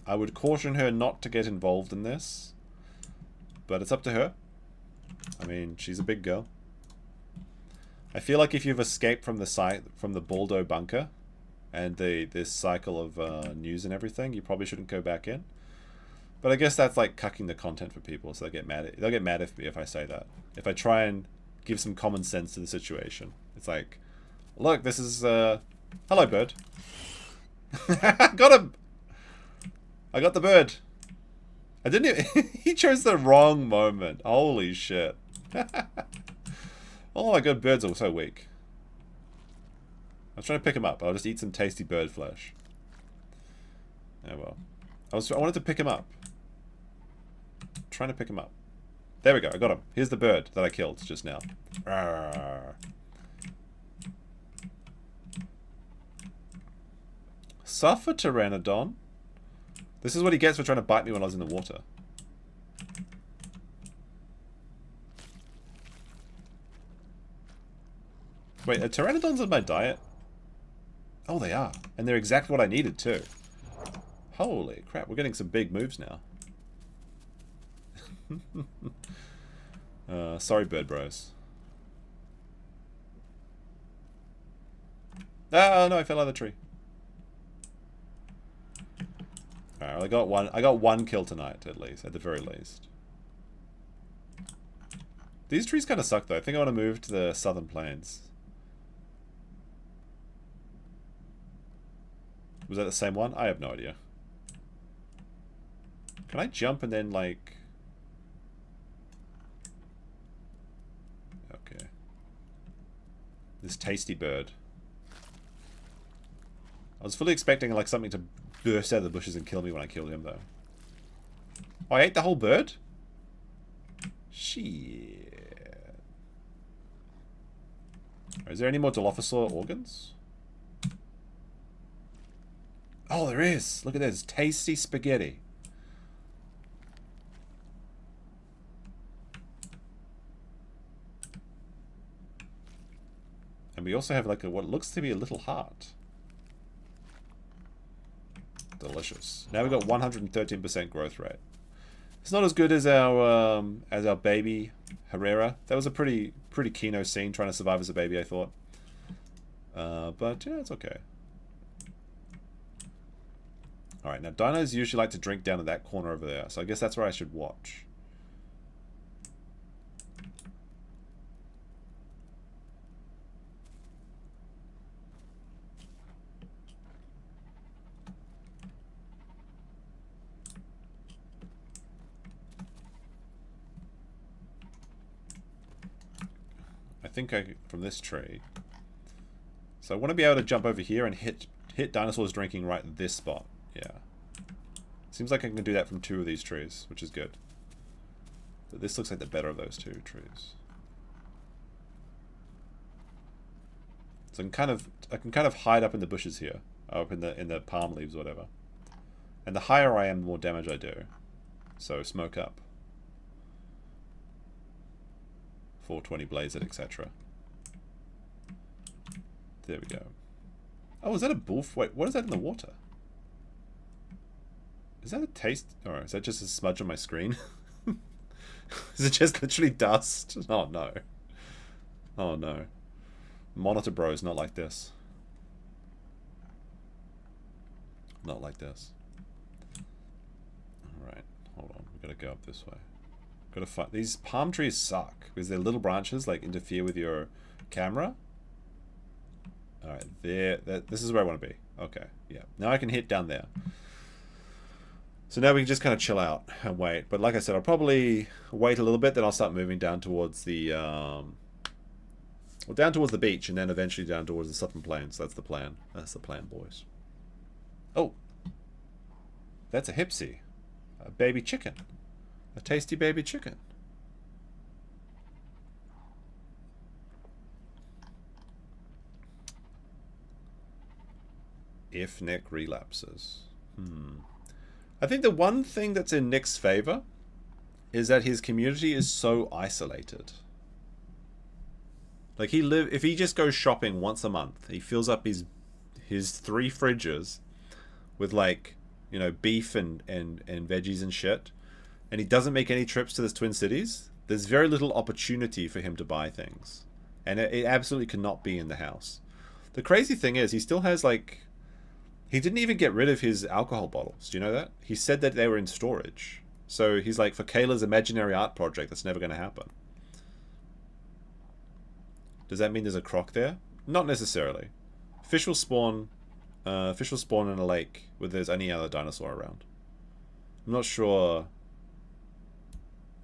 I would caution her not to get involved in this. But it's up to her. I mean, she's a big girl. I feel like if you've escaped from the site, from the Baldo bunker, and this cycle of news and everything, you probably shouldn't go back in. But I guess that's like cucking the content for people, so they'll get mad at me if I say that. If I try and give some common sense to the situation. It's like, look, this is hello bird. Got him! I got the bird. I didn't even he chose the wrong moment. Holy shit. Oh my god, birds are so weak. I was trying to pick him up. I'll just eat some tasty bird flesh. Oh well. I wanted to pick him up. Trying to pick him up. There we go, I got him. Here's the bird that I killed just now. Arrgh. Suffer, Pteranodon. This is what he gets for trying to bite me when I was in the water. Wait, are Pteranodons in my diet? Oh, they are. And they're exactly what I needed, too. Holy crap, we're getting some big moves now. Sorry, bird bros. Oh, no, I fell out of the tree. Alright, I got one kill tonight, at least, at the very least. These trees kind of suck, though. I think I want to move to the southern plains. Was that the same one? I have no idea. Can I jump and then, like... Okay. This tasty bird. I was fully expecting, like, something to burst out of the bushes and kill me when I killed him, though. Oh, I ate the whole bird? Shit. Is there any more Dilophosaur organs? Oh, there is. Look at this. Tasty spaghetti. And we also have like a, what looks to be a little heart. Delicious. Now we've got 113% growth rate. It's not as good as our baby Herrera. That was a pretty keno scene trying to survive as a baby, I thought. But yeah, it's okay. Alright, now dinos usually like to drink down at that corner over there, so I guess that's where I should watch. I think from this tree. So I want to be able to jump over here and hit dinosaurs drinking right in this spot. Yeah. Seems like I can do that from 2 of these trees, which is good. But this looks like the better of those 2 trees. So I can kind of hide up in the bushes here, up in the palm leaves or whatever. And the higher I am, the more damage I do. So smoke up. 420 blaze it, etc. There we go. Oh, is that a bullf? Wait, what is that in the water? Is that a taste? Or is that just a smudge on my screen? Is it just literally dust? Oh no. Oh no. Monitor bros, not like this. Not like this. Alright, hold on. We gotta go up this way. Gotta fight. These palm trees suck because their little branches like interfere with your camera. Alright, there. This is where I want to be. Okay, yeah. Now I can hit down there. So now we can just kind of chill out and wait. But like I said, I'll probably wait a little bit, then I'll start moving down towards the well, down towards the beach, and then eventually down towards the southern plains. That's the plan. That's the plan, boys. Oh, that's a hipsy, a baby chicken, a tasty baby chicken. If Nick relapses. I think the one thing that's in Nick's favor is that his community is so isolated. Like if he just goes shopping once a month, he fills up his 3 fridges with like, you know, beef and veggies and shit, and he doesn't make any trips to the Twin Cities, there's very little opportunity for him to buy things. And it absolutely cannot be in the house. The crazy thing is he still has like He didn't even get rid of his alcohol bottles. Do you know that? He said that they were in storage. So he's like, for Kayla's imaginary art project, that's never going to happen. Does that mean there's a croc there? Not necessarily. Fish will spawn in a lake where there's any other dinosaur around. I'm not sure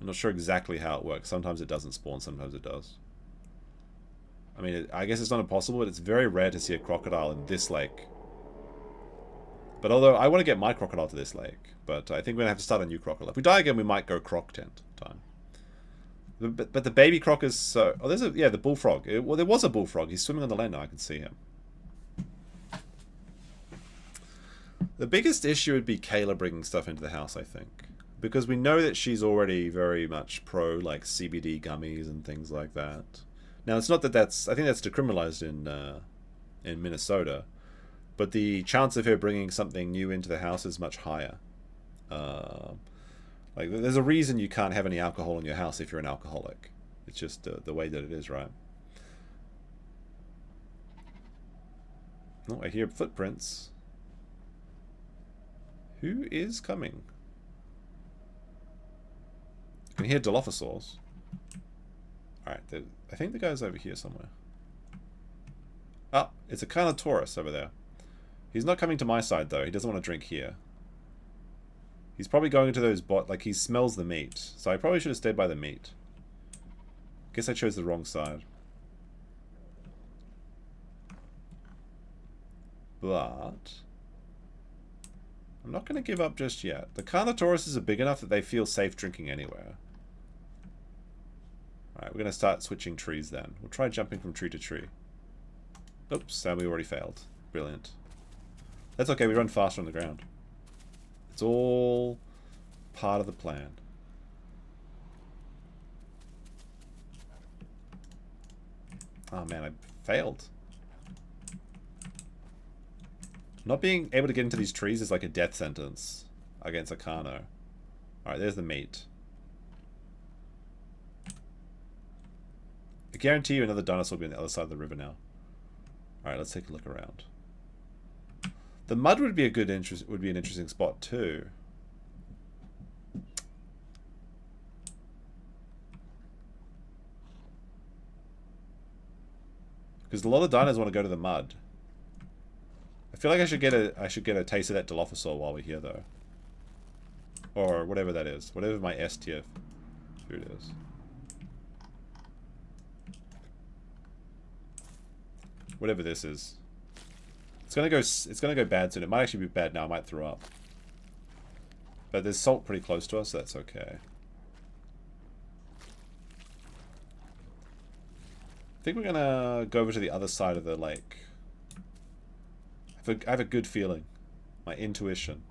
exactly how it works. Sometimes it doesn't spawn, sometimes it does. I mean, I guess it's not impossible, but it's very rare to see a crocodile in this lake. But although I want to get my crocodile to this lake, but I think we're going to have to start a new crocodile. If we die again, we might go croc tent time. But the baby croc is so... Oh, there's a... Yeah, the bullfrog. Well, there was a bullfrog. He's swimming on the land now. I can see him. The biggest issue would be Kayla bringing stuff into the house, I think. Because we know that she's already very much pro, like, CBD gummies and things like that. Now, it's not that that's... I think that's decriminalized in Minnesota. But the chance of her bringing something new into the house is much higher. Like, there's a reason you can't have any alcohol in your house if you're an alcoholic. It's just the way that it is, right? Oh, I hear footprints. Who is coming? I can hear Dilophosaurs. Alright, I think the guy's over here somewhere. Oh, it's a Carnotaurus over there. He's not coming to my side, though. He doesn't want to drink here. He's probably going into those like, he smells the meat. So I probably should have stayed by the meat. Guess I chose the wrong side. But... I'm not going to give up just yet. The Carnotauruses are big enough that they feel safe drinking anywhere. Alright, we're going to start switching trees then. We'll try jumping from tree to tree. Oops, and we already failed. Brilliant. That's okay, we run faster on the ground. It's all part of the plan. Oh man, I failed. Not being able to get into these trees is like a death sentence against a Carno. Alright, there's the meat. I guarantee you another dinosaur will be on the other side of the river now. Alright, let's take a look around. The mud would be an interesting spot too. Because a lot of dinos want to go to the mud. I feel like I should get a taste of that Dilophosaur while we're here though. Or whatever that is. Whatever my S tier food is. Whatever this is. It's gonna go bad soon. It might actually be bad now. I might throw up. But there's salt pretty close to us, so that's okay. I think we're gonna go over to the other side of the lake. I have a good feeling. My intuition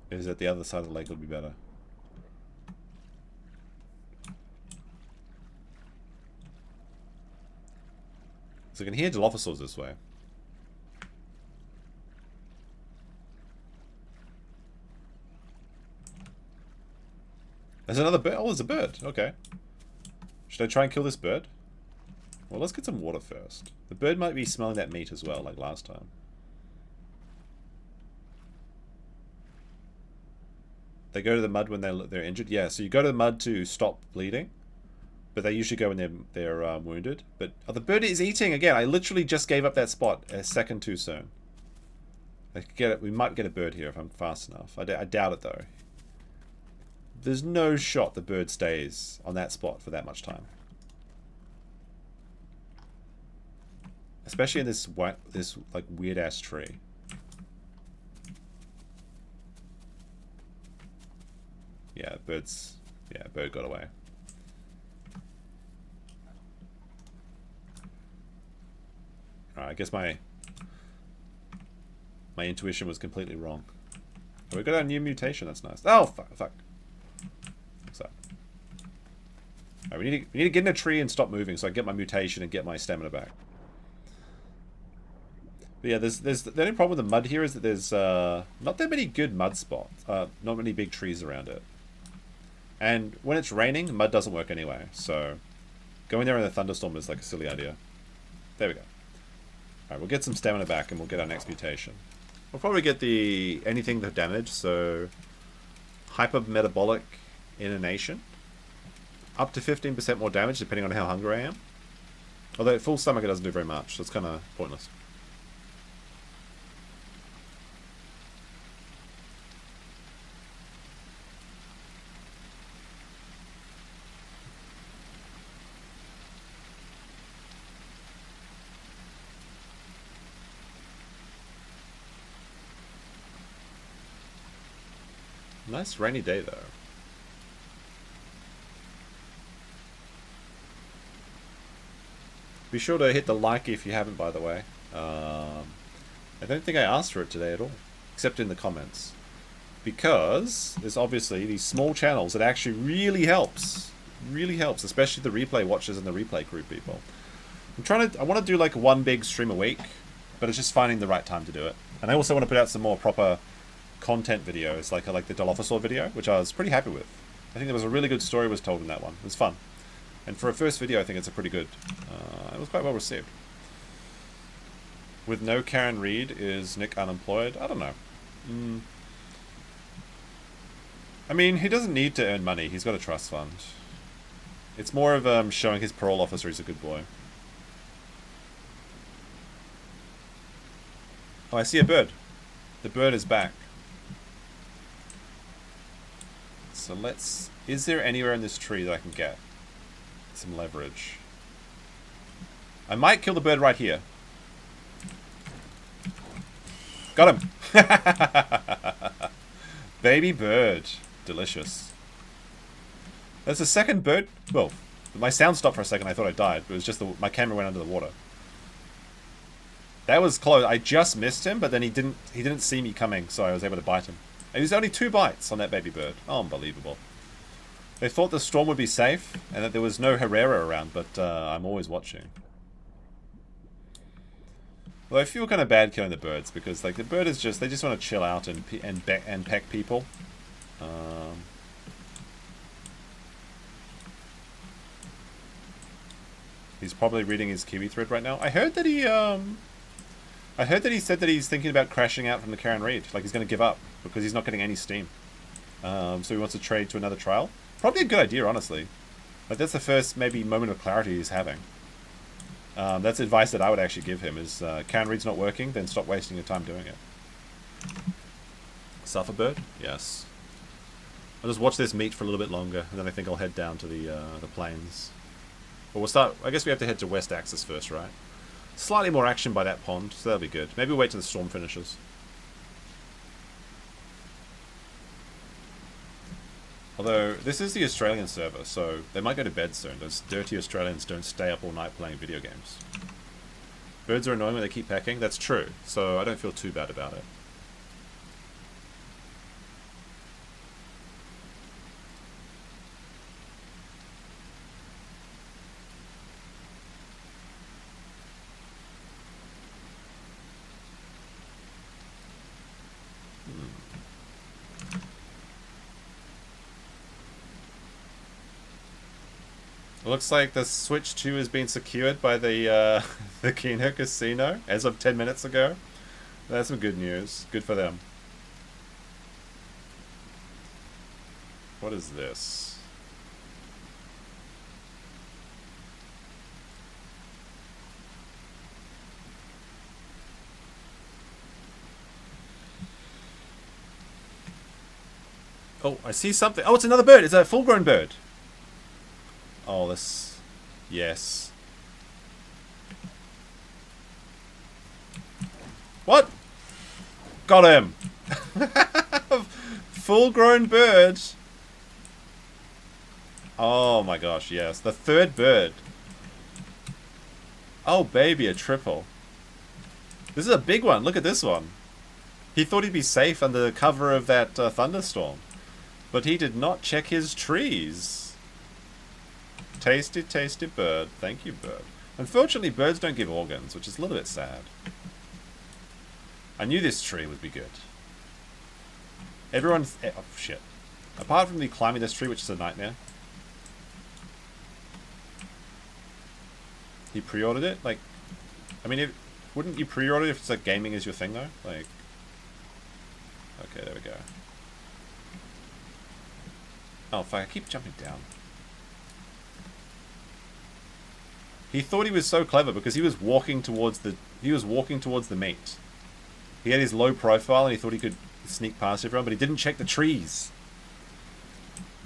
is that the other side of the lake will be better. So I can hear Dilophosaurs this way. There's another bird. Oh, there's a bird. Okay. Should I try and kill this bird? Well, let's get some water first. The bird might be smelling that meat as well, like last time. They go to the mud when they're injured? Yeah, so you go to the mud to stop bleeding. But they usually go when they're wounded. But oh, the bird is eating again. I literally just gave up that spot a second too soon. I could get it. We might get a bird here if I'm fast enough. I doubt it though. There's no shot the bird stays on that spot for that much time. Especially in this like weird ass tree. Yeah, bird got away. Alright, I guess my intuition was completely wrong. Oh, we got a new mutation, that's nice. Oh, fuck. What's that? Alright, we need to get in a tree and stop moving so I can get my mutation and get my stamina back. But yeah, there's the only problem with the mud here is that there's not that many good mud spots. Not many big trees around it. And when it's raining, mud doesn't work anyway, so going there in a thunderstorm is like a silly idea. There we go. Alright, we'll get some stamina back and we'll get our next mutation. We'll probably get the anything to damage, so hyper-metabolic inanition. Up to 15% more damage depending on how hungry I am. Although at full stomach it doesn't do very much, so it's kind of pointless. Nice rainy day though. Be sure to hit the like if you haven't, by the way. I don't think I asked for it today at all, except in the comments. Because there's obviously these small channels that actually really helps. Really helps, especially the replay watchers and the replay group people. I want to do like one big stream a week, but it's just finding the right time to do it. And I also want to put out some more proper content videos, like the Dilophosaur video, which I was pretty happy with. I think there was a really good story was told in that one. It was fun. And for a first video, I think it's a pretty good... it was quite well received. With no Karen Reed, is Nick unemployed? I don't know. I mean, he doesn't need to earn money. He's got a trust fund. It's more of showing his parole officer he's a good boy. Oh, I see a bird. The bird is back. So let's... Is there anywhere in this tree that I can get some leverage? I might kill the bird right here. Got him! Baby bird. Delicious. There's a second bird. Well, my sound stopped for a second. I thought I died. But it was just my camera went under the water. That was close. I just missed him, but then he didn't see me coming, so I was able to bite him. And there's only 2 bites on that baby bird. Oh, unbelievable. They thought the storm would be safe and that there was no Herrera around, but I'm always watching. Well, I feel kind of bad killing the birds because, like, the bird is just... They just want to chill out and peck people. He's probably reading his Kiwi thread right now. I heard that he said that he's thinking about crashing out from the Karen Reed. Like, he's going to give up because he's not getting any steam. So he wants to trade to another trial. Probably a good idea, honestly. Like, that's the first, maybe, moment of clarity he's having. That's advice that I would actually give him, is Karen Reed's not working, then stop wasting your time doing it. Suffer bird? Yes. I'll just watch this meet for a little bit longer, and then I think I'll head down to the plains. But we'll start... I guess we have to head to West Axis first, right? Slightly more action by that pond, so that'll be good. Maybe we'll wait till the storm finishes. Although, this is the Australian server, so they might go to bed soon. Those dirty Australians don't stay up all night playing video games. Birds are annoying when they keep pecking. That's true, so I don't feel too bad about it. It looks like the Switch 2 has been secured by the Kino Casino as of 10 minutes ago. That's some good news. Good for them. What is this? Oh, I see something. Oh, it's another bird. It's a full-grown bird. Oh, this... Yes. What? Got him! Full-grown bird. Oh my gosh, yes. The 3rd bird. Oh, baby, a triple. This is a big one. Look at this one. He thought he'd be safe under the cover of that thunderstorm. But he did not check his trees. Tasty, tasty bird. Thank you, bird. Unfortunately, birds don't give organs, which is a little bit sad. I knew this tree would be good. Everyone's... Oh, shit. Apart from me climbing this tree, which is a nightmare. He pre-ordered it? Like... I mean, Wouldn't you pre-order if it's like gaming is your thing though? Like, okay, there we go. Oh fuck! I keep jumping down. He thought he was so clever because he was walking towards the meat. He had his low profile and he thought he could sneak past everyone, but he didn't check the trees.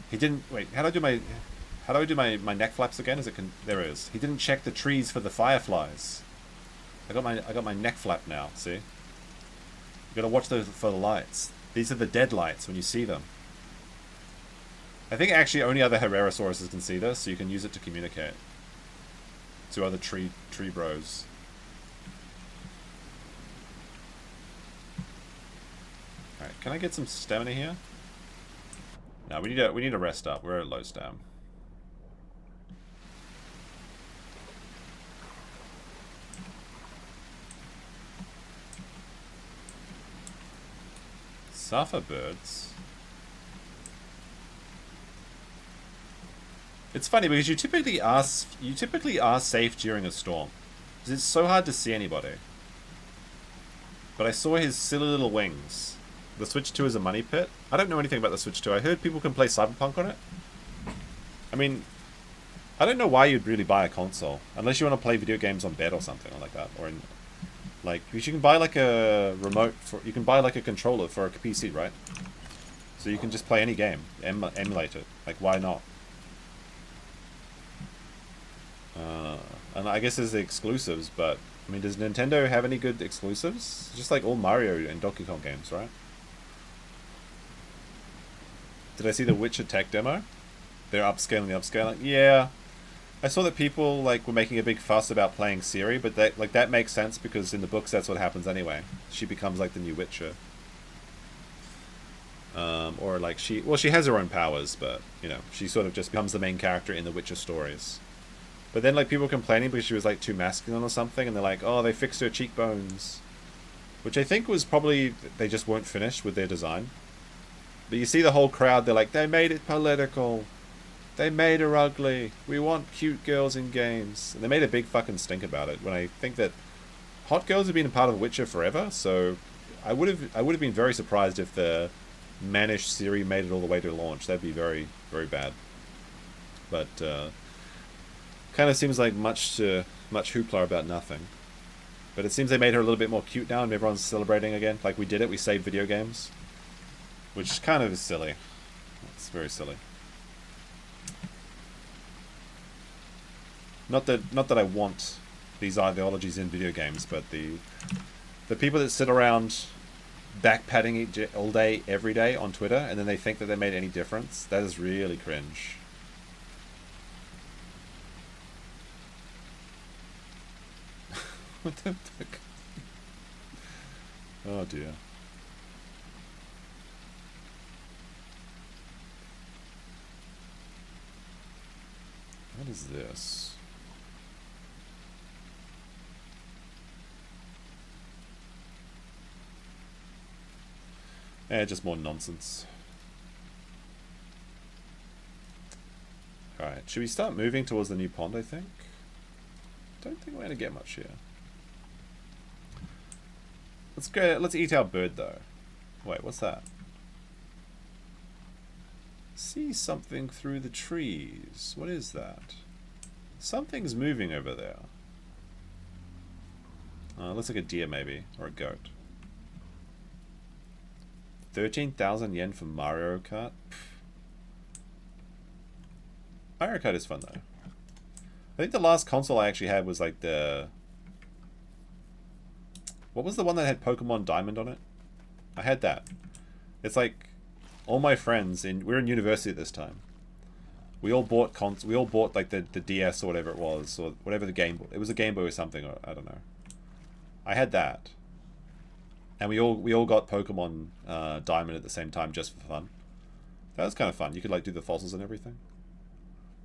He didn't wait. How do I do my neck flaps again? There it is. He didn't check the trees for the fireflies. I got my neck flap now. See, you got to watch those for the lights. These are the dead lights when you see them. I think actually only other Herrerasaurus can see this, so you can use it to communicate to other tree bros. Alright, can I get some stamina here? No, we need to rest up. We're at low stam. Suffer birds. It's funny because you typically are safe during a storm, because it's so hard to see anybody. But I saw his silly little wings. The Switch 2 is a money pit. I don't know anything about the Switch 2. I heard people can play Cyberpunk on it. I mean, I don't know why you'd really buy a console unless you want to play video games on bed or something like that, or in like you can buy like a remote for you can buy like a controller for a PC, right? So you can just play any game, emulate it. Like why not? And I guess there's the exclusives, but I mean, does Nintendo have any good exclusives? It's just like all Mario and Donkey Kong games, right? Did I see the Witcher tech demo? They're upscaling the upscaling. Yeah, I saw that people like were making a big fuss about playing Ciri, but that makes sense because in the books that's what happens anyway. She becomes like the new Witcher, or like she has her own powers, but you know she sort of just becomes the main character in the Witcher stories. But then, like, people complaining because she was, like, too masculine or something, and they're like, oh, they fixed her cheekbones. Which I think was probably, they just weren't finished with their design. But you see the whole crowd, they're like, they made it political. They made her ugly. We want cute girls in games. And they made a big fucking stink about it, when I think that hot girls have been a part of Witcher forever, so I would have been very surprised if the mannish Ciri made it all the way to launch. That'd be very, very bad. But, kind of seems like much hoopla about nothing. But it seems they made her a little bit more cute now and everyone's celebrating again. Like we did it, we saved video games. Which kind of is silly. It's very silly. Not that I want these ideologies in video games, but the people that sit around backpatting all day, every day on Twitter, and then they think that they made any difference, that is really cringe. What the fuck? Oh dear. What is this? Just more nonsense. Alright, should we start moving towards the new pond, I think? Don't think we're going to get much here. Let's eat our bird, though. Wait, what's that? See something through the trees. What is that? Something's moving over there. Looks like a deer, maybe. Or a goat. 13,000 yen for Mario Kart? Mario Kart is fun, though. I think the last console I actually had was like the... What was the one that had Pokemon Diamond on it? I had that. It's like all my friends we're in university at this time. We all bought like the DS or whatever it was, or whatever the Game Boy. It was a Game Boy or something, or I don't know. I had that, and we all got Pokemon Diamond at the same time just for fun. That was kind of fun. You could like do the fossils and everything.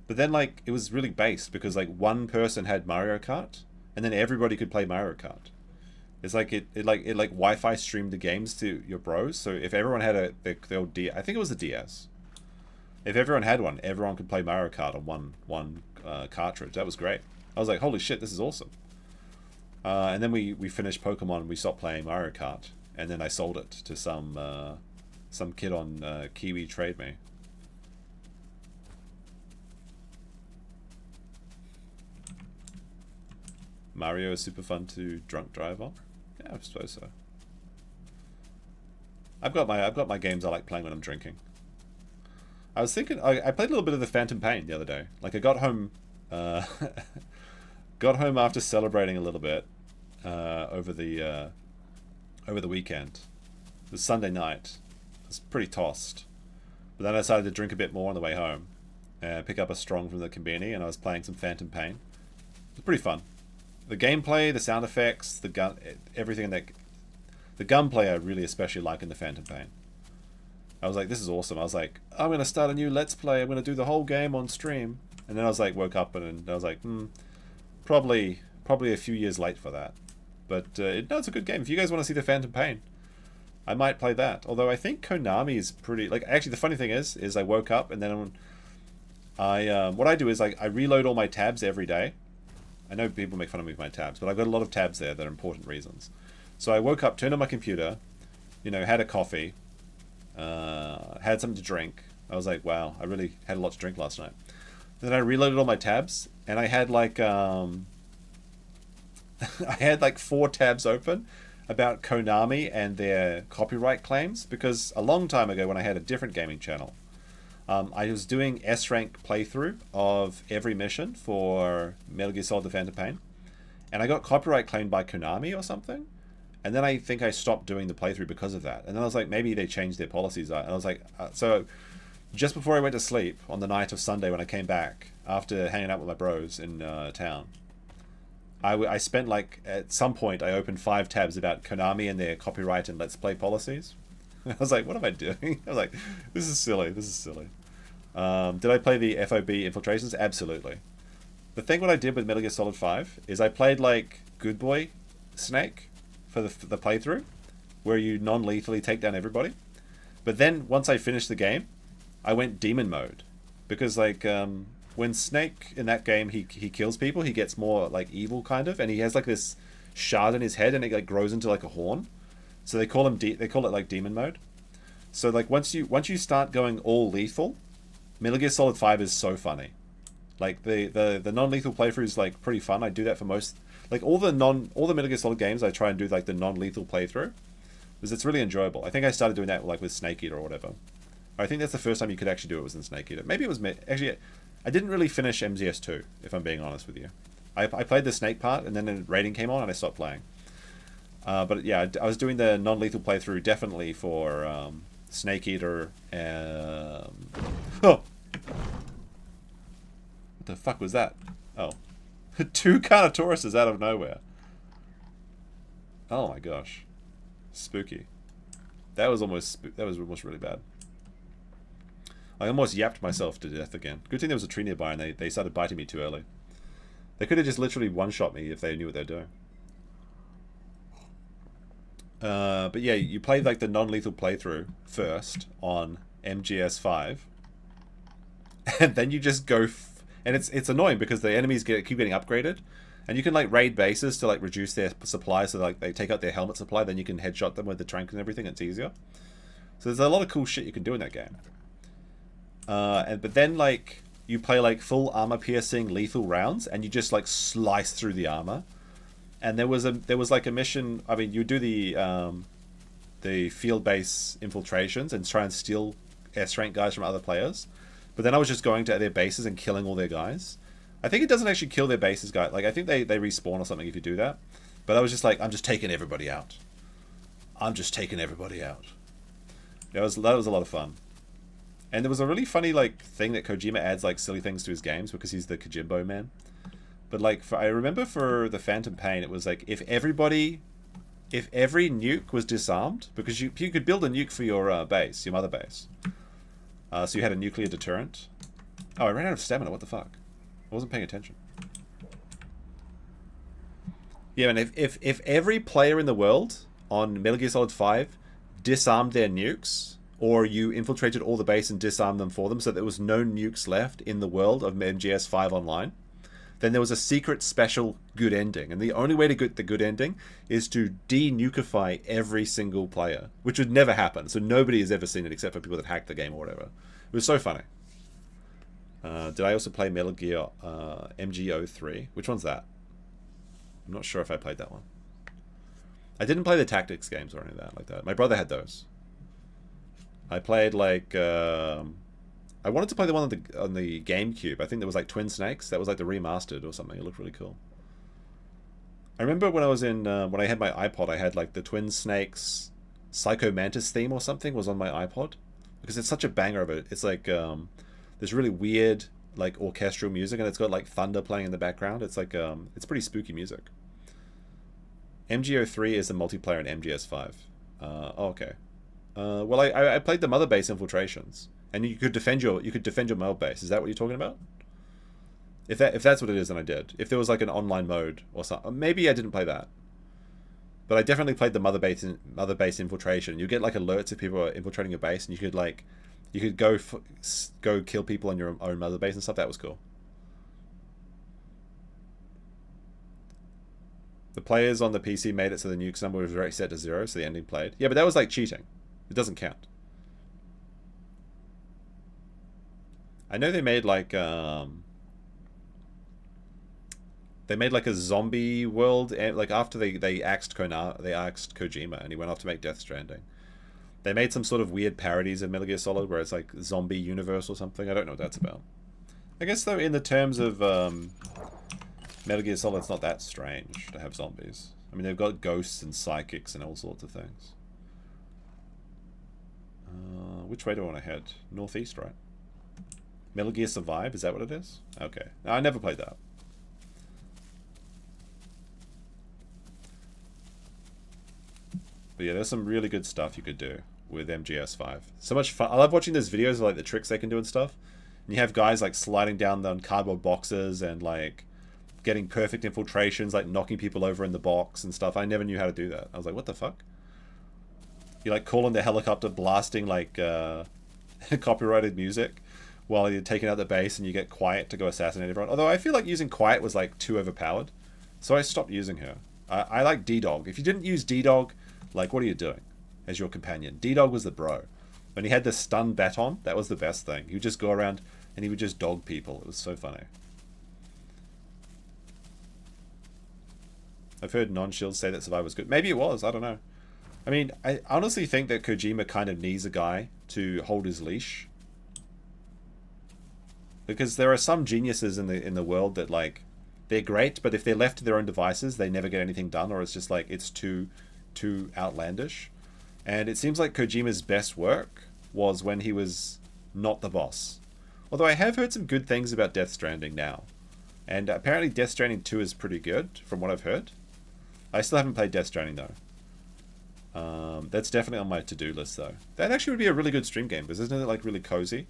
But then like it was really based because like one person had Mario Kart, and then everybody could play Mario Kart. It's like it Wi-Fi streamed the games to your bros. So if everyone had the old I think it was the DS. If everyone had one, everyone could play Mario Kart on one cartridge. That was great. I was like, holy shit, this is awesome. And then we finished Pokemon and we stopped playing Mario Kart. And then I sold it to some kid on Kiwi Trade Me. Mario is super fun to drunk drive on. Yeah, I suppose so. I've got my games I like playing when I'm drinking. I was thinking I played a little bit of the Phantom Pain the other day. Like I got home got home after celebrating a little bit over the weekend. It was Sunday night. I was pretty tossed. But then I decided to drink a bit more on the way home and pick up a strong from the Conbini, and I was playing some Phantom Pain. It was pretty fun. The gameplay, the sound effects, the gun, everything that... The gunplay I really especially like in the Phantom Pain. I was like, this is awesome. I was like, I'm going to start a new Let's Play. I'm going to do the whole game on stream. And then I was like, woke up and I was like, probably a few years late for that. But no, it's a good game. If you guys want to see the Phantom Pain, I might play that. Although I think Konami is pretty... Like, actually, the funny thing is I woke up and then what I do is I reload all my tabs every day. I know people make fun of me with my tabs, but I've got a lot of tabs there that are important reasons. So I woke up, turned on my computer, you know, had a coffee, had something to drink. I was like, wow, I really had a lot to drink last night. Then I reloaded all my tabs, and I had like I had like 4 tabs open about Konami and their copyright claims, because a long time ago when I had a different gaming channel, I was doing S-rank playthrough of every mission for Metal Gear Solid: The Phantom Pain, and I got copyright claimed by Konami or something, and then I think I stopped doing the playthrough because of that. And then I was like, maybe they changed their policies. And I was like, so just before I went to sleep on the night of Sunday when I came back, after hanging out with my bros in town, I spent like, at some point I opened 5 tabs about Konami and their copyright and Let's Play policies. I was like, what am I doing? I was like, this is silly. This is silly. Did I play the FOB infiltrations? Absolutely. The thing what I did with Metal Gear Solid 5 is I played like Good Boy Snake for the playthrough, where you non-lethally take down everybody. But then once I finished the game, I went demon mode, because like when Snake in that game he kills people, he gets more like evil kind of, and he has like this shard in his head, and it like grows into like a horn. So they call it like demon mode. So like once you start going all lethal, Metal Gear Solid 5 is so funny. Like the non-lethal playthrough is like pretty fun. I do that for most, like all the Metal Gear Solid games. I try and do like the non-lethal playthrough, because it's really enjoyable. I think I started doing that like with Snake Eater or whatever. I think that's the first time you could actually do it was in Snake Eater. Maybe it was actually. I didn't really finish MGS2, if I'm being honest with you. I played the Snake part, and then the rating came on, and I stopped playing. But yeah, I was doing the non-lethal playthrough definitely for Snake Eater. Oh! What the fuck was that? Oh. 2 Carnotauruses out of nowhere. Oh my gosh. Spooky. That was almost really bad. I almost yapped myself to death again. Good thing there was a tree nearby and they started biting me too early. They could have just literally one-shot me if they knew what they were doing. But yeah, you play like the non-lethal playthrough first on MGS5, and then you just go, and it's annoying because the enemies keep getting upgraded, and you can like raid bases to like reduce their supply, so like they take out their helmet supply, then you can headshot them with the trank and everything. It's easier. So there's a lot of cool shit you can do in that game. But then like you play like full armor piercing lethal rounds, and you just like slice through the armor. And there was like a mission. I mean, you do the field base infiltrations and try and steal S-rank guys from other players. But then I was just going to their bases and killing all their guys. I think it doesn't actually kill their bases, guys. Like I think they respawn or something if you do that. But I was just like, I'm just taking everybody out. I'm just taking everybody out. That was a lot of fun. And there was a really funny like thing that Kojima adds like silly things to his games because he's the Kojimbo man. But like, I remember for the Phantom Pain, it was like if every nuke was disarmed, because you could build a nuke for your base, your mother base. So you had a nuclear deterrent. Oh, I ran out of stamina. What the fuck? I wasn't paying attention. Yeah, and if every player in the world on Metal Gear Solid 5 disarmed their nukes, or you infiltrated all the base and disarmed them for them, so there was no nukes left in the world of MGS5 Online, then there was a secret special good ending. And the only way to get the good ending is to de-nukify every single player, which would never happen. So nobody has ever seen it except for people that hacked the game or whatever. It was so funny. Did I also play Metal Gear MGO3? Which one's that? I'm not sure if I played that one. I didn't play the tactics games or anything like that. My brother had those. I played like I wanted to play the one on the GameCube. I think there was like Twin Snakes. That was like the remastered or something. It looked really cool. I remember when I was in when I had my iPod, I had like the Twin Snakes Psycho Mantis theme or something was on my iPod because it's such a banger of it. It's like this really weird like orchestral music and it's got like thunder playing in the background. It's like it's pretty spooky music. MGO3 is the multiplayer in MGS5. Oh, okay. Well, I played the mother base infiltrations, and you could defend your mother base. Is that what you're talking about? If that's what it is, then I did. If there was like an online mode or something, maybe I didn't play that. But I definitely played the mother base infiltration. You get like alerts if people are infiltrating your base, and you could go kill people on your own mother base and stuff. That was cool. The players on the PC made it so the nukes number was already set to 0, so the ending played. Yeah, but that was like cheating. It doesn't count. I know they made like a zombie world, like after they axed Kojima and he went off to make Death Stranding. They made some sort of weird parodies of Metal Gear Solid where it's like zombie universe or something. I don't know what that's about. I guess though in the terms of Metal Gear Solid, it's not that strange to have zombies. I mean, they've got ghosts and psychics and all sorts of things. Which way do I want to head? Northeast, right? Metal Gear Survive, is that what it is? Okay. No, I never played that. But yeah, there's some really good stuff you could do with MGS5. So much fun. I love watching those videos of like the tricks they can do and stuff. And you have guys like sliding down on cardboard boxes and like getting perfect infiltrations, like knocking people over in the box and stuff. I never knew how to do that. I was like, what the fuck? You like call in the helicopter blasting like copyrighted music while you're taking out the base and you get Quiet to go assassinate everyone. Although I feel like using Quiet was like too overpowered. So I stopped using her. I like D-Dog. If you didn't use D-Dog, like what are you doing as your companion? D-Dog was the bro. When he had the stun baton, that was the best thing. He would just go around and he would just dog people. It was so funny. I've heard non-shields say that Survive was good. Maybe it was, I don't know. I mean, I honestly think that Kojima kind of needs a guy to hold his leash. Because there are some geniuses in the world that like they're great, but if they're left to their own devices, they never get anything done, or it's just like it's too outlandish. And it seems like Kojima's best work was when he was not the boss. Although I have heard some good things about Death Stranding now. And apparently Death Stranding 2 is pretty good, from what I've heard. I still haven't played Death Stranding though. That's definitely on my to-do list though. That actually would be a really good stream game, because isn't it like really cozy?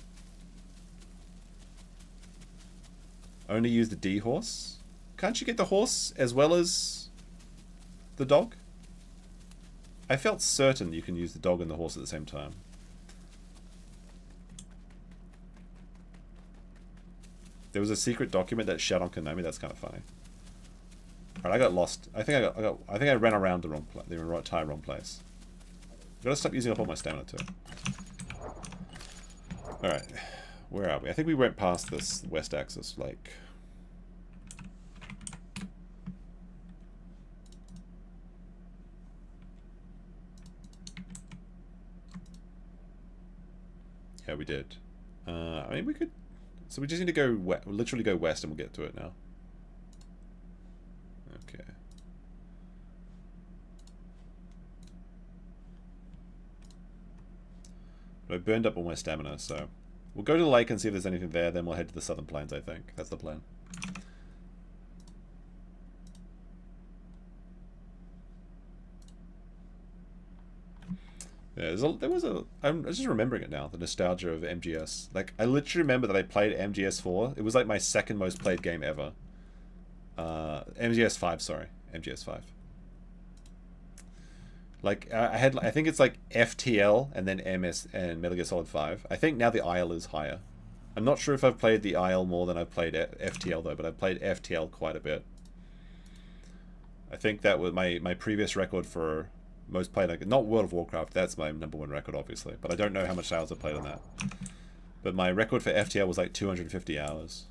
Only use the D-horse? Can't you get the horse as well as the dog? I felt certain you can use the dog and the horse at the same time. There was a secret document that shot on Konami. That's kind of funny. Alright, I got lost. I think I ran around the wrong place. I gotta stop using up all my stamina too. Alright, where are we? I think we went past this west axis, like. Yeah, we did. I mean, we could. So we just need to go literally go west, and we'll get to it now. Okay. But I burned up all my stamina, so we'll go to the lake and see if there's anything there. Then we'll head to the southern plains. I think that's the plan. Yeah, I'm just remembering it now, the nostalgia of MGS. Like, I literally remember that I played MGS4. It was like my second most played game ever. MGS5, sorry. MGS5. Like, I think it's like FTL and then MS and Metal Gear Solid 5. I think now the IL is higher. I'm not sure if I've played the IL more than I've played FTL though, but I've played FTL quite a bit. I think that was my previous record for most played, like, not World of Warcraft, that's my #1 record obviously, but I don't know how much hours I played on that. But my record for FTL was like 250 hours.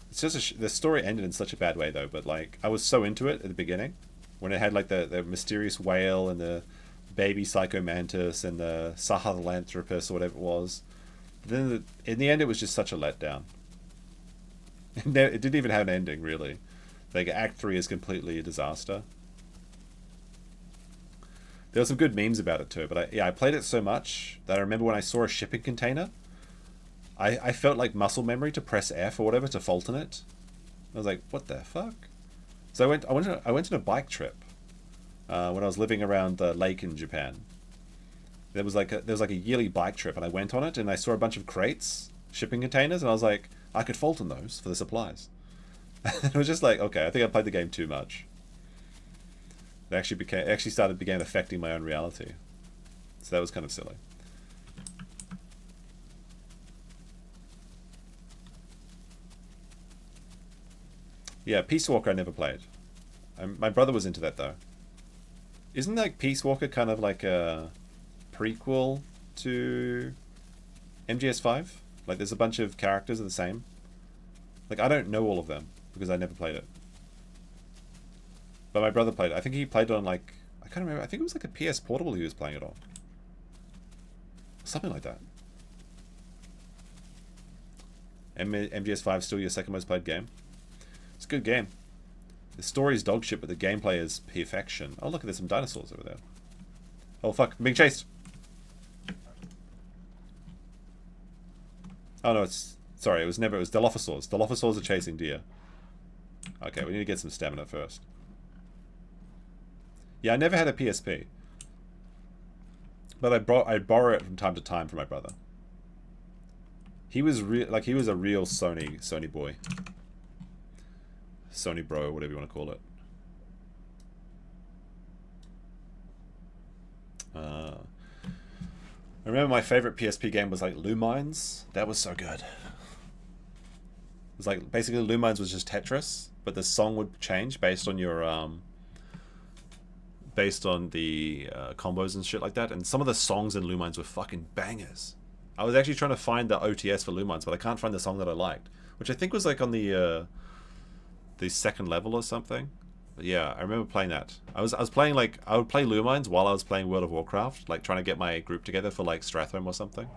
It's just the story ended in such a bad way though, but like I was so into it at the beginning when it had like the mysterious whale and the baby psycho mantis and the Sahelanthropus or whatever it was. But then in the end it was just such a letdown. It didn't even have an ending really. Like Act 3 is completely a disaster. There were some good memes about it too, but I played it so much that I remember when I saw a shipping container, I felt like muscle memory to press F or whatever to Fulton it. I was like, what the fuck? So I went on a bike trip when I was living around the lake in Japan. There was like a yearly bike trip, and I went on it, and I saw a bunch of crates, shipping containers, and I was like, I could Fulton those for the supplies. It was just like, okay, I think I played the game too much. It actually began affecting my own reality. So that was kind of silly. Yeah, Peace Walker I never played. My brother was into that though. Isn't like Peace Walker kind of like a prequel to MGS5? Like there's a bunch of characters are the same. Like I don't know all of them because I never played it. But my brother played it. I think he played it on like, I can't remember, I think it was like a PS Portable he was playing it on. Something like that. MGS5 still your second most played game? It's a good game. The story is dog shit, but the gameplay is perfection. Oh look, there's some dinosaurs over there. Oh fuck, I'm being chased! Oh no, sorry, it was Dilophosaurs. Dilophosaurs are chasing deer. Okay, we need to get some stamina first. Yeah, I never had a PSP. But I'd borrow it from time to time from my brother. He was a real Sony boy. Sony bro, whatever you want to call it. I remember my favorite PSP game was like Lumines. That was so good. It was like basically Lumines was just Tetris, but the song would change based on your based on the combos and shit like that. And some of the songs in Lumines were fucking bangers. I was actually trying to find the OTS for Lumines, but I can't find the song that I liked, which I think was like on the second level or something. But yeah, I remember playing that. I was playing like I would play Lumines while I was playing World of Warcraft, like trying to get my group together for like Strathholm or something.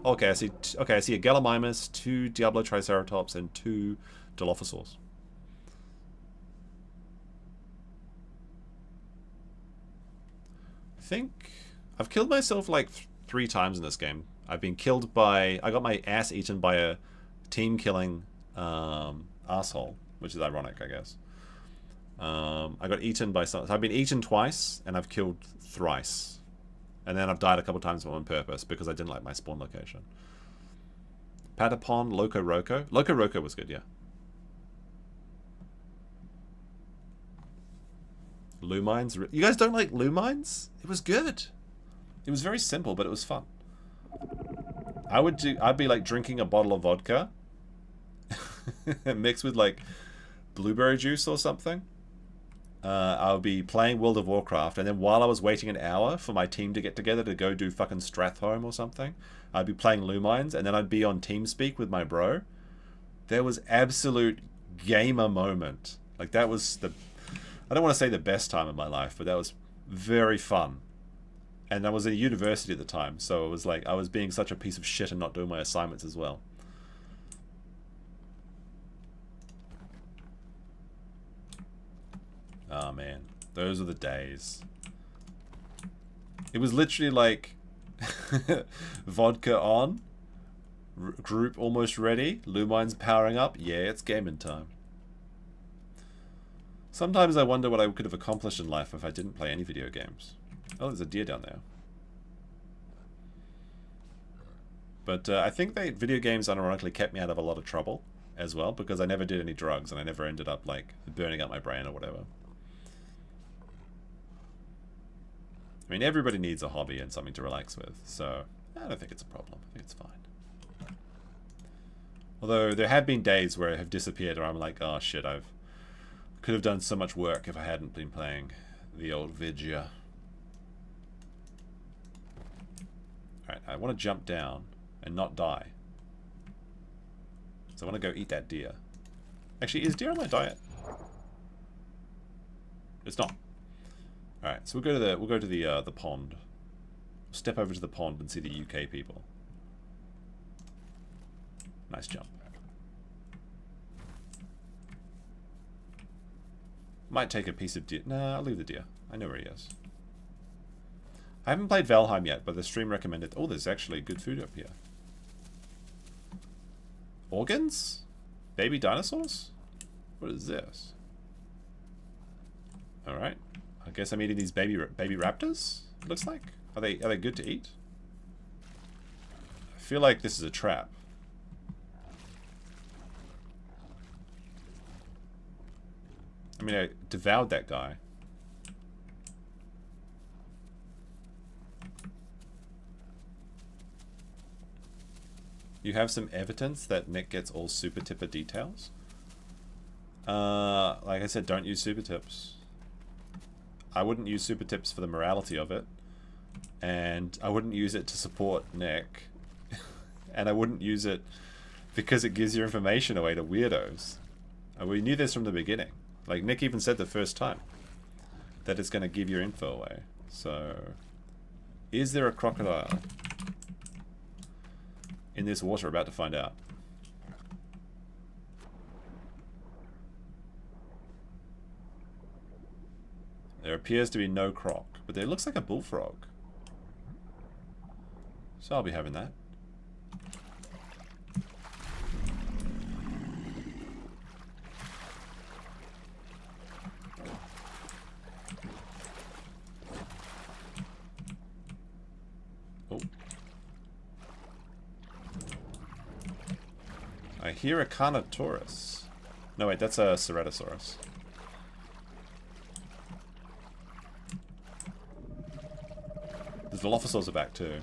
Okay, I see a Gallimimus, 2 Diablo Triceratops, and 2 Dilophosaurs. I think I've killed myself like 3 times in this game. I've been killed by... I got my ass eaten by a team-killing asshole, which is ironic, I guess. I got eaten by some... So I've been eaten twice, and I've killed thrice. And then I've died a couple times on purpose because I didn't like my spawn location. Patapon, Loco Roco. Loco Roco was good, yeah. Lumines. You guys don't like Lumines? It was good. It was very simple, but it was fun. I'd be like drinking a bottle of vodka mixed with like blueberry juice or something. I would be playing World of Warcraft, and then while I was waiting an hour for my team to get together to go do fucking Strathholm or something, I'd be playing Lumines, and then I'd be on TeamSpeak with my bro. There was absolute gamer moment. Like that was I don't want to say the best time of my life, but that was very fun. And I was at university at the time, so it was like I was being such a piece of shit and not doing my assignments as well. Oh man, those are the days. It was literally like vodka on, group almost ready, Lumines powering up. Yeah, it's gaming time. Sometimes I wonder what I could have accomplished in life if I didn't play any video games. Oh, there's a deer down there. But I think that video games unironically kept me out of a lot of trouble as well, because I never did any drugs and I never ended up like burning up my brain or whatever. I mean, everybody needs a hobby and something to relax with, so I don't think it's a problem. I think it's fine. Although there have been days where I have disappeared or I'm like, oh shit, could have done so much work if I hadn't been playing the old Vidya. Alright, I want to jump down and not die. So I want to go eat that deer. Actually, is deer on my diet? It's not. Alright, so we'll go to the pond. Step over to the pond and see the UK people. Nice jump. Might take a piece of deer. Nah, I'll leave the deer. I know where he is. I haven't played Valheim yet, but the stream recommended... Oh, there's actually good food up here. Organs? Baby dinosaurs? What is this? Alright. I guess I'm eating these baby raptors, it looks like. Are they good to eat? I feel like this is a trap. I mean, I devoured that guy. You have some evidence that Nick gets all super tipper details? Like I said, don't use super tips. I wouldn't use super tips for the morality of it. And I wouldn't use it to support Nick. And I wouldn't use it because it gives your information away to weirdos. And we knew this from the beginning. Like, Nick even said the first time that it's going to give your info away. So, is there a crocodile in this water? About to find out. There appears to be no croc, but there looks like a bullfrog. So I'll be having that. Oh. I hear a Carnotaurus. No, wait, that's a Herrerasaurus. The Dilophosaurs are back too.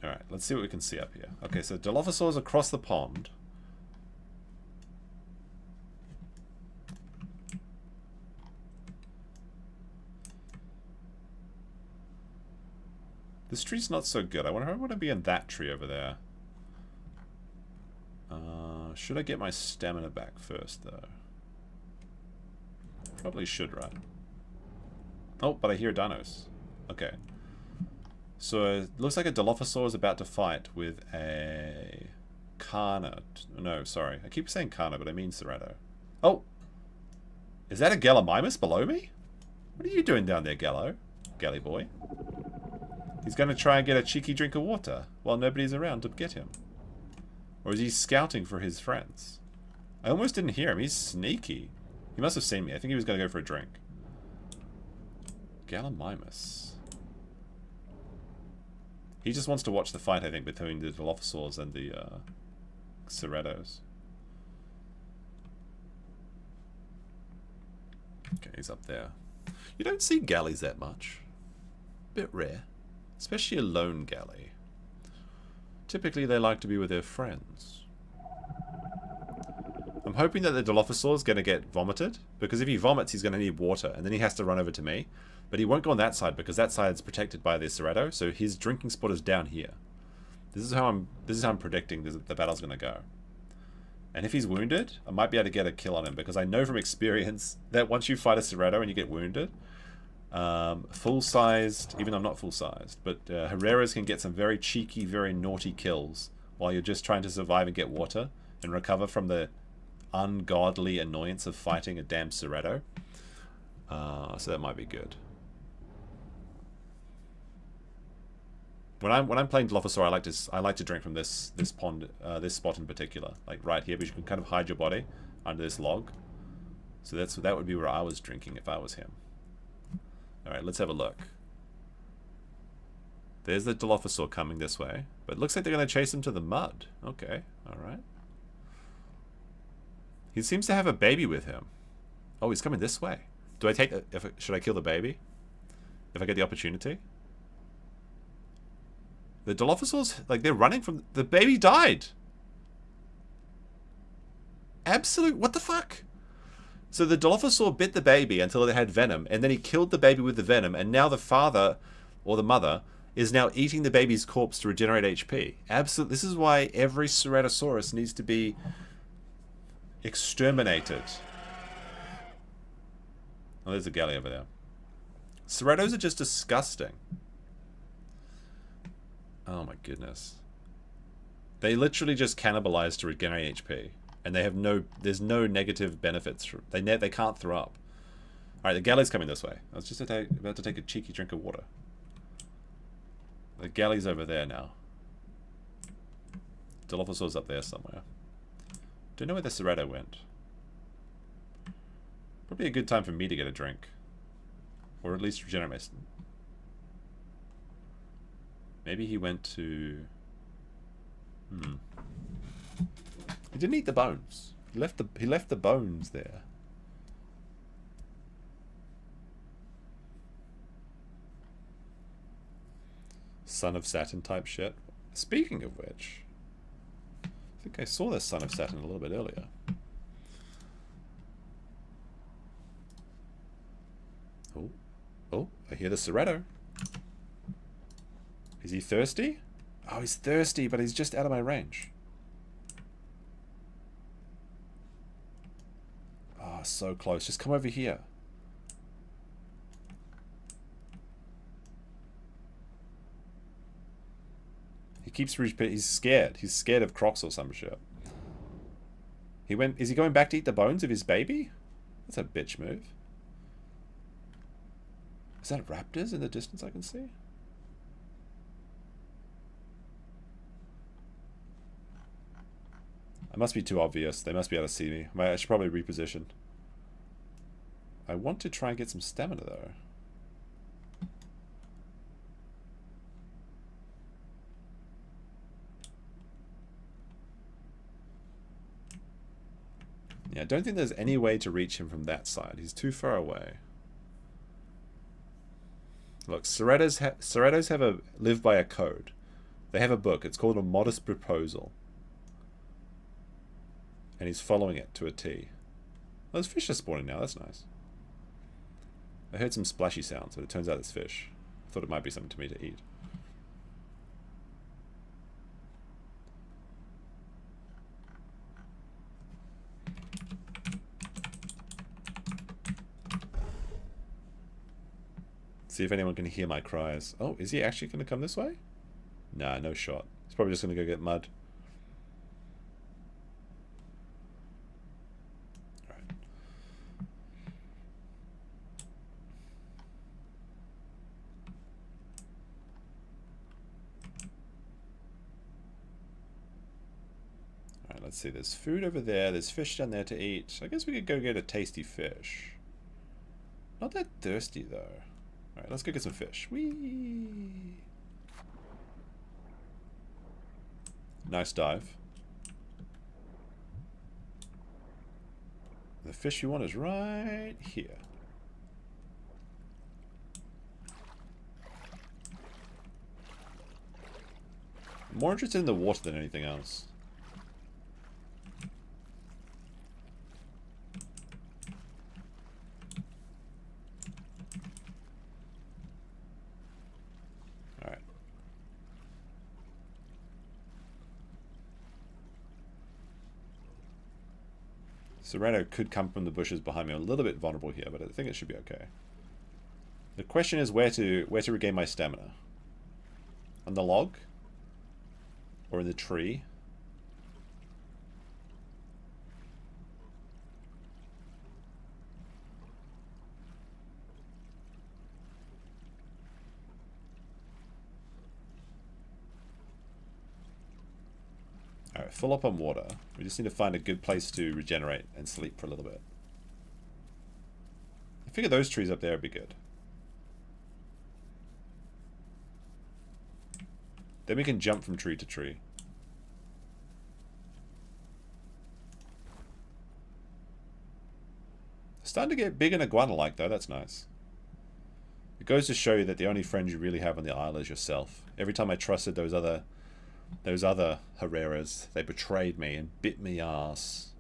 Alright, let's see what we can see up here. Okay, so Dilophosaurs across the pond. This tree's not so good. I want to be in that tree over there. Should I get my stamina back first, though? Probably should, right? Oh, but I hear dinos. Okay. So it looks like a Dilophosaur is about to fight with a Carna. No, sorry. I keep saying Carna, but I mean Cerrado. Oh! Is that a Gallimimus below me? What are you doing down there, Gallo? Galley boy. He's going to try and get a cheeky drink of water while nobody's around to get him. Or is he scouting for his friends? I almost didn't hear him. He's sneaky. He must have seen me. I think he was going to go for a drink. Gallimimus. He just wants to watch the fight, I think, between the Dilophosaurs and the Cerrados. Okay, he's up there. You don't see galleys that much. Bit rare. Especially a lone galley. Typically they like to be with their friends. I'm hoping that the Dilophosaur's going to get vomited, because if he vomits he's going to need water, and then he has to run over to me. But he won't go on that side, because that side's protected by the Cerrado, so his drinking spot is down here. This is how I'm predicting the battle's going to go. And if he's wounded, I might be able to get a kill on him, because I know from experience that once you fight a Cerrado and you get wounded, full-sized, even though I'm not full-sized, but Herreras can get some very cheeky, very naughty kills while you're just trying to survive and get water and recover from the ungodly annoyance of fighting a damn Cerrado. So that might be good. When I'm playing Dilophosaur, I like to drink from this pond, this spot in particular, like right here, because you can kind of hide your body under this log. So that would be where I was drinking if I was him. All right, let's have a look. There's the Dilophosaur coming this way. But it looks like they're going to chase him to the mud. Okay, alright. He seems to have a baby with him. Oh, he's coming this way. Do I take the... should I kill the baby? If I get the opportunity? The Dilophosaurs, like, they're running from... The baby died! Absolute... What the fuck? So the Dilophosaur bit the baby until it had venom, and then he killed the baby with the venom, and now the father, or the mother, is now eating the baby's corpse to regenerate HP. Absolutely. This is why every Herrerasaurus needs to be exterminated. Oh, there's a galley over there. Cerratos are just disgusting. Oh my goodness. They literally just cannibalize to regenerate HP. And they have no... There's no negative benefits. They can't throw up. Alright, the galley's coming this way. I was just about to take a cheeky drink of water. The galley's over there now. Dilophosaur's up there somewhere. Don't know where the Cerrato went. Probably a good time for me to get a drink. Or at least regenerate my... Maybe he went to... He didn't eat the bones. He left the bones there. Son of Saturn type shit. Speaking of which, I think I saw this Son of Saturn a little bit earlier. Oh, I hear the Cerrato. Is he thirsty? Oh, he's thirsty, but he's just out of my range. Oh, so close. Just come over here. He keeps repeating. He's scared. He's scared of Crocs or some shit. He went. Is he going back to eat the bones of his baby? That's a bitch move. Is that raptors in the distance I can see? I must be too obvious. They must be able to see me. I should probably reposition. I want to try and get some stamina though. Yeah, I don't think there's any way to reach him from that side. He's too far away. Look, Cerratos live by a code. They have a book. It's called A Modest Proposal. And he's following it to a T. Oh, those fish are spawning now. That's nice. I heard some splashy sounds, but it turns out it's fish. I thought it might be something to me to eat. See if anyone can hear my cries. Oh, is he actually going to come this way? Nah, no shot. He's probably just going to go get mud. Alright. Alright, let's see. There's food over there. There's fish down there to eat. I guess we could go get a tasty fish. Not that thirsty, though. Alright, let's go get some fish. Whee! Nice dive. The fish you want is right here. I'm more interested in the water than anything else. Cerrato could come from the bushes behind me. I'm a little bit vulnerable here, but I think it should be okay. The question is where to regain my stamina. On the log? Or in the tree? Alright, full up on water. We just need to find a good place to regenerate and sleep for a little bit. I figure those trees up there would be good. Then we can jump from tree to tree. Starting to get big and iguana-like though, that's nice. It goes to show you that the only friend you really have on the isle is yourself. Every time I trusted those other Herreras, they betrayed me and bit me ass.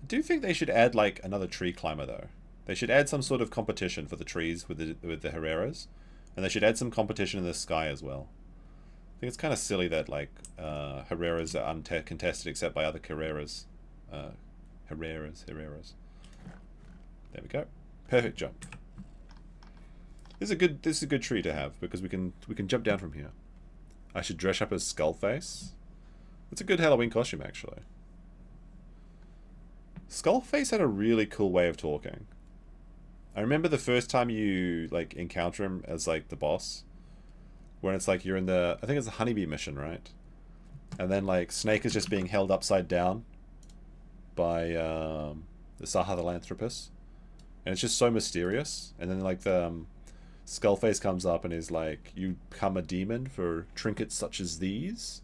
I do think they should add like another tree climber though. They should add some sort of competition for the trees with the Herreras, and they should add some competition in the sky as well. I think it's kind of silly that like Herreras are uncontested except by other Herreras. Herreras. There we go. Perfect jump. This is a good tree to have because we can jump down from here. I should dress up as Skullface. It's a good Halloween costume actually. Skullface had a really cool way of talking. I remember the first time you like encounter him as like the boss, when it's like you're in the, I think it's the honeybee mission, right? And then like Snake is just being held upside down by the Sahelanthropus, and it's just so mysterious. And then like the Skullface comes up and is like, "You become a demon for trinkets such as these."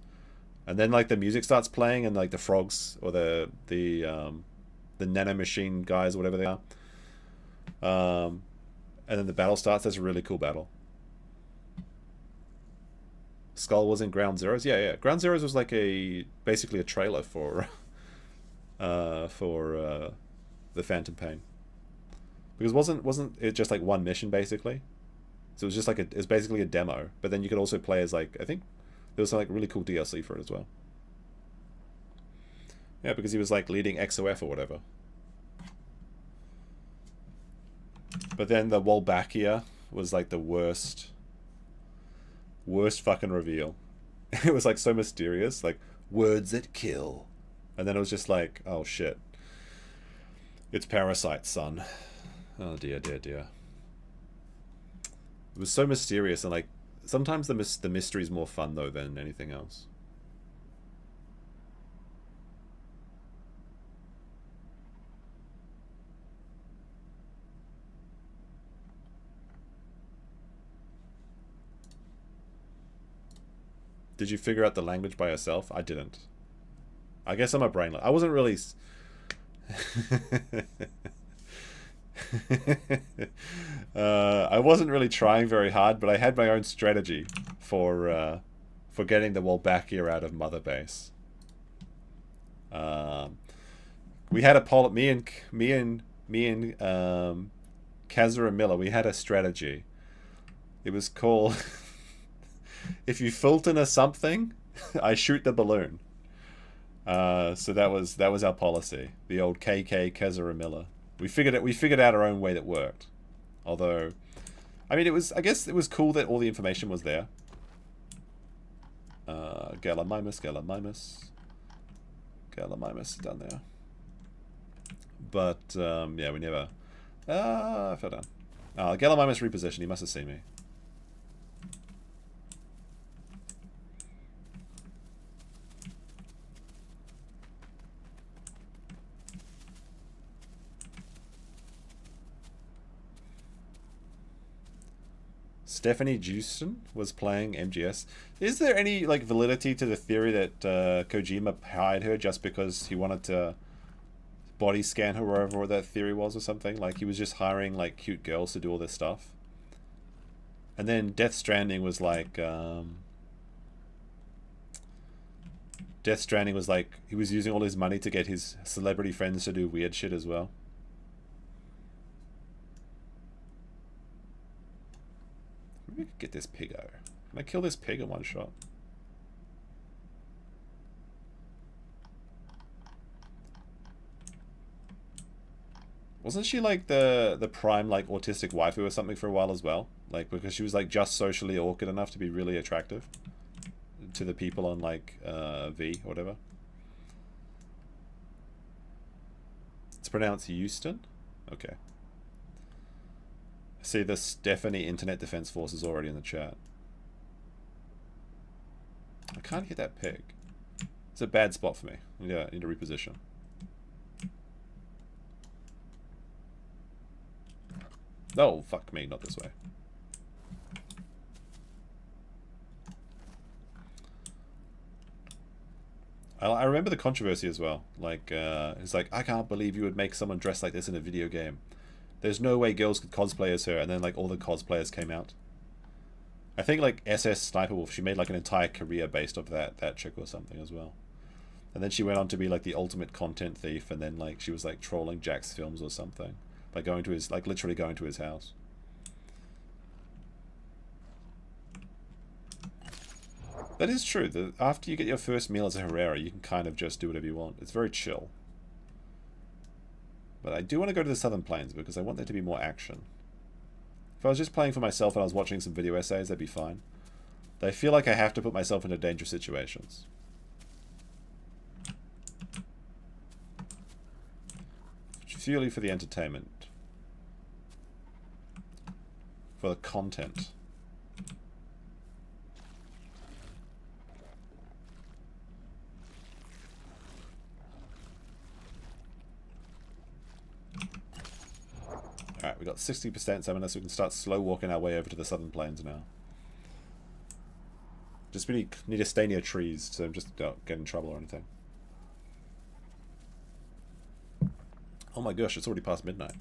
And then like the music starts playing and like the frogs or the nanomachine guys or whatever they are. And then the battle starts. That's a really cool battle. Skull was in Ground Zeroes. Yeah. Ground Zeroes was like basically a trailer for the Phantom Pain. Because wasn't it just like one mission basically? So it was just like it was basically a demo. But then you could also play as like, I think there was some like really cool DLC for it as well. Yeah, because he was like leading XOF or whatever. But then the Wolbachia was like the worst fucking reveal. It was like so mysterious, like words that kill. And then it was just like, oh shit. It's Parasite, son. Oh dear. It was so mysterious, and like sometimes the mystery is more fun though than anything else. Did you figure out the language by yourself? I didn't. I guess I'm a brainless. I wasn't really... I wasn't really trying very hard, but I had my own strategy for getting the Wolbachia out of Mother Base. We had a poll. Me and Kazra and Miller. We had a strategy. It was called "If you Fulton or something, I shoot the balloon." So that was our policy. The old KK Kazra Miller. We figured out our own way that worked. Although, I mean, I guess it was cool that all the information was there. Gallimimus done there. But yeah, we never. I fell down. Gallimimus repositioned. He must have seen me. Stephanie Houston was playing MGS. Is there any like validity to the theory that Kojima hired her just because he wanted to body scan her wherever that theory was or something? Like he was just hiring like cute girls to do all this stuff. And then Death Stranding was like he was using all his money to get his celebrity friends to do weird shit as well. Maybe we could get this piggo. Can I kill this pig in one shot? Wasn't she like the prime like autistic waifu or something for a while as well? Like because she was like just socially awkward enough to be really attractive to the people on like V or whatever. It's pronounced Houston? Okay. See, the Stephanie Internet Defense Force is already in the chat. I can't hit that pig. It's a bad spot for me. Yeah, I need to reposition. Oh, fuck me, not this way. I remember the controversy as well. Like, it's like, I can't believe you would make someone dress like this in a video game. There's no way girls could cosplay as her, and then like all the cosplayers came out. I think like SS Sniper Wolf, she made like an entire career based off that chick or something as well. And then she went on to be like the ultimate content thief, and then like she was like trolling Jack's films or something by going to his, like literally going to his house. That is true. After you get your first meal as a Herrera, you can kind of just do whatever you want. It's very chill. But I do want to go to the Southern Plains because I want there to be more action. If I was just playing for myself and I was watching some video essays, that'd be fine. But I feel like I have to put myself into dangerous situations. Purely for the entertainment. For the content. Alright, we got 60% stamina, so we can start slow walking our way over to the Southern Plains now. Just really need to stay near trees, so just don't get in trouble or anything. Oh my gosh, it's already past midnight.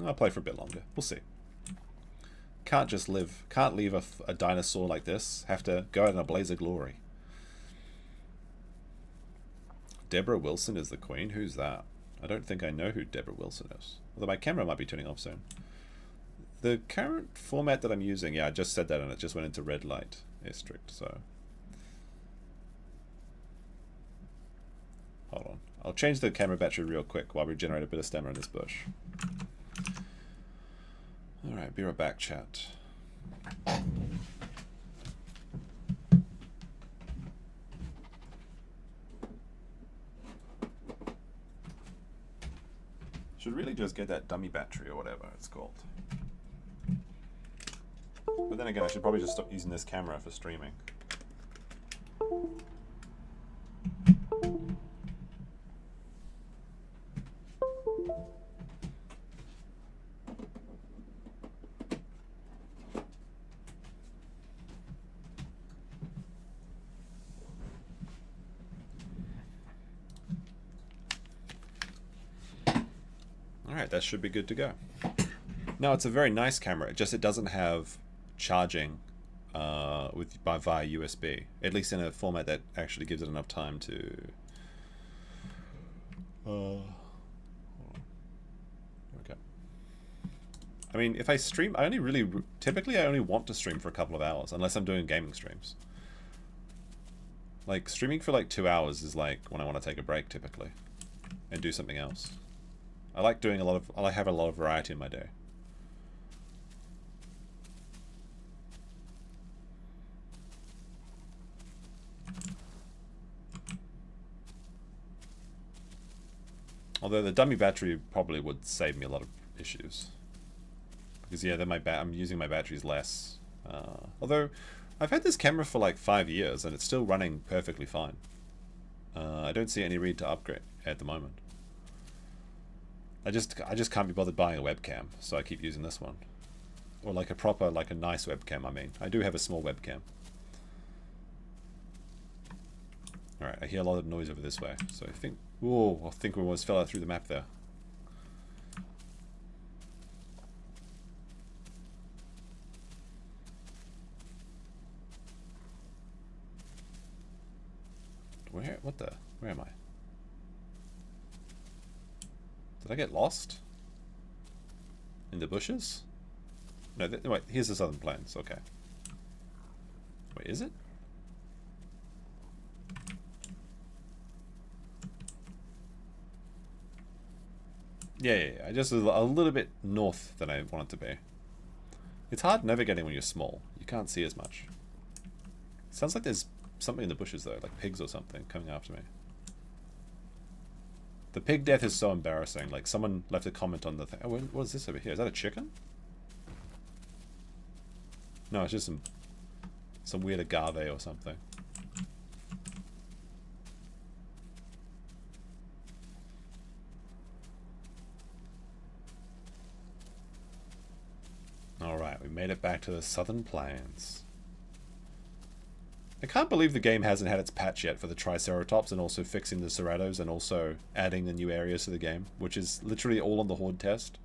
I'll play for a bit longer. We'll see. Can't leave a dinosaur like this. Have to go out in a blaze of glory. Deborah Wilson is the queen? Who's that? I don't think I know who Deborah Wilson is. Although my camera might be turning off soon. The current format that I'm using, yeah, I just said that and it just went into red light district, so. Hold on. I'll change the camera battery real quick while we generate a bit of stamina in this bush. Alright, be right back, chat. Should really just get that dummy battery or whatever it's called. But then again, I should probably just stop using this camera for streaming. Alright, that should be good to go. Now, it's a very nice camera, it doesn't have charging via USB, at least in a format that actually gives it enough time to okay. I mean, if I stream, typically I only want to stream for a couple of hours unless I'm doing gaming streams. Like streaming for like 2 hours is like when I want to take a break typically and do something else. I like doing I have a lot of variety in my day. Although the dummy battery probably would save me a lot of issues. Because yeah, then I'm using my batteries less. Although I've had this camera for like 5 years and it's still running perfectly fine. I don't see any need to upgrade at the moment. I just can't be bothered buying a webcam, so I keep using this one. Or like a nice webcam, I mean. I do have a small webcam. Alright, I hear a lot of noise over this way, so I think... Whoa, I think we almost fell out through the map there. Where am I? Did I get lost? In the bushes? No, wait, here's the Southern Plains, okay. Wait, is it? Yeah, I just a little bit north than I want it to be. It's hard navigating when you're small. You can't see as much. It sounds like there's something in the bushes though, like pigs or something coming after me. The pig death is so embarrassing. Like someone left a comment on the thing. Oh, what is this over here? Is that a chicken? No, it's just some weird agave or something. we made it back to the Southern Plains. I can't believe the game hasn't had its patch yet for the Triceratops and also fixing the Ceratos and also adding the new areas to the game, which is literally all on the Horde test.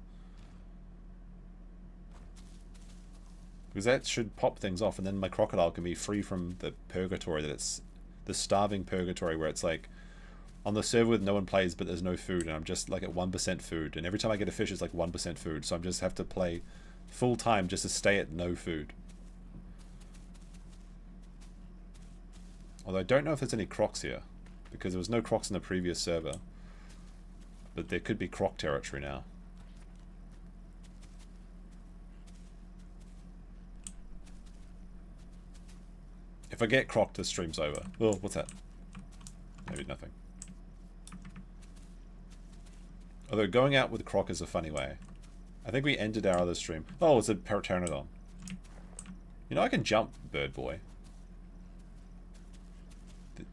Because that should pop things off, and then my crocodile can be free from the purgatory that it's... the starving purgatory where it's like on the server with no one plays but there's no food and I'm just like at 1% food, and every time I get a fish it's like 1% food, so I'm just have to play full time just to stay at no food. Although I don't know if there's any Crocs here because there was no Crocs in the previous server, but there could be Croc territory now. If I get Croc, the stream's over. Oh, what's that? Maybe nothing. Although going out with Croc is a funny way. I think we ended our other stream. Oh, it's a Pteranodon. You know, I can jump, bird boy.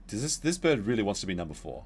Does this bird really wants to be number 4?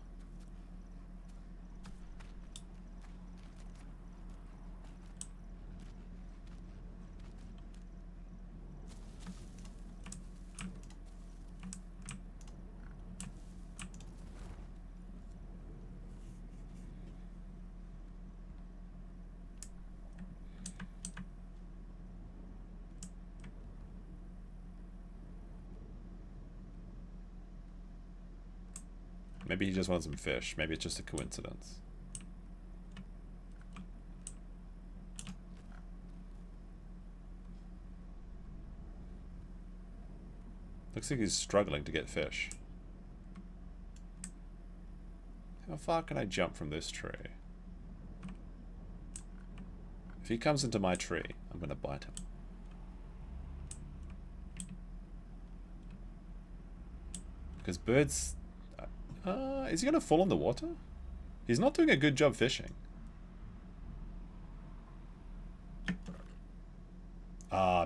Maybe he just wants some fish. Maybe it's just a coincidence. Looks like he's struggling to get fish. How far can I jump from this tree? If he comes into my tree, I'm going to bite him. Because birds... is he going to fall in the water? He's not doing a good job fishing.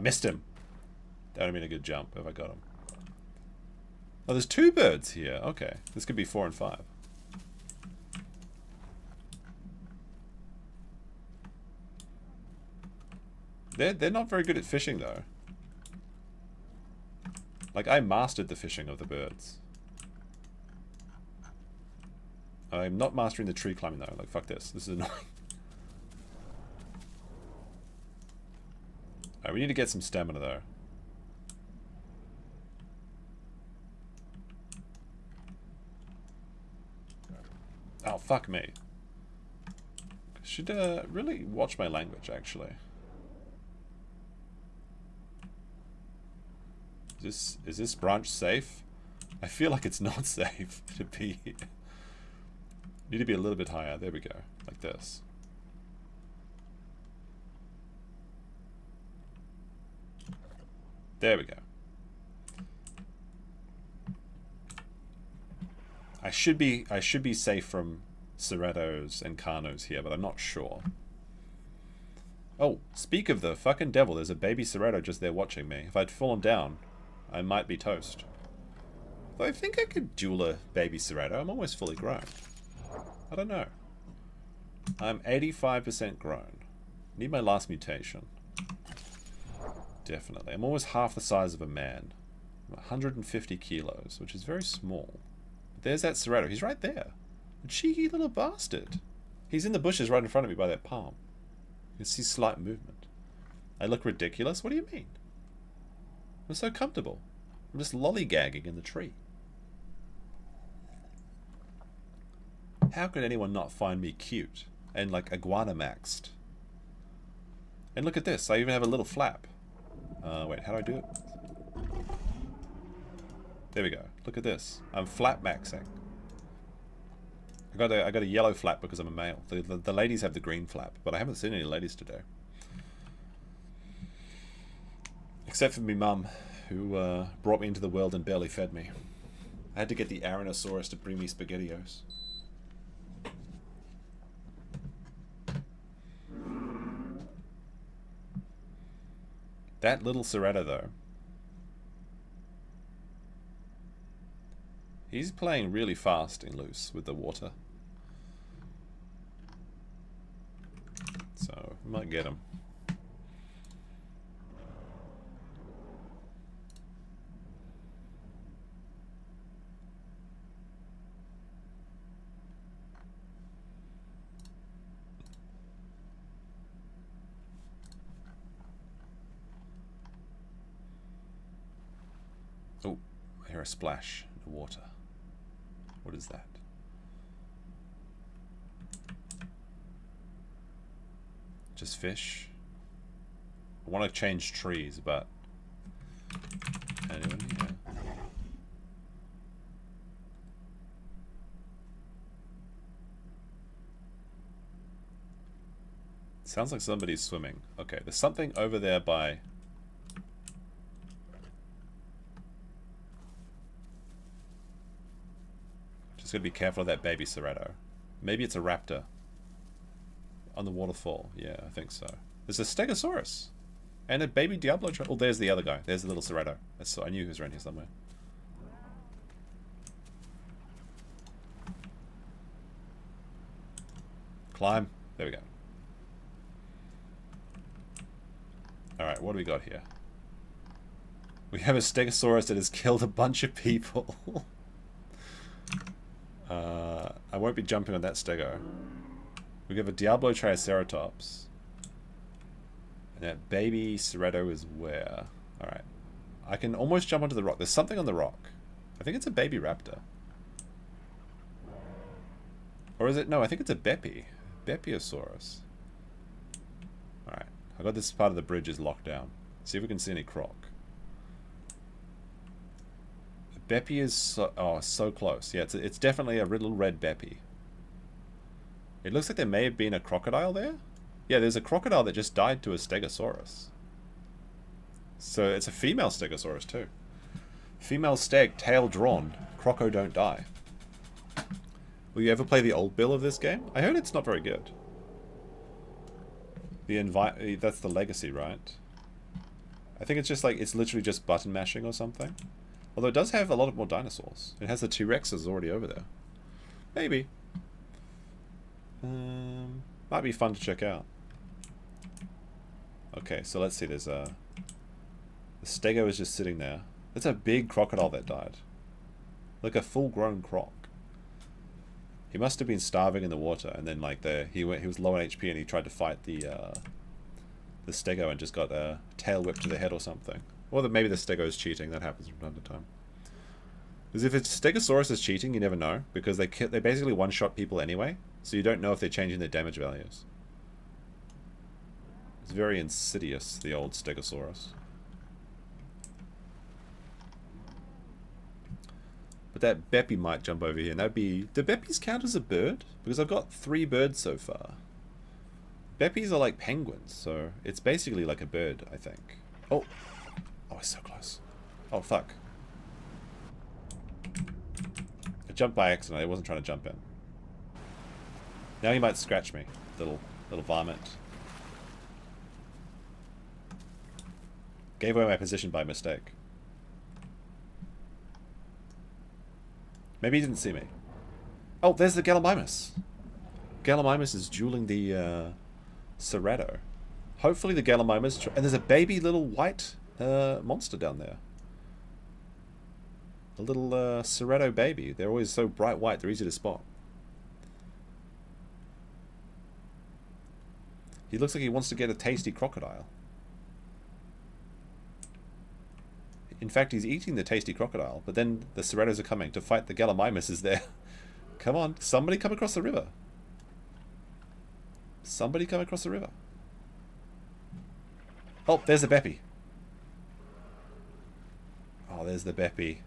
Missed him. That would have been a good jump if I got him. Oh, there's 2 birds here. Okay. This could be 4 and 5. They're not very good at fishing, though. Like, I mastered the fishing of the birds. I'm not mastering the tree climbing, though. Like, fuck this. This is annoying. Alright, we need to get some stamina, though. Oh, fuck me. Should really watch my language, actually. Is this branch safe? I feel like it's not safe to be. Need to be a little bit higher. There we go. Like this. There we go. I should be safe from Ceratos and Carnos here, but I'm not sure. Oh, speak of the fucking devil, there's a baby Cerato just there watching me. If I'd fallen down, I might be toast. Though I think I could duel a baby Cerato. I'm almost fully grown. I don't know. I'm 85% grown. Need my last mutation. Definitely. I'm almost half the size of a man. I'm 150 kilos, which is very small. But there's that Cerato. He's right there. A cheeky little bastard. He's in the bushes right in front of me by that palm. You can see slight movement. I look ridiculous? What do you mean? I'm so comfortable. I'm just lollygagging in the tree. How could anyone not find me cute and like iguana maxed? And look at this, I even have a little flap. Wait, how do I do it? There we go. Look at this. I'm flap maxing. I got a yellow flap because I'm a male. The ladies have the green flap, but I haven't seen any ladies today. Except for me mum, who brought me into the world and barely fed me. I had to get the Herrerasaurus to bring me SpaghettiOs. That little Cerato, though. He's playing really fast and loose with the water. So, we might get him. hear a splash in the water. What is that? Just fish. I want to change trees, but anyone here? Sounds like somebody's swimming. Okay, there's something over there by... Just gotta be careful of that baby Cerrato. Maybe it's a raptor. On the waterfall. Yeah, I think so. There's a Stegosaurus. And a baby Diablo... Oh, there's the other guy. There's the little Cerrato. I knew he was around here somewhere. Climb. There we go. Alright, what do we got here? We have a Stegosaurus that has killed a bunch of people. I won't be jumping on that Stego. We have a Diablo Triceratops. And that baby Cerrato is where? Alright. I can almost jump onto the rock. There's something on the rock. I think it's a baby raptor. Or is it? No, I think it's a Bepi. Bepiosaurus. Alright. I got this part of the bridge is locked down. See if we can see any croc. Bepi is so close. Yeah, it's definitely a little red Bepi. It looks like there may have been a crocodile there. Yeah, there's a crocodile that just died to a Stegosaurus. So it's a female Stegosaurus too. Female steg, tail drawn. Croco don't die. Will you ever play the old bill of this game? I heard it's not very good. That's the legacy, right? I think it's just like, it's literally just button mashing or something. Although it does have a lot of more dinosaurs. It has the T-Rexes already over there. Maybe. Might be fun to check out. Okay, so let's see, there's a... The Stego is just sitting there. That's a big crocodile that died. Like a full-grown croc. He must have been starving in the water, and then like he was low on HP and he tried to fight the Stego and just got a tail whip to the head or something. Or that maybe the Stego is cheating. That happens from time to time. Because if it's Stegosaurus is cheating, you never know, because they basically one-shot people anyway, so you don't know if they're changing their damage values. It's very insidious, the old Stegosaurus. But that Bepi might jump over here, and that'd be... Do Bepis count as a bird? Because I've got 3 birds so far. Bepis are like penguins, so it's basically like a bird, I think. Oh! Oh, it's so close. Oh, fuck. I jumped by accident, I wasn't trying to jump in. Now he might scratch me. Little varmint. Gave away my position by mistake. Maybe he didn't see me. Oh, there's the Gallimimus. Gallimimus is dueling the Cerrato. Hopefully the Gallimimus... And there's a baby little white monster down there. A little Cerrato baby. They're always so bright white, they're easy to spot. He looks like he wants to get a tasty crocodile. In fact, he's eating the tasty crocodile, but then the Cerratos are coming to fight the Gallimimus is there. Come on, somebody come across the river. Somebody come across the river. Oh, there's the Bepi. Oh, there's the Bepi.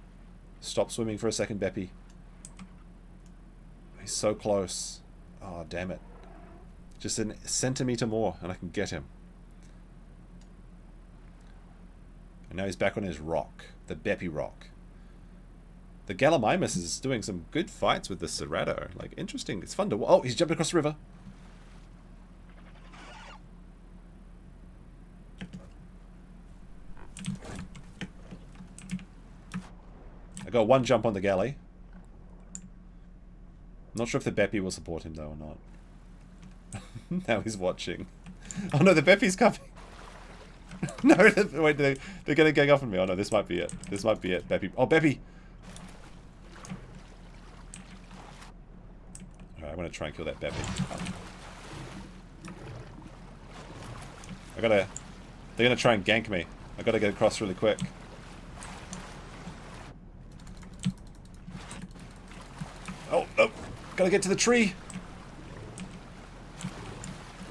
Stop swimming for a second, Bepi. He's so close. Oh, damn it. Just a centimeter more and I can get him. And now he's back on his rock. The Bepi rock. The Gallimimus is doing some good fights with the Cerrato. Like, interesting. It's fun to... Oh, he's jumping across the river. I got one jump on the galley. Not sure if the Bepi will support him though or not. Now he's watching. Oh no, the Bepi's coming. No, wait, they're gonna gang up on me. Oh no, this might be it. This might be it. Bepi. Oh, Bepi! Alright, I'm gonna try and kill that Bepi. They're gonna try and gank me. I gotta get across really quick. Gotta get to the tree.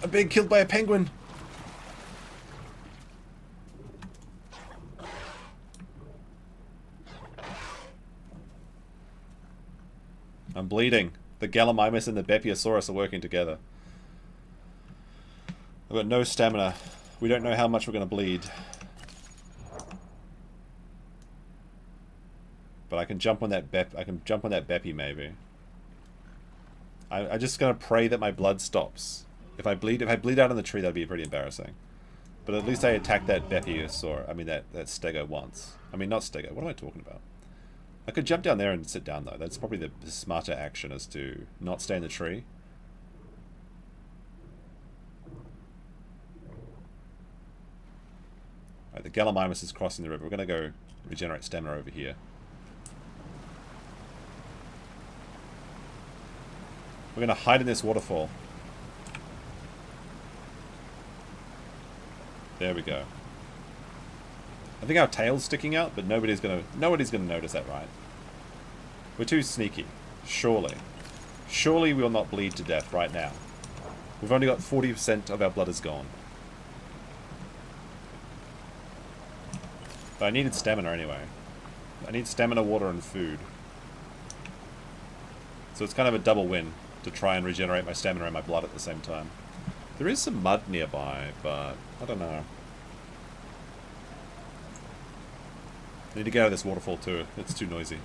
I'm being killed by a penguin. I'm bleeding. The Gallimimus and the Bepiosaurus are working together. I've got no stamina. We don't know how much we're going to bleed. But I can jump on that Beppy maybe. I'm just going to pray that my blood stops. If I bleed out on the tree, that'd be pretty embarrassing. But at least I attacked that Bepiosaur. I mean that Stego once. I mean not Stego. What am I talking about? I could jump down there and sit down though. That's probably the smarter action, is to not stay in the tree. Alright, the Gallimimus is crossing the river. We're gonna go regenerate stamina over here. We're gonna hide in this waterfall. There we go. I think our tail's sticking out, but nobody's gonna notice that, right? We're too sneaky. Surely. Surely we will not bleed to death right now. We've only got 40% of our blood is gone. But I needed stamina anyway. I need stamina, water, and food. So it's kind of a double win to try and regenerate my stamina and my blood at the same time. There is some mud nearby, but I don't know. I need to get out of this waterfall too. It's too noisy.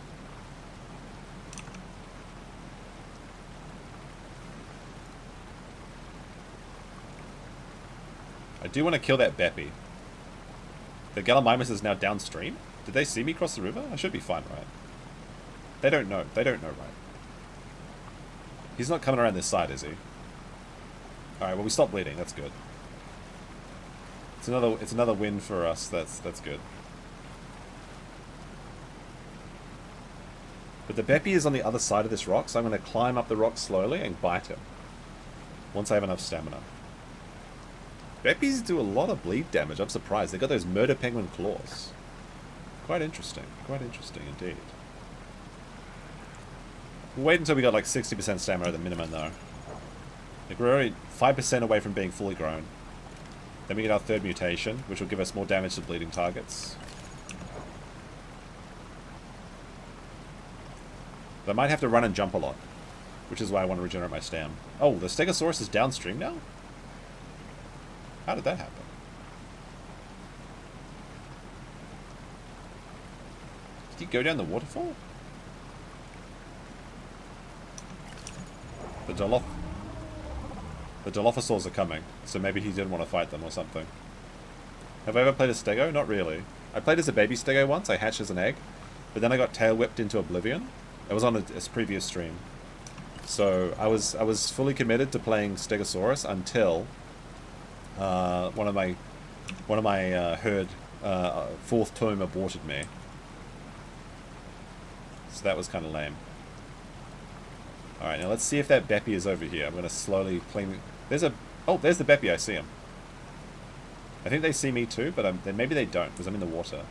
I do want to kill that Beppy. The Gallimimus is now downstream? Did they see me cross the river? I should be fine, right? They don't know. They don't know, right? He's not coming around this side, is he? Alright, well we stopped bleeding. That's good. It's another win for us. That's good. But the Beppy is on the other side of this rock, so I'm going to climb up the rock slowly and bite him. Once I have enough stamina. Beppies do a lot of bleed damage, I'm surprised. They've got those murder penguin claws. Quite interesting indeed. We'll wait until we got like 60% stamina at the minimum though. Like we're already 5% away from being fully grown. Then we get our third mutation, which will give us more damage to bleeding targets. But I might have to run and jump a lot, which is why I want to regenerate my stam. Oh, the Stegosaurus is downstream now? How did that happen? Did he go down the waterfall? The Dilophosaurs are coming, so maybe he didn't want to fight them or something. Have I ever played a Stego? Not really. I played as a baby Stego once. I hatched as an egg, but then I got tail whipped into oblivion. It was on a previous stream. So I was fully committed to playing Stegosaurus until one of my herd fourth tome aborted me. So that was kind of lame. Alright, now let's see if that Beppy is over here. I'm going to slowly clean... there's the Beppy, I see him. I think they see me too, but then maybe they don't, because I'm in the water.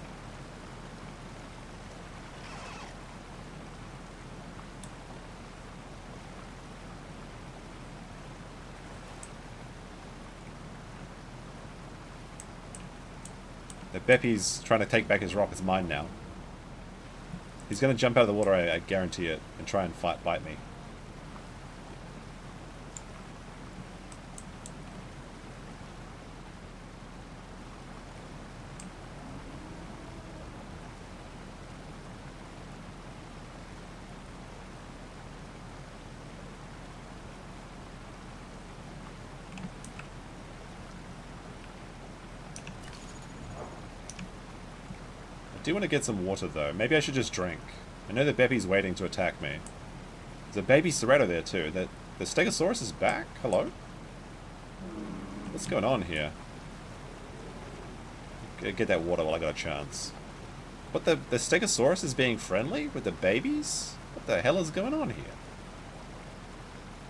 The Beppy's trying to take back his rock. It's mine now. He's going to jump out of the water, I guarantee it, and try and bite me. I do want to get some water though. Maybe I should just drink. I know the Beppy's waiting to attack me. There's a baby Serrato there too. The Stegosaurus is back? Hello? What's going on here? Get that water while I got a chance. What, the Stegosaurus is being friendly with the babies? What the hell is going on here?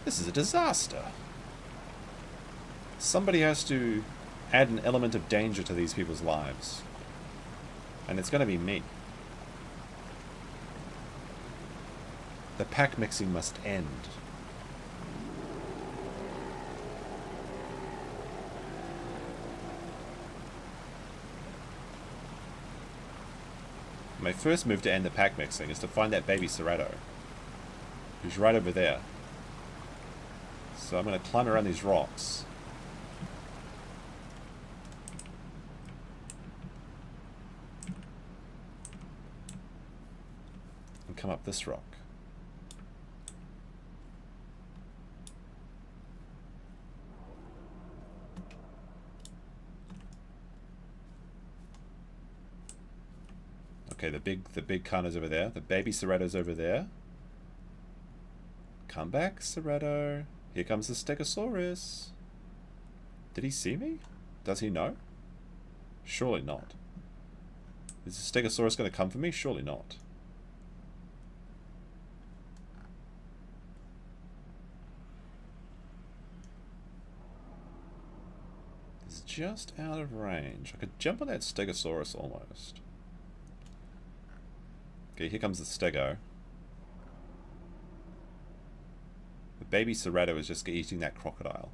This is a disaster. Somebody has to add an element of danger to these people's lives. And it's going to be me. The pack mixing must end. my first move to end the pack mixing is to find that baby Serrato, who's right over there. So I'm going to climb around these rocks. And come up this rock. Okay, the big Kana's over there. The baby Serrato's over there. Come back, Serrato. Here comes the Stegosaurus. Did he see me? Does he know? Surely not. Is the Stegosaurus going to come for me? Surely not. It's just out of range. I could jump on that Stegosaurus almost. Okay, here comes the Stego. The baby Serrato is just eating that crocodile.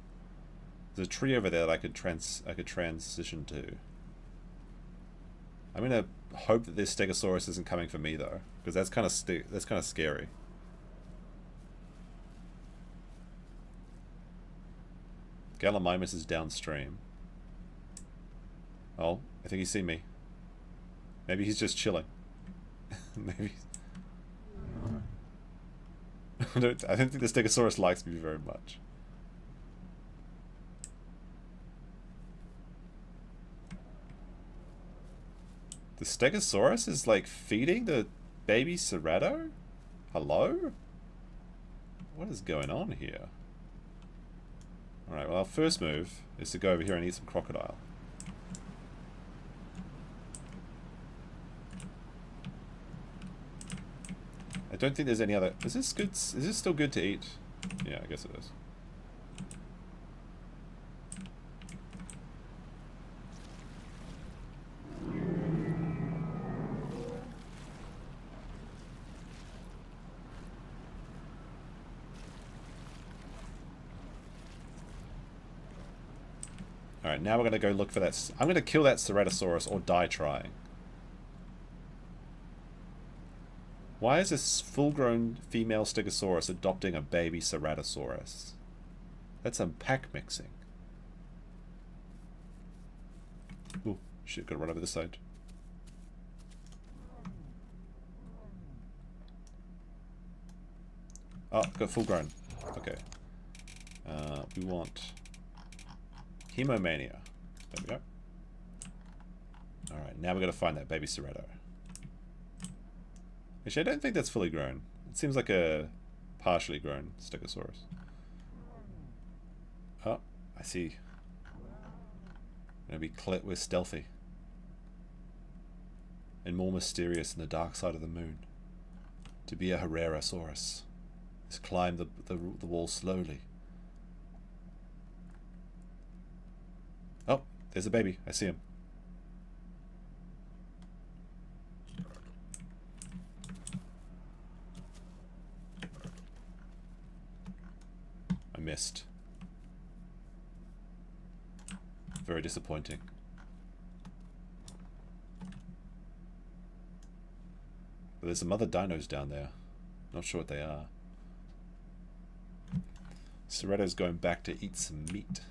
There's a tree over there that I could transition to. I'm gonna hope that this Stegosaurus isn't coming for me though, because that's kind of scary. Gallimimus is downstream. Oh, I think he's seen me. Maybe he's just chilling. Maybe. I don't think the Stegosaurus likes me very much. The Stegosaurus is like feeding the baby Serrato? Hello? What is going on here? Alright, well our first move is to go over here and eat some crocodile. I don't think there's any other... Is this good? Is this still good to eat? Yeah, I guess it is. Alright, now we're going to go look for that... I'm going to kill that Ceratosaurus or die trying. Why is this full-grown female Stegosaurus adopting a baby Ceratosaurus? That's some pack mixing. Oh, shit, gotta run over this side. Oh, got full-grown. Okay. We want... Hemomania. There we go. Alright, now we're going to find that baby Serrato. Actually, I don't think that's fully grown. It seems like a partially grown Stegosaurus. Oh, I see. We're stealthy. And more mysterious than the dark side of the moon. To be a Herrerasaurus is climb the wall slowly. Oh, there's a baby. I see him. I missed. Very disappointing. But there's some other dinos down there. Not sure what they are. Serrato's going back to eat some meat.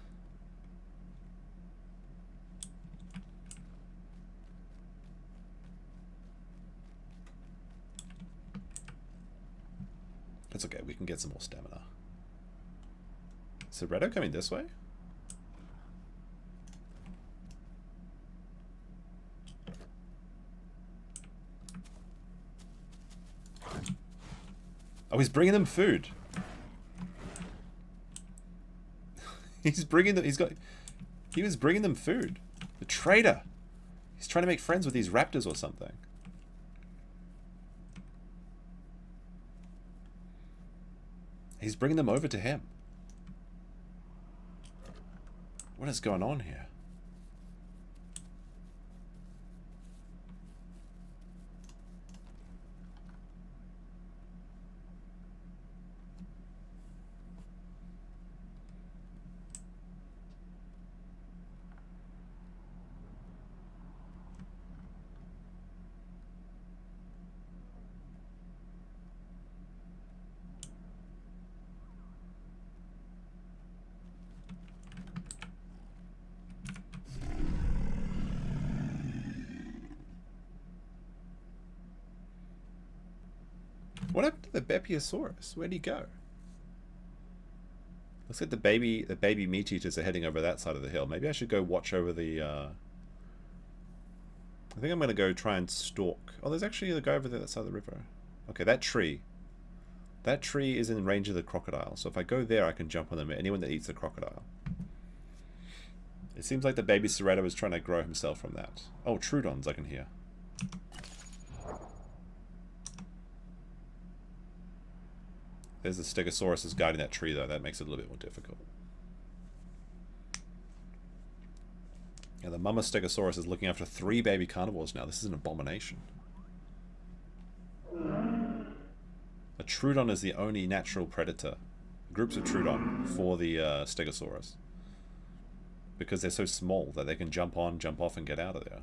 That's okay, we can get some more stamina. Serrato coming this way? Oh, he's bringing them food. He was bringing them food. The traitor. He's trying to make friends with these raptors or something. He's bringing them over to him. What is going on here? What happened to the Bepiosaurus? Where'd he go? Looks like the baby meat eaters are heading over that side of the hill. Maybe I should go watch over the, I think I'm going to go try and stalk. Oh, there's actually a guy over there that side of the river. Okay, that tree. That tree is in range of the crocodile. So if I go there, I can jump on them. Anyone that eats the crocodile. It seems like the baby Serrato is trying to grow himself from that. Oh, Troodons I can hear. There's the Stegosaurus is guiding that tree, though. That makes it a little bit more difficult. Yeah, the Mama Stegosaurus is looking after 3 baby carnivores now. This is an abomination. A Troodon is the only natural predator. Groups of Troodon for the Stegosaurus. Because they're so small that they can jump on, jump off, and get out of there.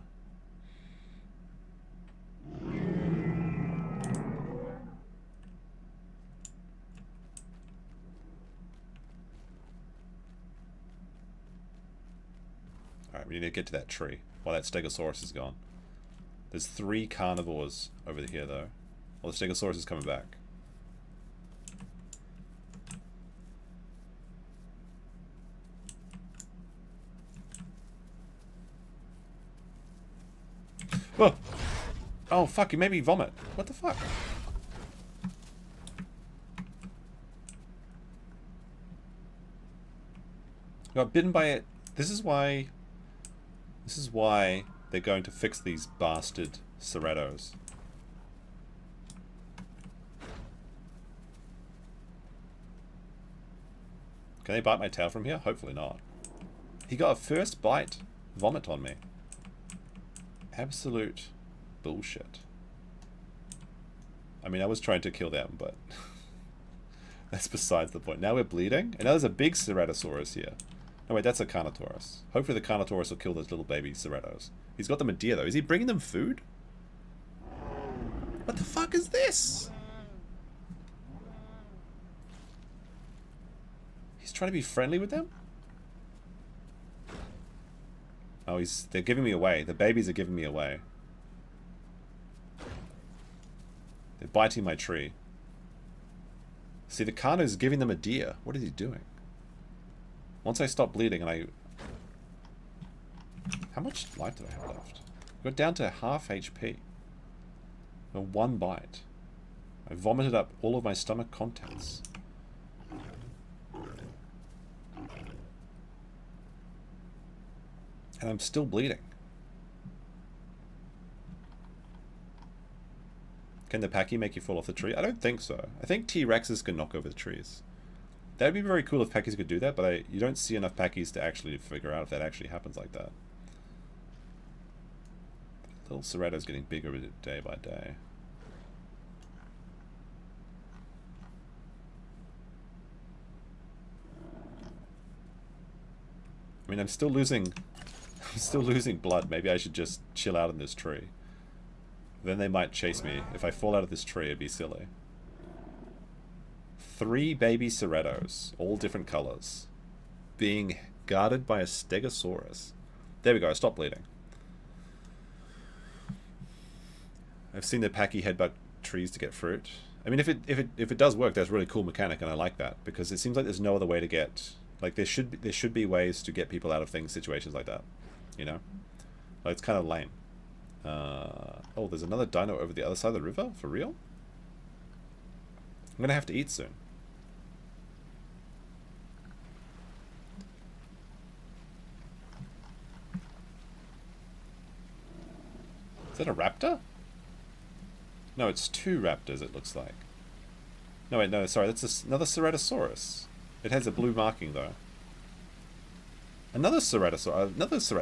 Alright, we need to get to that tree while that Stegosaurus is gone. There's 3 carnivores over here, though. Well, the Stegosaurus is coming back. Oh! Oh, fuck, he made me vomit. What the fuck? Got bitten by it. This is why they're going to fix these bastard Serratos. Can they bite my tail from here? Hopefully not. He got a first bite vomit on me. Absolute bullshit. I mean, I was trying to kill them, but that's besides the point. Now we're bleeding, and now there's a big Ceratosaurus here. No, wait, that's a Carnotaurus. Hopefully the Carnotaurus will kill those little baby Serratos. He's got them a deer, though. Is he bringing them food? What the fuck is this? He's trying to be friendly with them? Oh, they're giving me away. The babies are giving me away. They're biting my tree. See, the Carno is giving them a deer. What is he doing? Once I stop bleeding and I... How much life did I have left? I got down to half HP. And 1 bite. I vomited up all of my stomach contents. And I'm still bleeding. Can the Packy make you fall off the tree? I don't think so. I think T-Rexes can knock over the trees. That would be very cool if Packies could do that, but you don't see enough Packies to actually figure out if that actually happens like that. Little Serrato's getting bigger day by day. I mean, I'm still losing blood. Maybe I should just chill out in this tree. Then they might chase me. If I fall out of this tree, it'd be silly. 3 baby Serratos, all different colors, being guarded by a Stegosaurus. There we go, I stopped bleeding. I've seen the Packy headbutt trees to get fruit. I mean, if it does work, that's a really cool mechanic, and I like that, because it seems like there's no other way to get... Like, there should be ways to get people out of situations like that. You know? Like, it's kind of lame. Oh, there's another dino over the other side of the river? For real? I'm gonna have to eat soon. Is that a raptor? No, it's 2 raptors, it looks like. No, wait, no, sorry, that's another Ceratosaurus. It has a blue marking, though. Another Ceratosaurus.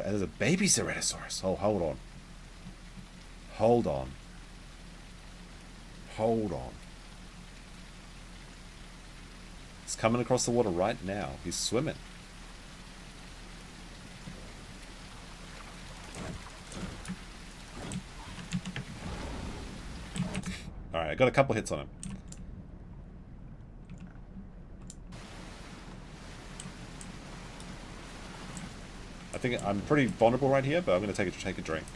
There's a baby Ceratosaurus. Oh, hold on. Hold on. Hold on. He's coming across the water right now. He's swimming. Alright, I got a couple hits on him. I think I'm pretty vulnerable right here, but I'm going to take a drink.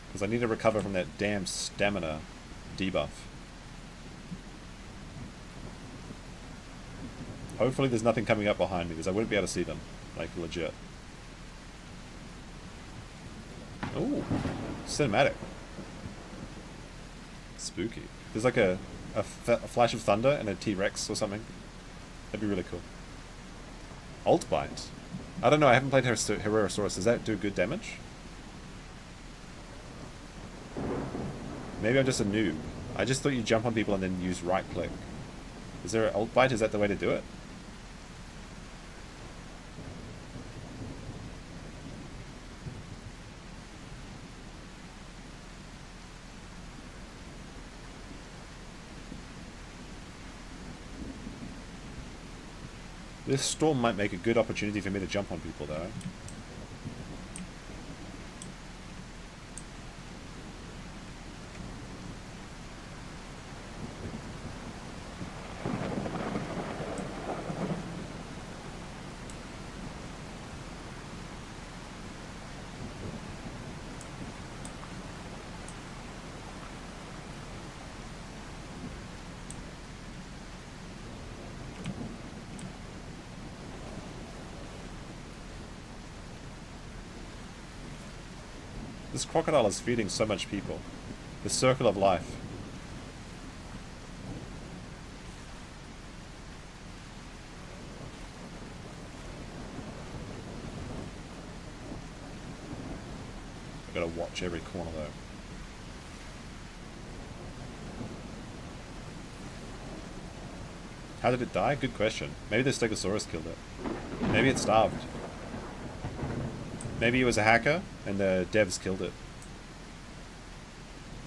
Because I need to recover from that damn stamina debuff. Hopefully there's nothing coming up behind me, because I wouldn't be able to see them. Like, legit. Ooh. Cinematic. Spooky. There's like a flash of thunder and a T-Rex or something. That'd be really cool. Alt Bite. I don't know, I haven't played Herrerasaurus. Does that do good damage? Maybe I'm just a noob. I just thought you jump on people and then use right click. Is there an Alt Bite? Is that the way to do it? This storm might make a good opportunity for me to jump on people, though. This crocodile is feeding so much people. The circle of life. I've got to watch every corner though. How did it die? Good question. Maybe the Stegosaurus killed it. Maybe it starved. Maybe he was a hacker, and the devs killed it.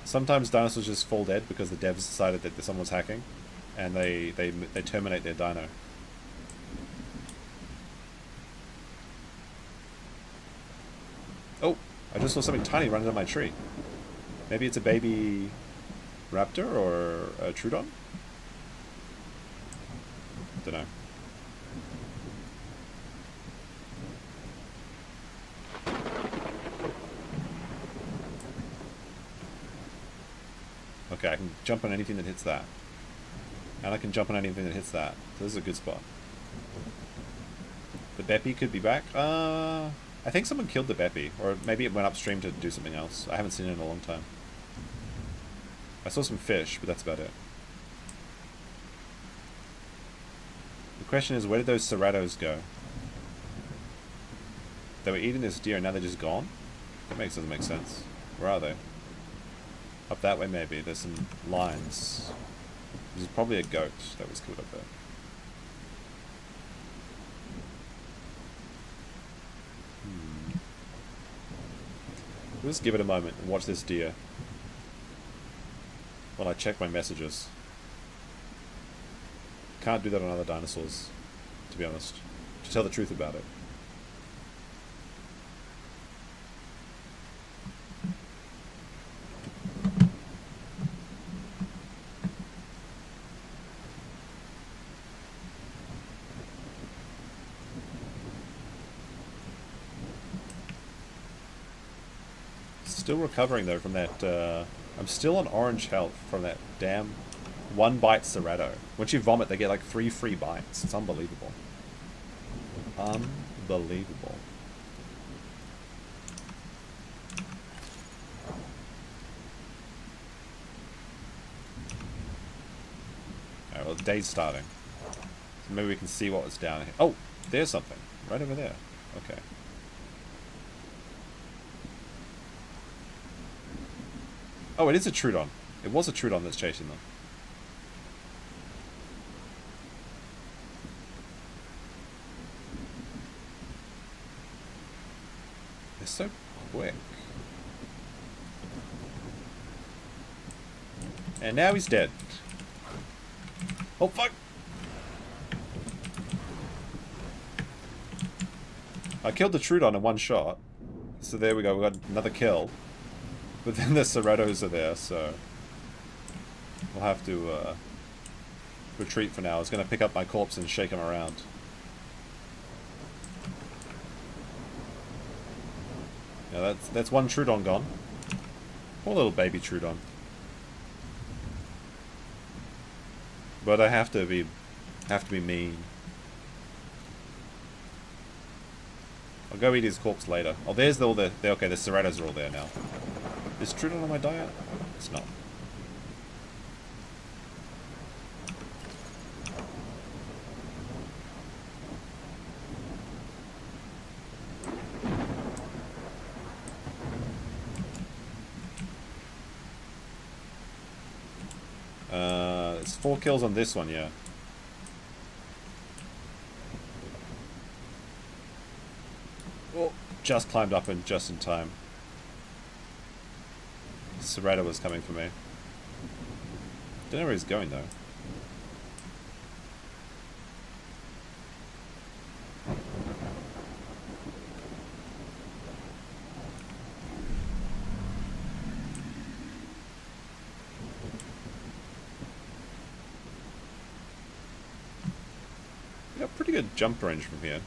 Sometimes dinosaurs just fall dead because the devs decided that someone was hacking, and they terminate their dino. Oh, I just saw something tiny running down my tree. Maybe it's a baby raptor or a Troodon? Don't know. Okay, I can jump on anything that hits that. And I can jump on anything that hits that. So this is a good spot. The Beppy could be back. I think someone killed the Beppy. Or maybe it went upstream to do something else. I haven't seen it in a long time. I saw some fish, but that's about it. The question is, where did those Cerratos go? They were eating this deer and now they're just gone? That doesn't make sense. Where are they? Up that way, maybe. There's some lines. There's probably a goat that was killed up there. We'll just give it a moment and watch this deer while I check my messages. Can't do that on other dinosaurs, to be honest. To tell the truth about it. Still recovering though from that, I'm still on orange health from that damn one bite Cerrato. Once you vomit they get like 3 free bites. It's unbelievable. Unbelievable. Alright, well the day's starting. So maybe we can see what was down here. Oh! There's something. Right over there. Okay. Oh, it is a Troodon. It was a Troodon that's chasing them. They're so quick. And now he's dead. Oh, fuck! I killed the Troodon in one shot. So there we go, we got another kill. But then the Cerratos are there, so we'll have to retreat for now. I was going to pick up my corpse and shake him around. Yeah, that's one Troodon gone. Poor little baby Troodon. But I have to be mean. I'll go eat his corpse later. Oh, there's all the... Okay, the serratos are all there now. Is Trudon on my diet? It's not. It's 4 kills on this one, yeah. Oh, just climbed up and just in time. Serrato was coming for me. Don't know where he's going though. We got pretty good jump range from here.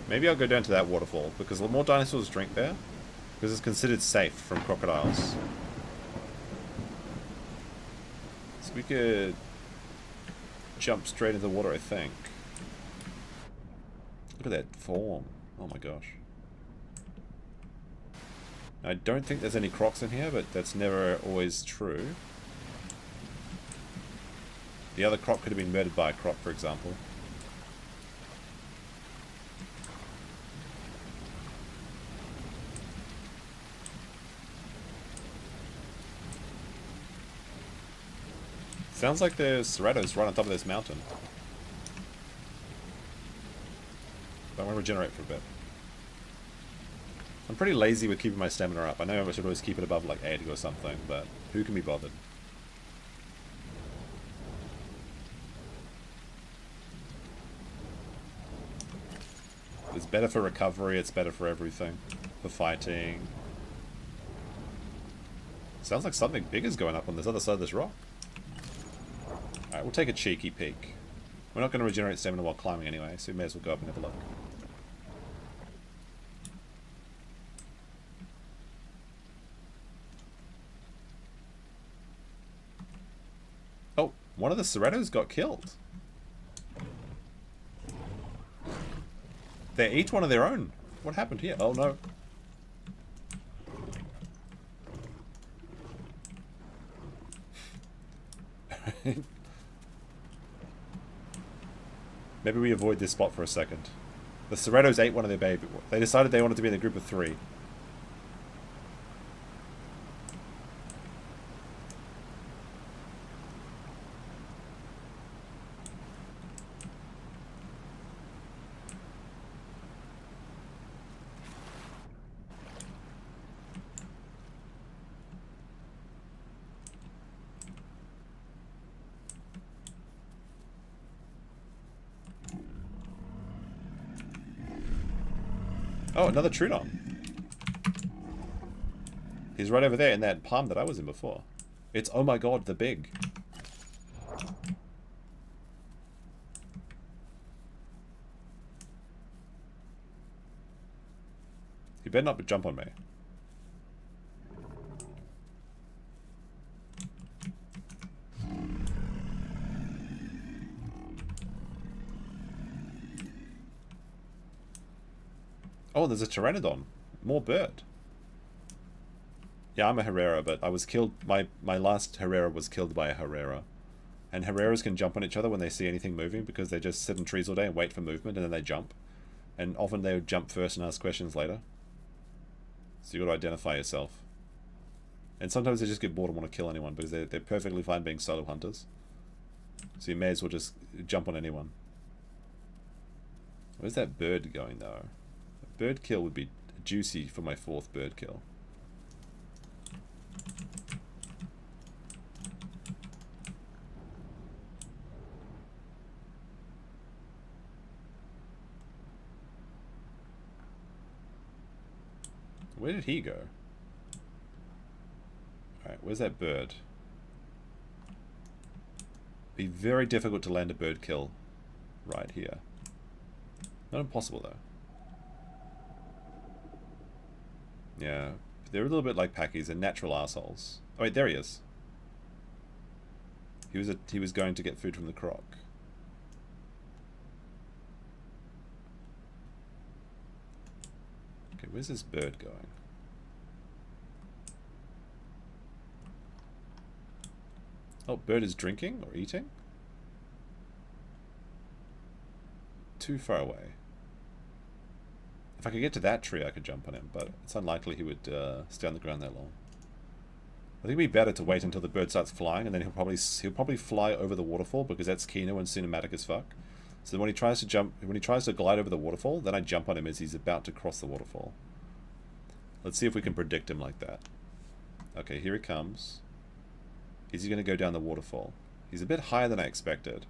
Maybe I'll go down to that waterfall, because the more dinosaurs drink there, because it's considered safe from crocodiles. So we could jump straight into the water, I think. Look at that form. Oh my gosh. I don't think there's any Crocs in here, but that's never always true. The other Croc could have been murdered by a Croc, for example. Sounds like there's serratos right on top of this mountain. But I want to regenerate for a bit. I'm pretty lazy with keeping my stamina up. I know I should always keep it above like 80 or something, but who can be bothered? It's better for recovery, it's better for everything. For fighting. Sounds like something big is going up on this other side of this rock. Alright, we'll take a cheeky peek. We're not going to regenerate stamina while climbing anyway, so we may as well go up and have a look. Oh, one of the serratos got killed. They're each one of their own. What happened here? Oh no. Maybe we avoid this spot for a second. The serratos ate one of their baby. They decided they wanted to be in a group of 3. Oh, another Trudon. He's right over there in that palm that I was in before. It's, oh my god, the big. He better not jump on me. Oh, there's a Pteranodon. More bird. Yeah, I'm a Herrera, but I was killed... My last Herrera was killed by a Herrera. And Herreras can jump on each other when they see anything moving because they just sit in trees all day and wait for movement and then they jump. And often they would jump first and ask questions later. So you've got to identify yourself. And sometimes they just get bored and want to kill anyone because they're perfectly fine being solo hunters. So you may as well just jump on anyone. Where's that bird going though? Bird kill would be juicy for my 4th bird kill. Where did he go? Alright, where's that bird? Be very difficult to land a bird kill right here. Not impossible though. Yeah, They're a little bit like Packies. They're natural assholes. Oh wait, there he is. He was going to get food from the Croc. Okay, where's this bird going? Oh, bird is drinking or eating? Too far away. If I could get to that tree, I could jump on him, but it's unlikely he would stay on the ground that long. I think it'd be better to wait until the bird starts flying, and then he'll probably fly over the waterfall, because that's Kino and cinematic as fuck. So when he tries to glide over the waterfall, then I jump on him as he's about to cross the waterfall. Let's see if we can predict him like that. Okay, here he comes. Is he going to go down the waterfall? He's a bit higher than I expected.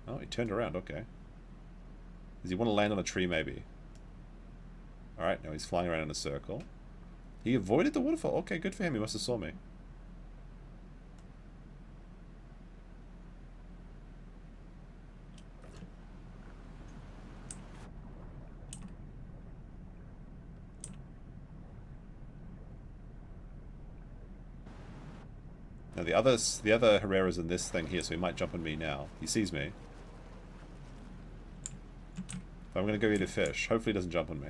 Oh, he turned around, okay. Does he want to land on a tree, maybe? Alright, now he's flying around in a circle. He avoided the waterfall. Okay, good for him. He must have saw me. Now the other Herrera's in this thing here, so he might jump on me now. He sees me. I'm going to go eat a fish. Hopefully he doesn't jump on me.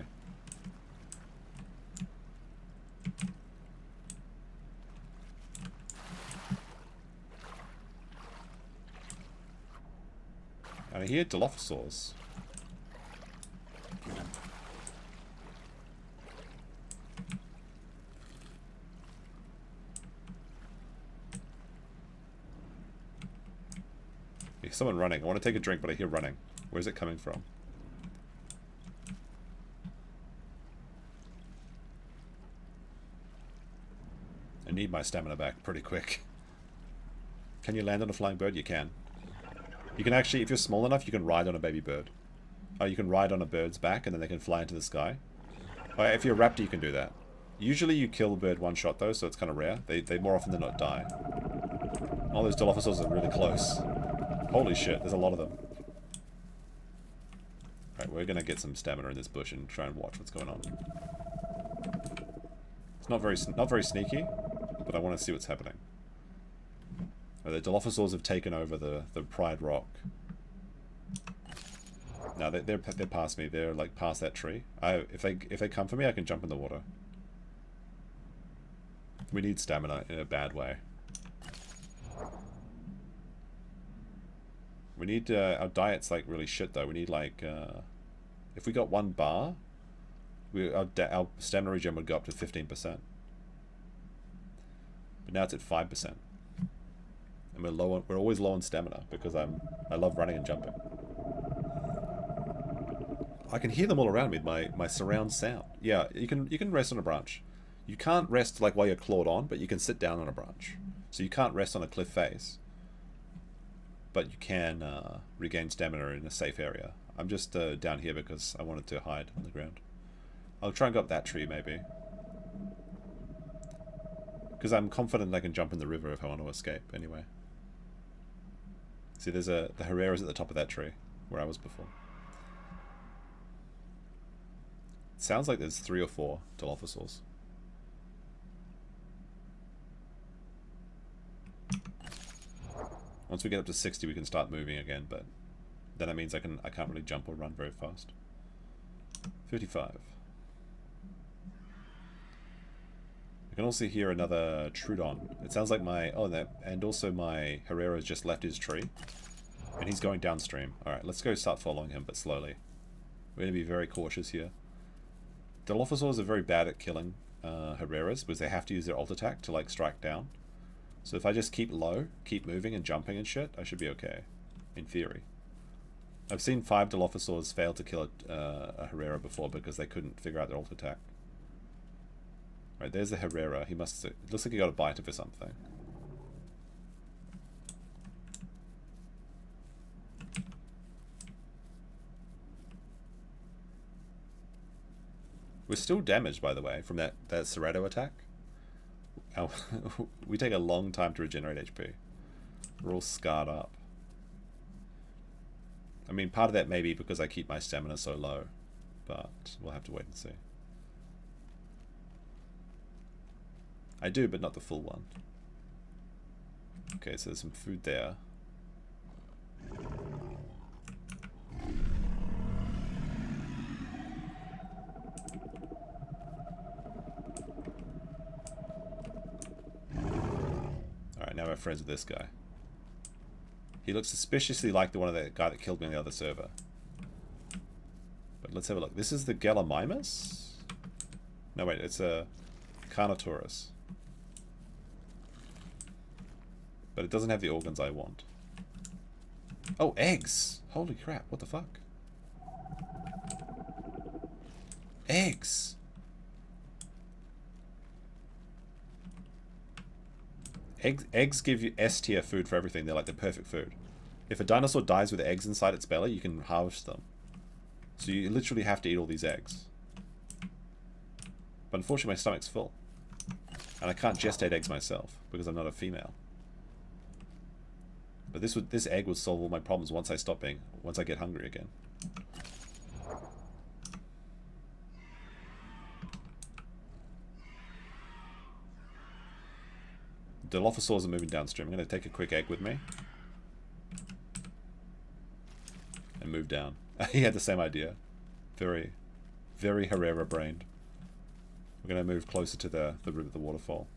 And I hear Dilophosaurs. There's someone running. I want to take a drink, but I hear running. Where's it coming from? I need my stamina back pretty quick. Can you land on a flying bird? You can. You can actually, if you're small enough, you can ride on a baby bird. Oh, you can ride on a bird's back and then they can fly into the sky. Oh, if you're a raptor, you can do that. Usually you kill a bird one shot though, so it's kind of rare. They more often than not die. Oh, those Dilophosaurs are really close. Holy shit, there's a lot of them. Alright, we're gonna get some stamina in this bush and try and watch what's going on. It's not very sneaky, but I want to see what's happening. Oh, the Dilophosaurs have taken over the Pride Rock. No, they're past me. They're like past that tree. If they come for me, I can jump in the water. We need stamina in a bad way. We need our diet's like really shit though. We need like if we got 1 bar, our stamina regen would go up to 15%. But now it's at 5%. And we're always low on stamina because I love running and jumping. I can hear them all around me, my surround sound. Yeah, you can rest on a branch. You can't rest like while you're clawed on, but you can sit down on a branch. So you can't rest on a cliff face. But you can regain stamina in a safe area. I'm just down here because I wanted to hide on the ground. I'll try and go up that tree maybe. Because I'm confident I can jump in the river if I want to escape anyway. See, there's the Herrera's at the top of that tree, where I was before. It sounds like there's 3 or 4 Dilophosaurs. Once we get up to 60, we can start moving again, but then that means I can't really jump or run very fast. 55. I can also hear another Trudon. It sounds like and also my Herrera has just left his tree. And he's going downstream. Alright, let's go start following him, but slowly. We're going to be very cautious here. Dilophosaurs are very bad at killing Herreras, because they have to use their ult attack to like strike down. So if I just keep low, keep moving and jumping and shit, I should be okay. In theory. I've seen 5 Dilophosaurs fail to kill a Herrera before because they couldn't figure out their ult attack. Right, there's the Herrera. It looks like he got a bite of or something. We're still damaged, by the way, from that Serrato attack. We take a long time to regenerate HP. We're all scarred up. I mean, part of that may be because I keep my stamina so low, but we'll have to wait and see. I do, but not the full one. Okay, so there's some food there. Alright, now we're friends with this guy. He looks suspiciously like the one of the guy that killed me on the other server. But let's have a look. This is the Gallimimus? No, wait, it's a Carnotaurus. But it doesn't have the organs I want. Oh, eggs! Holy crap, what the fuck? Eggs! Eggs give you S tier food for everything. They're like the perfect food. If a dinosaur dies with eggs inside its belly, you can harvest them. So you literally have to eat all these eggs. But unfortunately my stomach's full. And I can't gestate eggs myself, because I'm not a female. But this egg would solve all my problems once I get hungry again. Dilophosaurs are moving downstream. I'm going to take a quick egg with me. And move down. He had the same idea. Very, very Herrera-brained. We're going to move closer to the waterfall.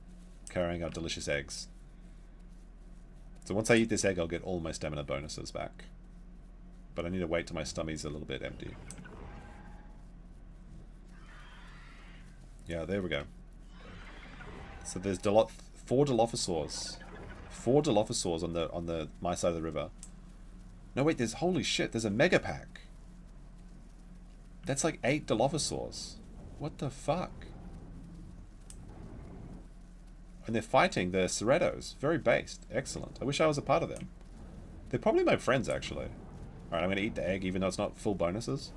Carrying our delicious eggs. So once I eat this egg, I'll get all my stamina bonuses back. But I need to wait till my stummy's a little bit empty. Yeah, there we go. So there's 4 Dilophosaurs. 4 Dilophosaurs on the my side of the river. No wait, there's holy shit, there's a mega pack. That's like 8 Dilophosaurs. What the fuck? And they're fighting the Cerratos. Very based. Excellent. I wish I was a part of them. They're probably my friends, actually. Alright, I'm going to eat the egg, even though it's not full bonuses.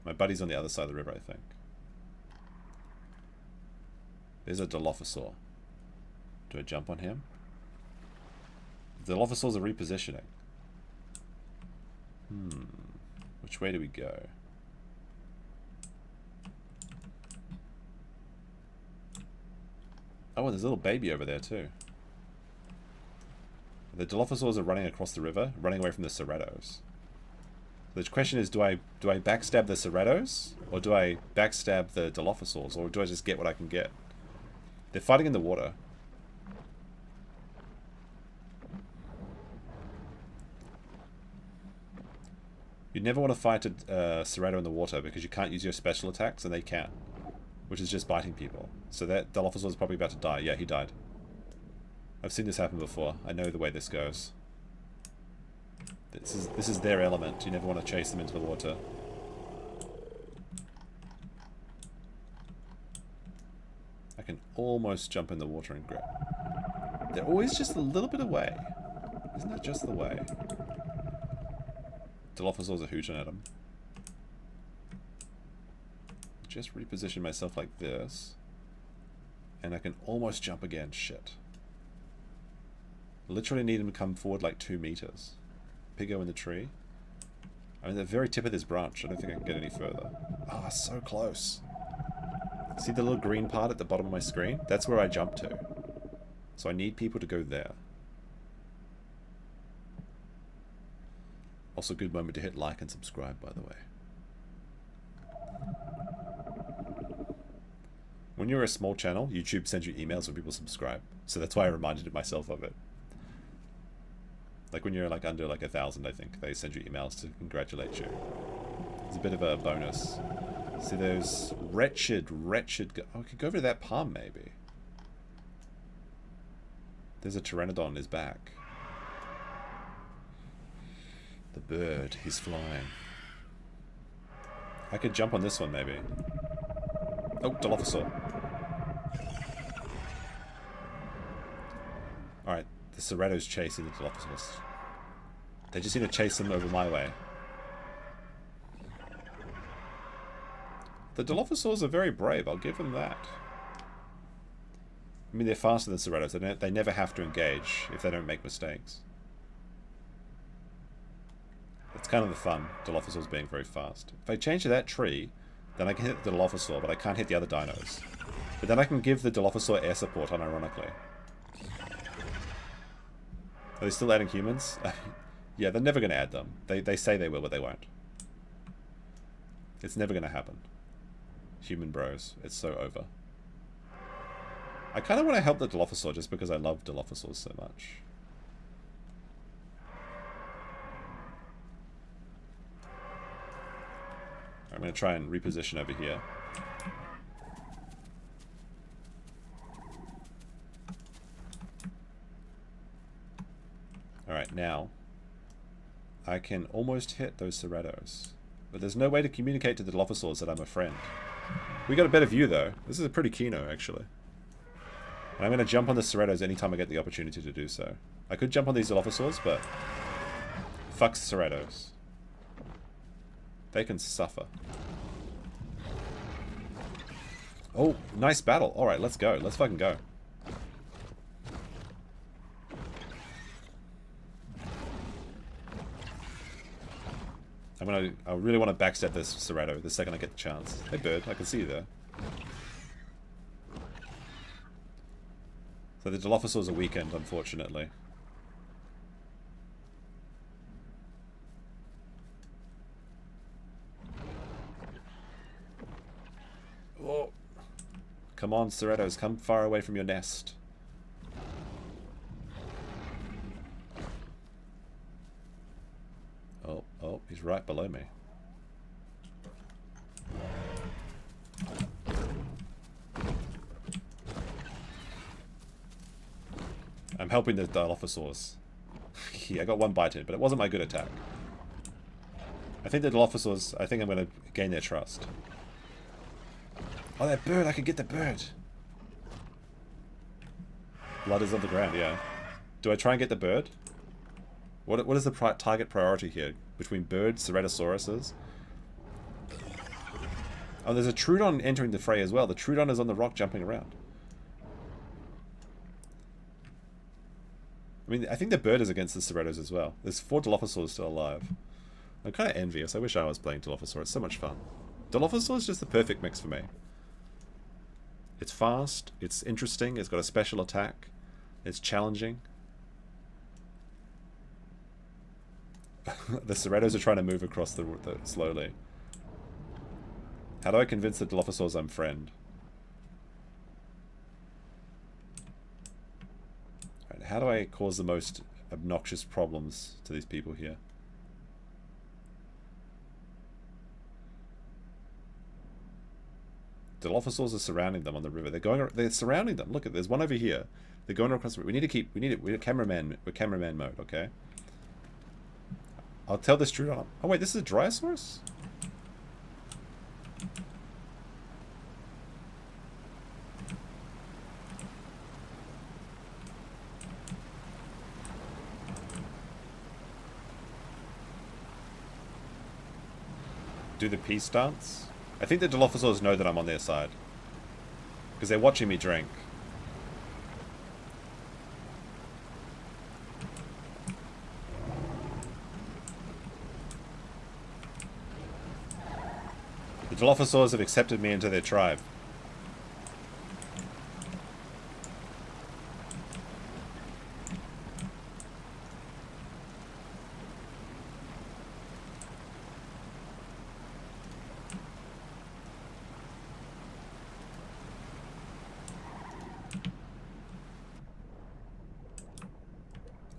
My buddy's on the other side of the river, I think. There's a Dilophosaur. Do I jump on him? The Dilophosaurs are repositioning. Which way do we go? Oh, and there's a little baby over there too. The Dilophosaurs are running across the river, running away from the Cerratos. The question is, do I backstab the Cerratos? Or do I backstab the Dilophosaurs? Or do I just get what I can get? They're fighting in the water. You never want to fight a Cerrato in the water because you can't use your special attacks and they can. Which is just biting people. So that Dilophosaur is probably about to die. Yeah, he died. I've seen this happen before. I know the way this goes. This is their element. You never want to chase them into the water. I can almost jump in the water and grab. They're always just a little bit away. Isn't that just the way? Dilophosaurs are hooting at him. Just reposition myself like this. And I can almost jump again. Shit. Literally need him to come forward like 2 meters. Piggo in the tree. I mean, the very tip of this branch. I don't think I can get any further. Ah, oh, so close. See the little green part at the bottom of my screen? That's where I jump to. So I need people to go there. Also, good moment to hit like and subscribe, by the way. When you're a small channel, YouTube sends you emails when people subscribe. So that's why I reminded myself of it. Like when you're like under like 1,000, I think, they send you emails to congratulate you. It's a bit of a bonus. See those wretched... Oh, I could go over to that palm, maybe. There's a Pteranodon on his back. The bird, he's flying. I could jump on this one, maybe. Oh, Dilophosaur. Alright, the Cerrato's chasing the Dilophosaurs. They just need to chase them over my way. The Dilophosaurs are very brave, I'll give them that. I mean, they're faster than Cerratos. They never have to engage if they don't make mistakes. That's kind of the fun. Dilophosaur's being very fast. If I change to that tree, then I can hit the Dilophosaur, but I can't hit the other dinos. But then I can give the Dilophosaur air support, unironically. Are they still adding humans? Yeah, they're never going to add them. They say they will, but they won't. It's never going to happen. Human bros. It's so over. I kind of want to help the Dilophosaur just because I love Dilophosaurs so much. I'm going to try and reposition over here. Alright, now I can almost hit those Cerratos. But there's no way to communicate to the Dilophosaurs that I'm a friend. We got a better view though. This is a pretty keynote actually. And I'm going to jump on the Cerratos anytime I get the opportunity to do so. I could jump on these Dilophosaurs, but fuck Cerratos. They can suffer. Oh, nice battle. Alright, let's go. Let's fucking go. I really want to backstab this Cerrato the second I get the chance. Hey bird, I can see you there. So the Dilophosaurs are weakened, unfortunately. Oh. Come on, Cerratos, come far away from your nest. Oh, he's right below me. I'm helping the Dilophosaurs. Yeah, I got one bite in, but it wasn't my good attack. I think the Dilophosaurs, I think I'm going to gain their trust. Oh, that bird! I can get the bird! Blood is on the ground, yeah. Do I try and get the bird? What is the target priority here? Between birds, Cerratosauruses? Oh, there's a Troodon entering the fray as well. The Troodon is on the rock jumping around. I mean, I think the bird is against the Cerratos as well. There's 4 Dilophosaurs still alive. I'm kind of envious. I wish I was playing Dilophosaur. It's so much fun. Dilophosaur is just the perfect mix for me. It's fast, it's interesting, it's got a special attack, it's challenging. The Cerratos are trying to move across the slowly. How do I convince the Dilophosaurs I'm friend? Right, how do I cause the most obnoxious problems to these people here? Dilophosaurs are surrounding them on the river. They're surrounding them. Look, there's one over here. They're going across the river. We're cameraman mode, okay? I'll tell this Troodon. Oh wait, this is a Dryosaurus? Do the peace dance? I think the Dilophosaurs know that I'm on their side. Because they're watching me drink. The Dilophosaurs have accepted me into their tribe.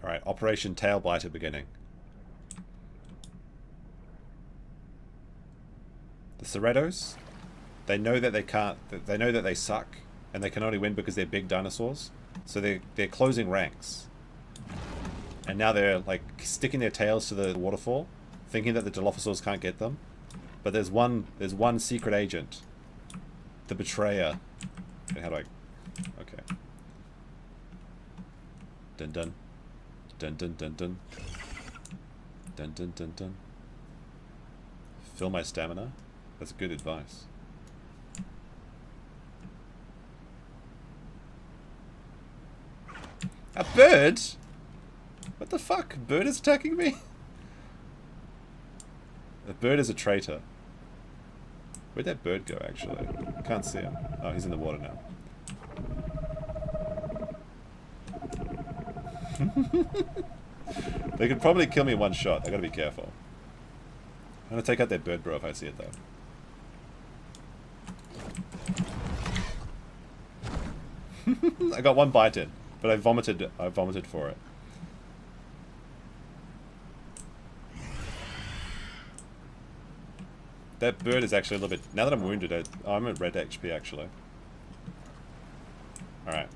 Alright, Operation Tailbiter beginning. The Cerratos, they know that they can't, they know that they suck, and they can only win because they're big dinosaurs, so they're closing ranks. And now they're like sticking their tails to the waterfall, thinking that the Dilophosaurs can't get them. But there's one secret agent. The Betrayer. Okay, how do I... Okay. Dun dun. Dun dun dun dun. Dun dun dun dun. Fill my stamina. That's good advice. A bird? What the fuck? Bird is attacking me? The bird is a traitor. Where'd that bird go, actually? I can't see him. Oh, he's in the water now. They could probably kill me in one shot. I gotta be careful. I'm gonna take out that bird bro if I see it, though. I got one bite in, but I vomited for it. That bird is actually a little bit... Now that I'm wounded, I'm at red HP, actually. Alright.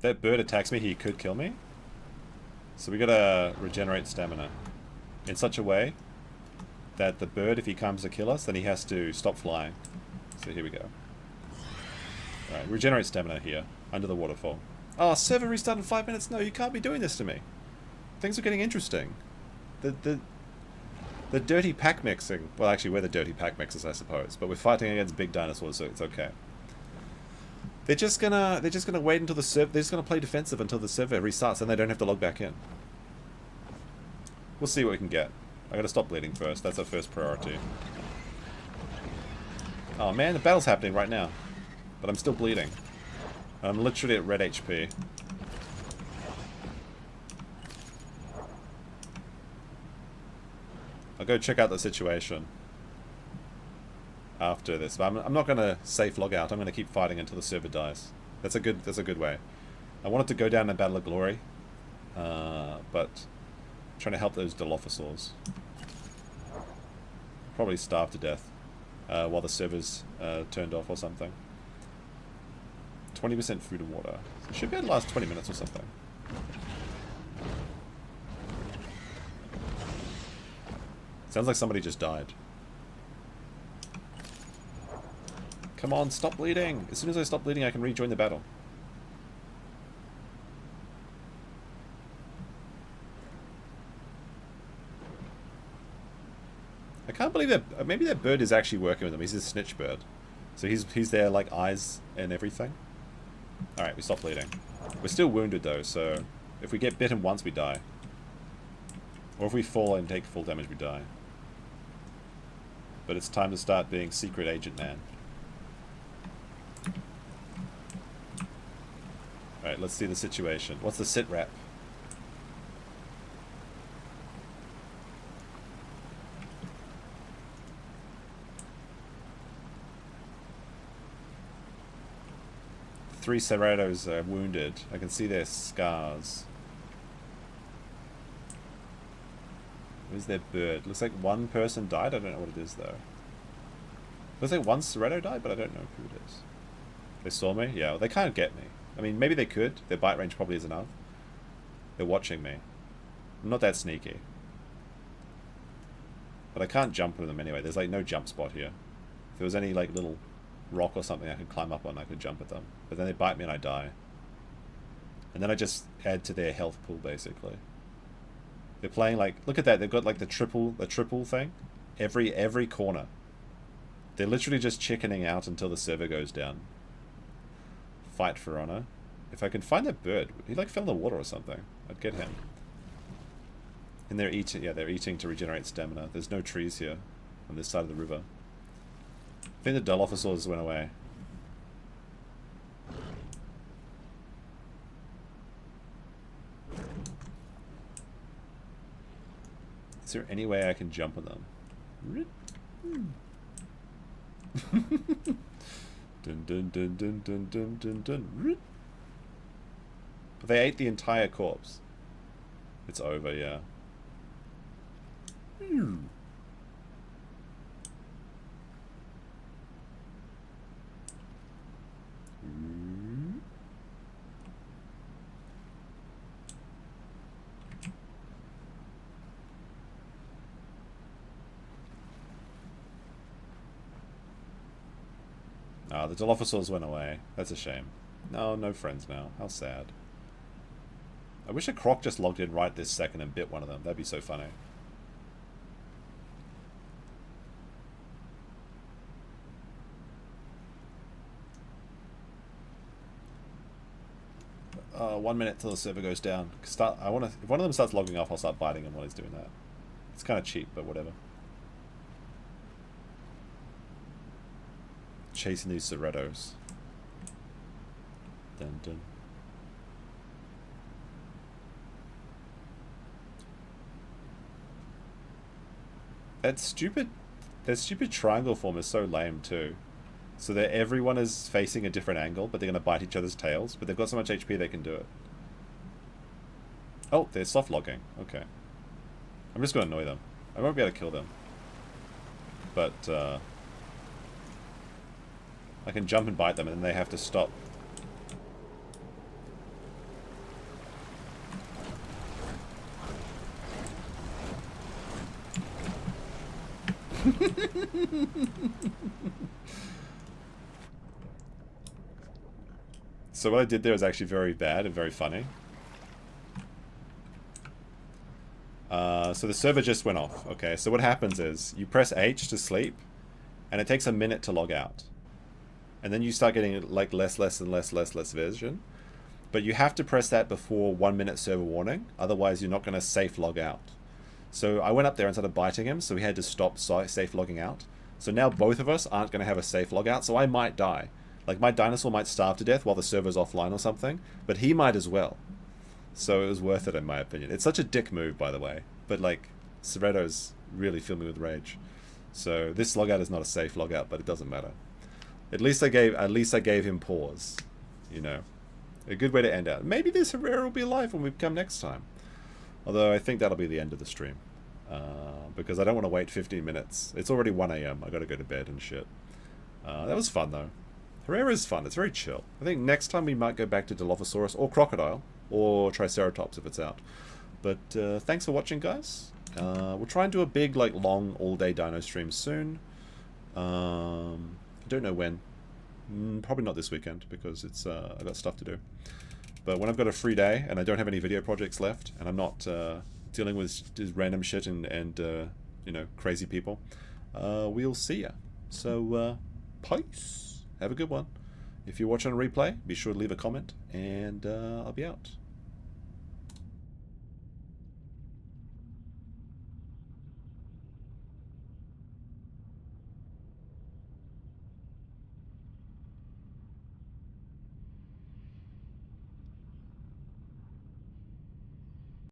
That bird attacks me, he could kill me. So we gotta regenerate stamina. In such a way that the bird, if he comes to kill us, then he has to stop flying. So here we go. Alright, regenerate stamina here, under the waterfall. Oh, server restart in 5 minutes? No, you can't be doing this to me. Things are getting interesting. The dirty pack mixing. Well, actually, we're the dirty pack mixers, I suppose. But we're fighting against big dinosaurs, so it's okay. They're just gonna wait until the server. They're just gonna play defensive until the server restarts, and they don't have to log back in. We'll see what we can get. I gotta stop bleeding first. That's our first priority. Oh man, the battle's happening right now, but I'm still bleeding. I'm literally at red HP. I'll go check out the situation after this, but I'm not gonna safe log out. I'm gonna keep fighting until the server dies. That's a good way. I wanted to go down in Battle of Glory, but I'm trying to help those Dilophosaurs. Probably starve to death while the server's turned off or something. 20% food and water. So it should be able to last 20 minutes or something. Sounds like somebody just died. Come on, stop bleeding! As soon as I stop bleeding, I can rejoin the battle. I can't believe that... Maybe that bird is actually working with him. He's a snitch bird. So he's there like eyes and everything. Alright, we stopped bleeding. We're still wounded though, so... If we get bitten once, we die. Or if we fall and take full damage, we die. But it's time to start being Secret Agent Man. Alright, let's see the situation. What's the sit rep? Three Cerratos are wounded. I can see their scars. Where's their bird? Looks like one person died. I don't know what it is though. Looks like one Cerrato died, but I don't know who it is. They saw me? Yeah, well, they can't get me. I mean, maybe they could. Their bite range probably is enough. They're watching me. I'm not that sneaky. But I can't jump with them anyway. There's like no jump spot here. If there was any like little rock or something I could climb up on, I could jump at them. But then they bite me and I die. And then I just add to their health pool basically. They're playing like, look at that, they've got like the triple thing. Every corner. They're literally just chickening out until the server goes down. Fight for honor. If I can find that bird, he like fell in the water or something. I'd get him. And they're eating, yeah, they're eating to regenerate stamina. There's no trees here on this side of the river. I think the Dilophosaurs went away. Is there any way I can jump on them? Dun, dun, dun, dun, dun, dun, dun, dun. But they ate the entire corpse. It's over, yeah. Ah, the Dilophosaurs went away. That's a shame. No friends now. How sad. I wish a Croc just logged in right this second and bit one of them. That'd be so funny. 1 minute till the server goes down. If one of them starts logging off, I'll start biting him while he's doing that. It's kind of cheap, but whatever. Chasing these Cerretos. Dun dun. That stupid triangle form is so lame too. So that everyone is facing a different angle, but they're going to bite each other's tails. But they've got so much HP they can do it. Oh, they're soft logging. Okay. I'm just going to annoy them. I won't be able to kill them. But, I can jump and bite them, and then they have to stop. So what I did there was actually very bad and very funny. So the server just went off. Okay, so what happens is you press H to sleep, and it takes a minute to log out. And then you start getting like less vision. But you have to press that before 1 minute server warning, otherwise you're not going to safe log out. So I went up there and started biting him, so we had to stop safe logging out. So now both of us aren't going to have a safe log out, so I might die. Like my dinosaur might starve to death while the server's offline or something, but he might as well. So it was worth it in my opinion. It's such a dick move, by the way, but like Cerretos really fill me with rage. So this logout is not a safe logout, but it doesn't matter. At least I gave him pause, you know. A good way to end out. Maybe this Herrera will be alive when we come next time. Although I think that'll be the end of the stream. Because I don't want to wait 15 minutes. It's already 1 AM. I gotta go to bed and shit. That was fun though. Herrera is fun. It's very chill. I think next time we might go back to Dilophosaurus or Crocodile or Triceratops if it's out. But thanks for watching, guys. We'll try and do a big, like, long all-day dino stream soon. I don't know when. Probably not this weekend because it's I got stuff to do. But when I've got a free day and I don't have any video projects left and I'm not dealing with just random shit and you know, crazy people, we'll see ya. So peace. Have a good one. If you're watching a replay, be sure to leave a comment and I'll be out.